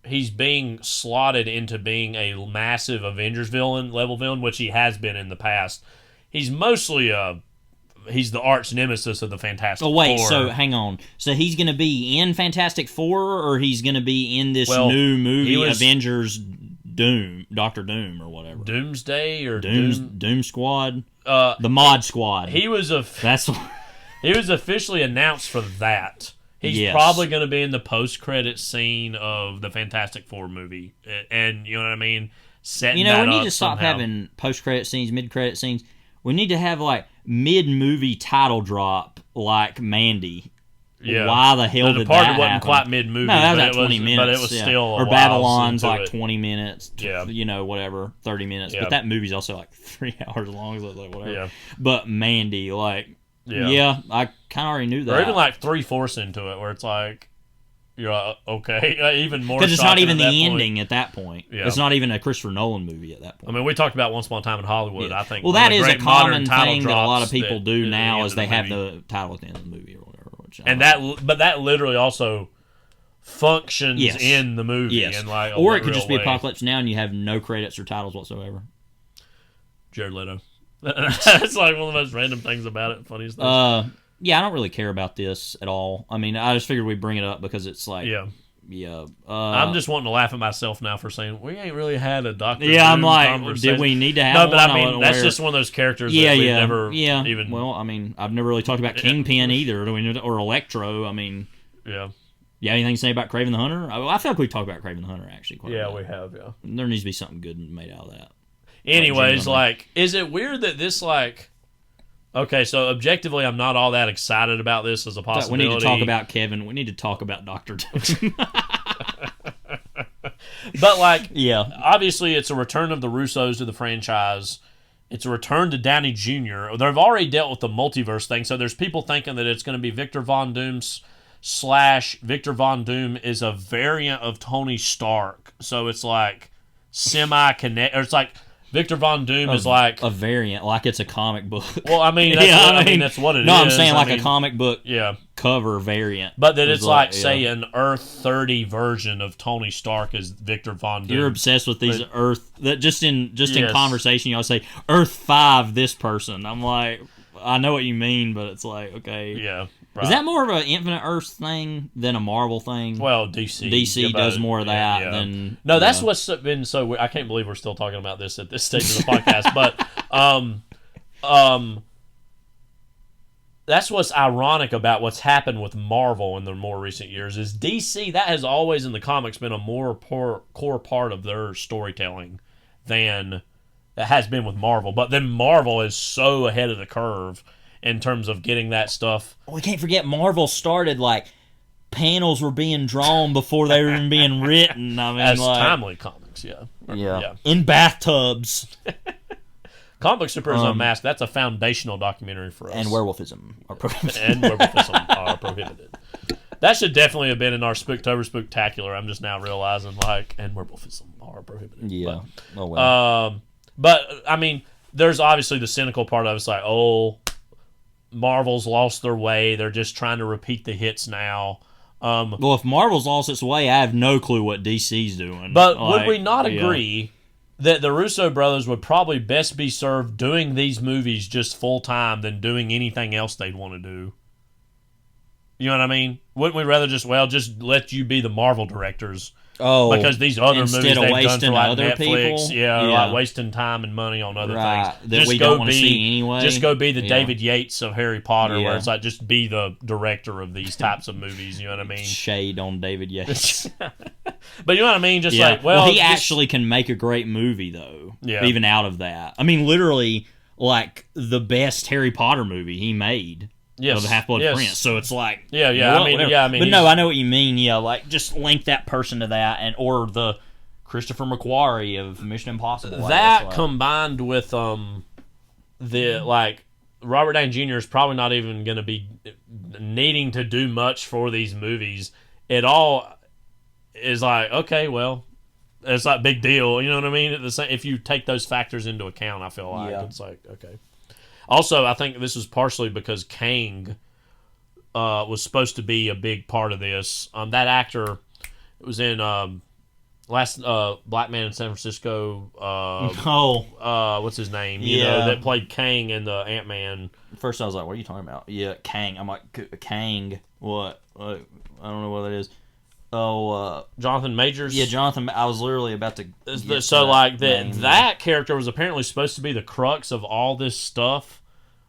he's being slotted into being a massive Avengers level villain, which he has been in the past. He's mostly a he's the arch nemesis of the Fantastic Oh wait, Four. so hang on. So he's going to be in Fantastic Four, or he's going to be in this Well, new movie, he was- Avengers Doom, Doctor Doom, or whatever. Doomsday or Doom Squad, the Mod Squad. He was he was officially announced for that. He's Yes. probably going to be in the post-credit scene of the Fantastic Four movie, and you know what I mean. Setting We that need up to stop somehow. having post-credit scenes, mid-credit scenes. We need to have like mid-movie title drop, like Mandy. Yeah. Why the hell The did Departed that wasn't happen? quite mid-movie, No, that was but like it was- 20 minutes. but it was yeah. still a or while Babylon's into like it. 20 minutes. Yeah. You know, whatever, 30 minutes. Yeah. But that movie's also like 3 hours long, so it's like whatever. Yeah. But Mandy, like, Yeah. I kind of already knew that. Or even like 3/4 into it, where it's like, you're like, okay, even more. Because it's not shocking even at that the point. ending at that point. Yeah. It's not even a Christopher Nolan movie at that point. I mean, we talked about Once Upon a Time in Hollywood. Yeah. I think. Well, one that of is the a great modern common title thing that a lot of drops people that do is now the is end they of the have movie. the title at the end of the movie or whatever. And that literally also functions Yes. in the movie. Yes. In like a Or it could real just be way. Apocalypse Now and you have no credits or titles whatsoever. Jared Leto. That's like one of the most random things about it. Funniest thing. Yeah, I don't really care about this at all. I mean, I just figured we'd bring it up because it's like, Yeah. yeah. I'm just wanting to laugh at myself now for saying we ain't really had a Doctor. Yeah, I'm Doom like, conversation. did we need to have no, one? but I I mean, wasn't that's aware. just one of those characters Yeah, that we've yeah, never yeah. even. Well, I mean, I've never really talked about Kingpin either, do we? Or Electro. I mean, yeah. You have anything to say about Kraven the Hunter? I feel like we talked about Kraven the Hunter actually quite a Yeah, bit. we have. Yeah. There needs to be something good made out of that. Anyways, like, is it weird that this like? Okay, so objectively, I'm not all that excited about this as a But possibility. we need to talk about Kevin. We need to talk about Dr. Doom. But like, yeah, obviously, it's a return of the Russos to the franchise. It's a return to Downey Jr. They've already dealt with the multiverse thing, so there's people thinking that it's going to be Victor Von Doom's / Victor Von Doom is a variant of Tony Stark. So it's like semi-connect, or it's like Victor Von Doom is like a variant, like it's a comic book. Well, I mean, that's yeah, I mean, that's what it is. No, I'm saying I like mean, a comic book yeah. cover variant. But that it's like, yeah. say, an Earth 30 version of Tony Stark as Victor Von Doom. You're obsessed with these But- Earth that just in Yes. conversation y'all say Earth 5 this person. I'm like, I know what you mean, but it's like, okay. Yeah. Right. Is that more of an Infinite Earth thing than a Marvel thing? Well, DC. DC about does it. more of Yeah, that yeah. than No, that's yeah. what's been so weird. I can't believe we're still talking about this at this stage of the podcast. But that's what's ironic about what's happened with Marvel in the more recent years is DC, that has always in the comics been a more core part of their storytelling than it has been with Marvel. But then Marvel is so ahead of the curve in terms of getting that stuff. We can't forget Marvel started like panels were being drawn before they were even being written. I mean, As like, timely comics, yeah. yeah, in bathtubs. Comic Book Superheroes Unmasked, that's a foundational documentary for us. And werewolfism are prohibited. And werewolfism are prohibited. That should definitely have been in our Spooktober Spooktacular. I'm just now realizing, like, and werewolfism are prohibited. Yeah. But, oh well. But I mean, there's obviously the cynical part of it. It's like, oh, Marvel's lost their way. They're just trying to repeat the hits now. Well, if Marvel's lost its way, I have no clue what DC's doing. But Like, would we not yeah. agree that the Russo brothers would probably best be served doing these movies just full time than doing anything else they'd want to do? You know what I mean? Wouldn't we rather just let you be the Marvel directors? Oh, because these other movies instead of they've done wasting for like other Netflix, people? yeah, Yeah. like wasting time and money on other Right, things. that Just we go don't wanna be, see anyway? Just go be the Yeah. David Yates of Harry Potter, Yeah. where it's like just be the director of these types of movies. You know what I mean? Shade on David Yates. But you know what I mean? Just Yeah. like, well, he just- actually can make a great movie, though. Yeah. Even out of that. I mean, literally, like, the best Harry Potter movie he made. Yes. Of the Half-Blood Yes. Prince. So it's like... Yeah, yeah, well, I mean, whatever. yeah, I mean, But no, he's- I know what you mean, yeah. Like, just link that person to that, and or the Christopher McQuarrie of Mission Impossible. I that guess, like. combined with the like Robert Downey Jr. is probably not even going to be needing to do much for these movies. It all is like, okay, well, it's not a big deal. You know what I mean? If you take those factors into account, I feel like Yeah. it's like, okay. Also, I think this is partially because Kang was supposed to be a big part of this. That actor was in last black man in San Francisco. What's his name? You Yeah. know, that played Kang in the Ant-Man. First, I was like, "What are you talking about?" Yeah, Kang. I'm like, Kang. What? I don't know what that is. Oh, Jonathan Majors. Yeah, Jonathan. I was literally about to. So like that character was apparently supposed to be the crux of all this stuff,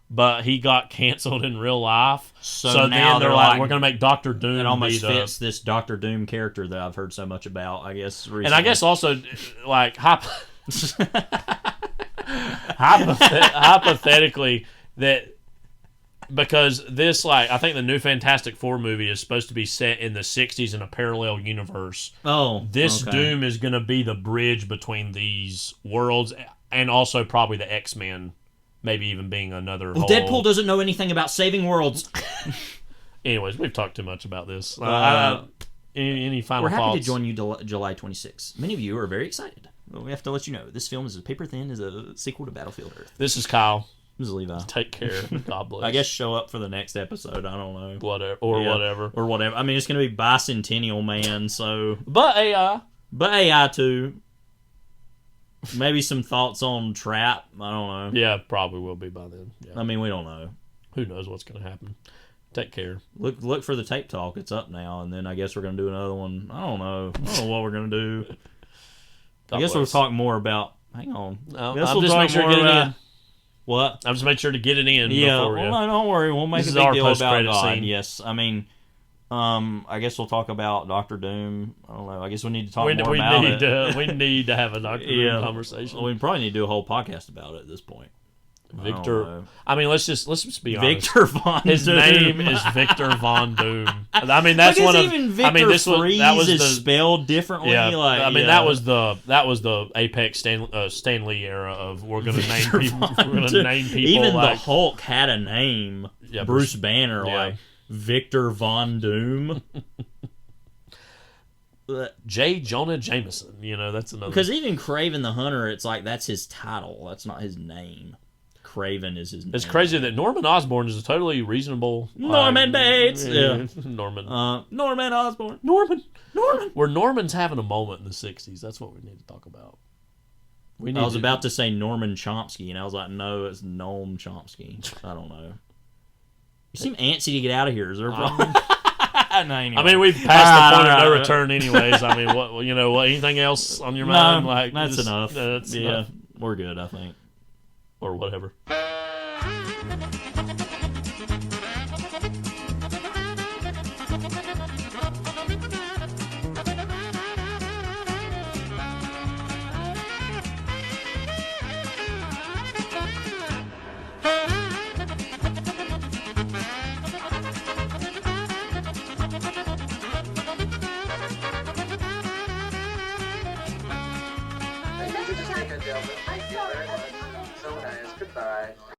but he got canceled in real life. So then now they're like, we're gonna make Doctor Doom. It almost fits this Doctor Doom character that I've heard so much about. I guess recently. And I guess also like hypothetically that. Because this, like, I think the new Fantastic Four movie is supposed to be set in the 60s in a parallel universe. Oh, this okay. Doom is going to be the bridge between these worlds, and also probably the X-Men, maybe even being another. Well, Deadpool doesn't know anything about saving worlds. Anyways, we've talked too much about this. Any final thoughts? We're happy to join you July 26th. Many of you are very excited. Well, we have to let you know this film is as paper thin as a sequel to Battlefield Earth. This is Kyle. This is Levi. Take care. God bless. I guess show up for the next episode. I don't know. Whatever. Or whatever. I mean, it's going to be Bicentennial Man, so... But AI. But AI, too. Maybe some thoughts on Trap. I don't know. Yeah, probably will be by then. Yeah. I mean, we don't know. Who knows what's going to happen. Take care. Look for the tape talk. It's up now, and then I guess we're going to do another one. I don't know what we're going to do. I guess we'll talk more about... Hang on. No, I'll just make sure to get it in. What? I'll just make sure to get it in. Yeah, before, well, no, don't worry. We'll make this a big deal post-credit about God. scene. Yes, I mean, I guess we'll talk about Doctor Doom. I don't know. I guess we need to talk more about it. We need to have a Doctor Doom conversation. Well, we probably need to do a whole podcast about it at this point. Victor. I mean, let's just be honest. Victor Von Doom. His name is Victor Von Doom. I mean, that's because one of. Even Victor I mean, this Freeze was is the, spelled differently. Yeah, like, I mean, that was the apex Stan Lee era of we're going to name people. We're going to name people. Even like, the Hulk had a name. Yeah, Bruce Banner, yeah. like Victor Von Doom. J. Jonah Jameson. You know, that's another. Because even Kraven the Hunter, it's like that's his title. That's not his name. Craven is his name. It's crazy that Norman Osborn is a totally reasonable... Norman Bates! Yeah. Norman. Norman Osborn. Norman! Where Norman's having a moment in the 60s. That's what we need to talk about. I was about to say Norman Chomsky, and I was like, no, it's Noam Chomsky. I don't know. You seem antsy to get out of here. Is there a problem? No, anyway. I mean, we've passed the point of no return anyways. I mean, what? Anything else on your mind? Like that's enough. That's enough. We're good, I think. Or whatever. Thank you, Delvin. Thank you very much. So nice. Goodbye.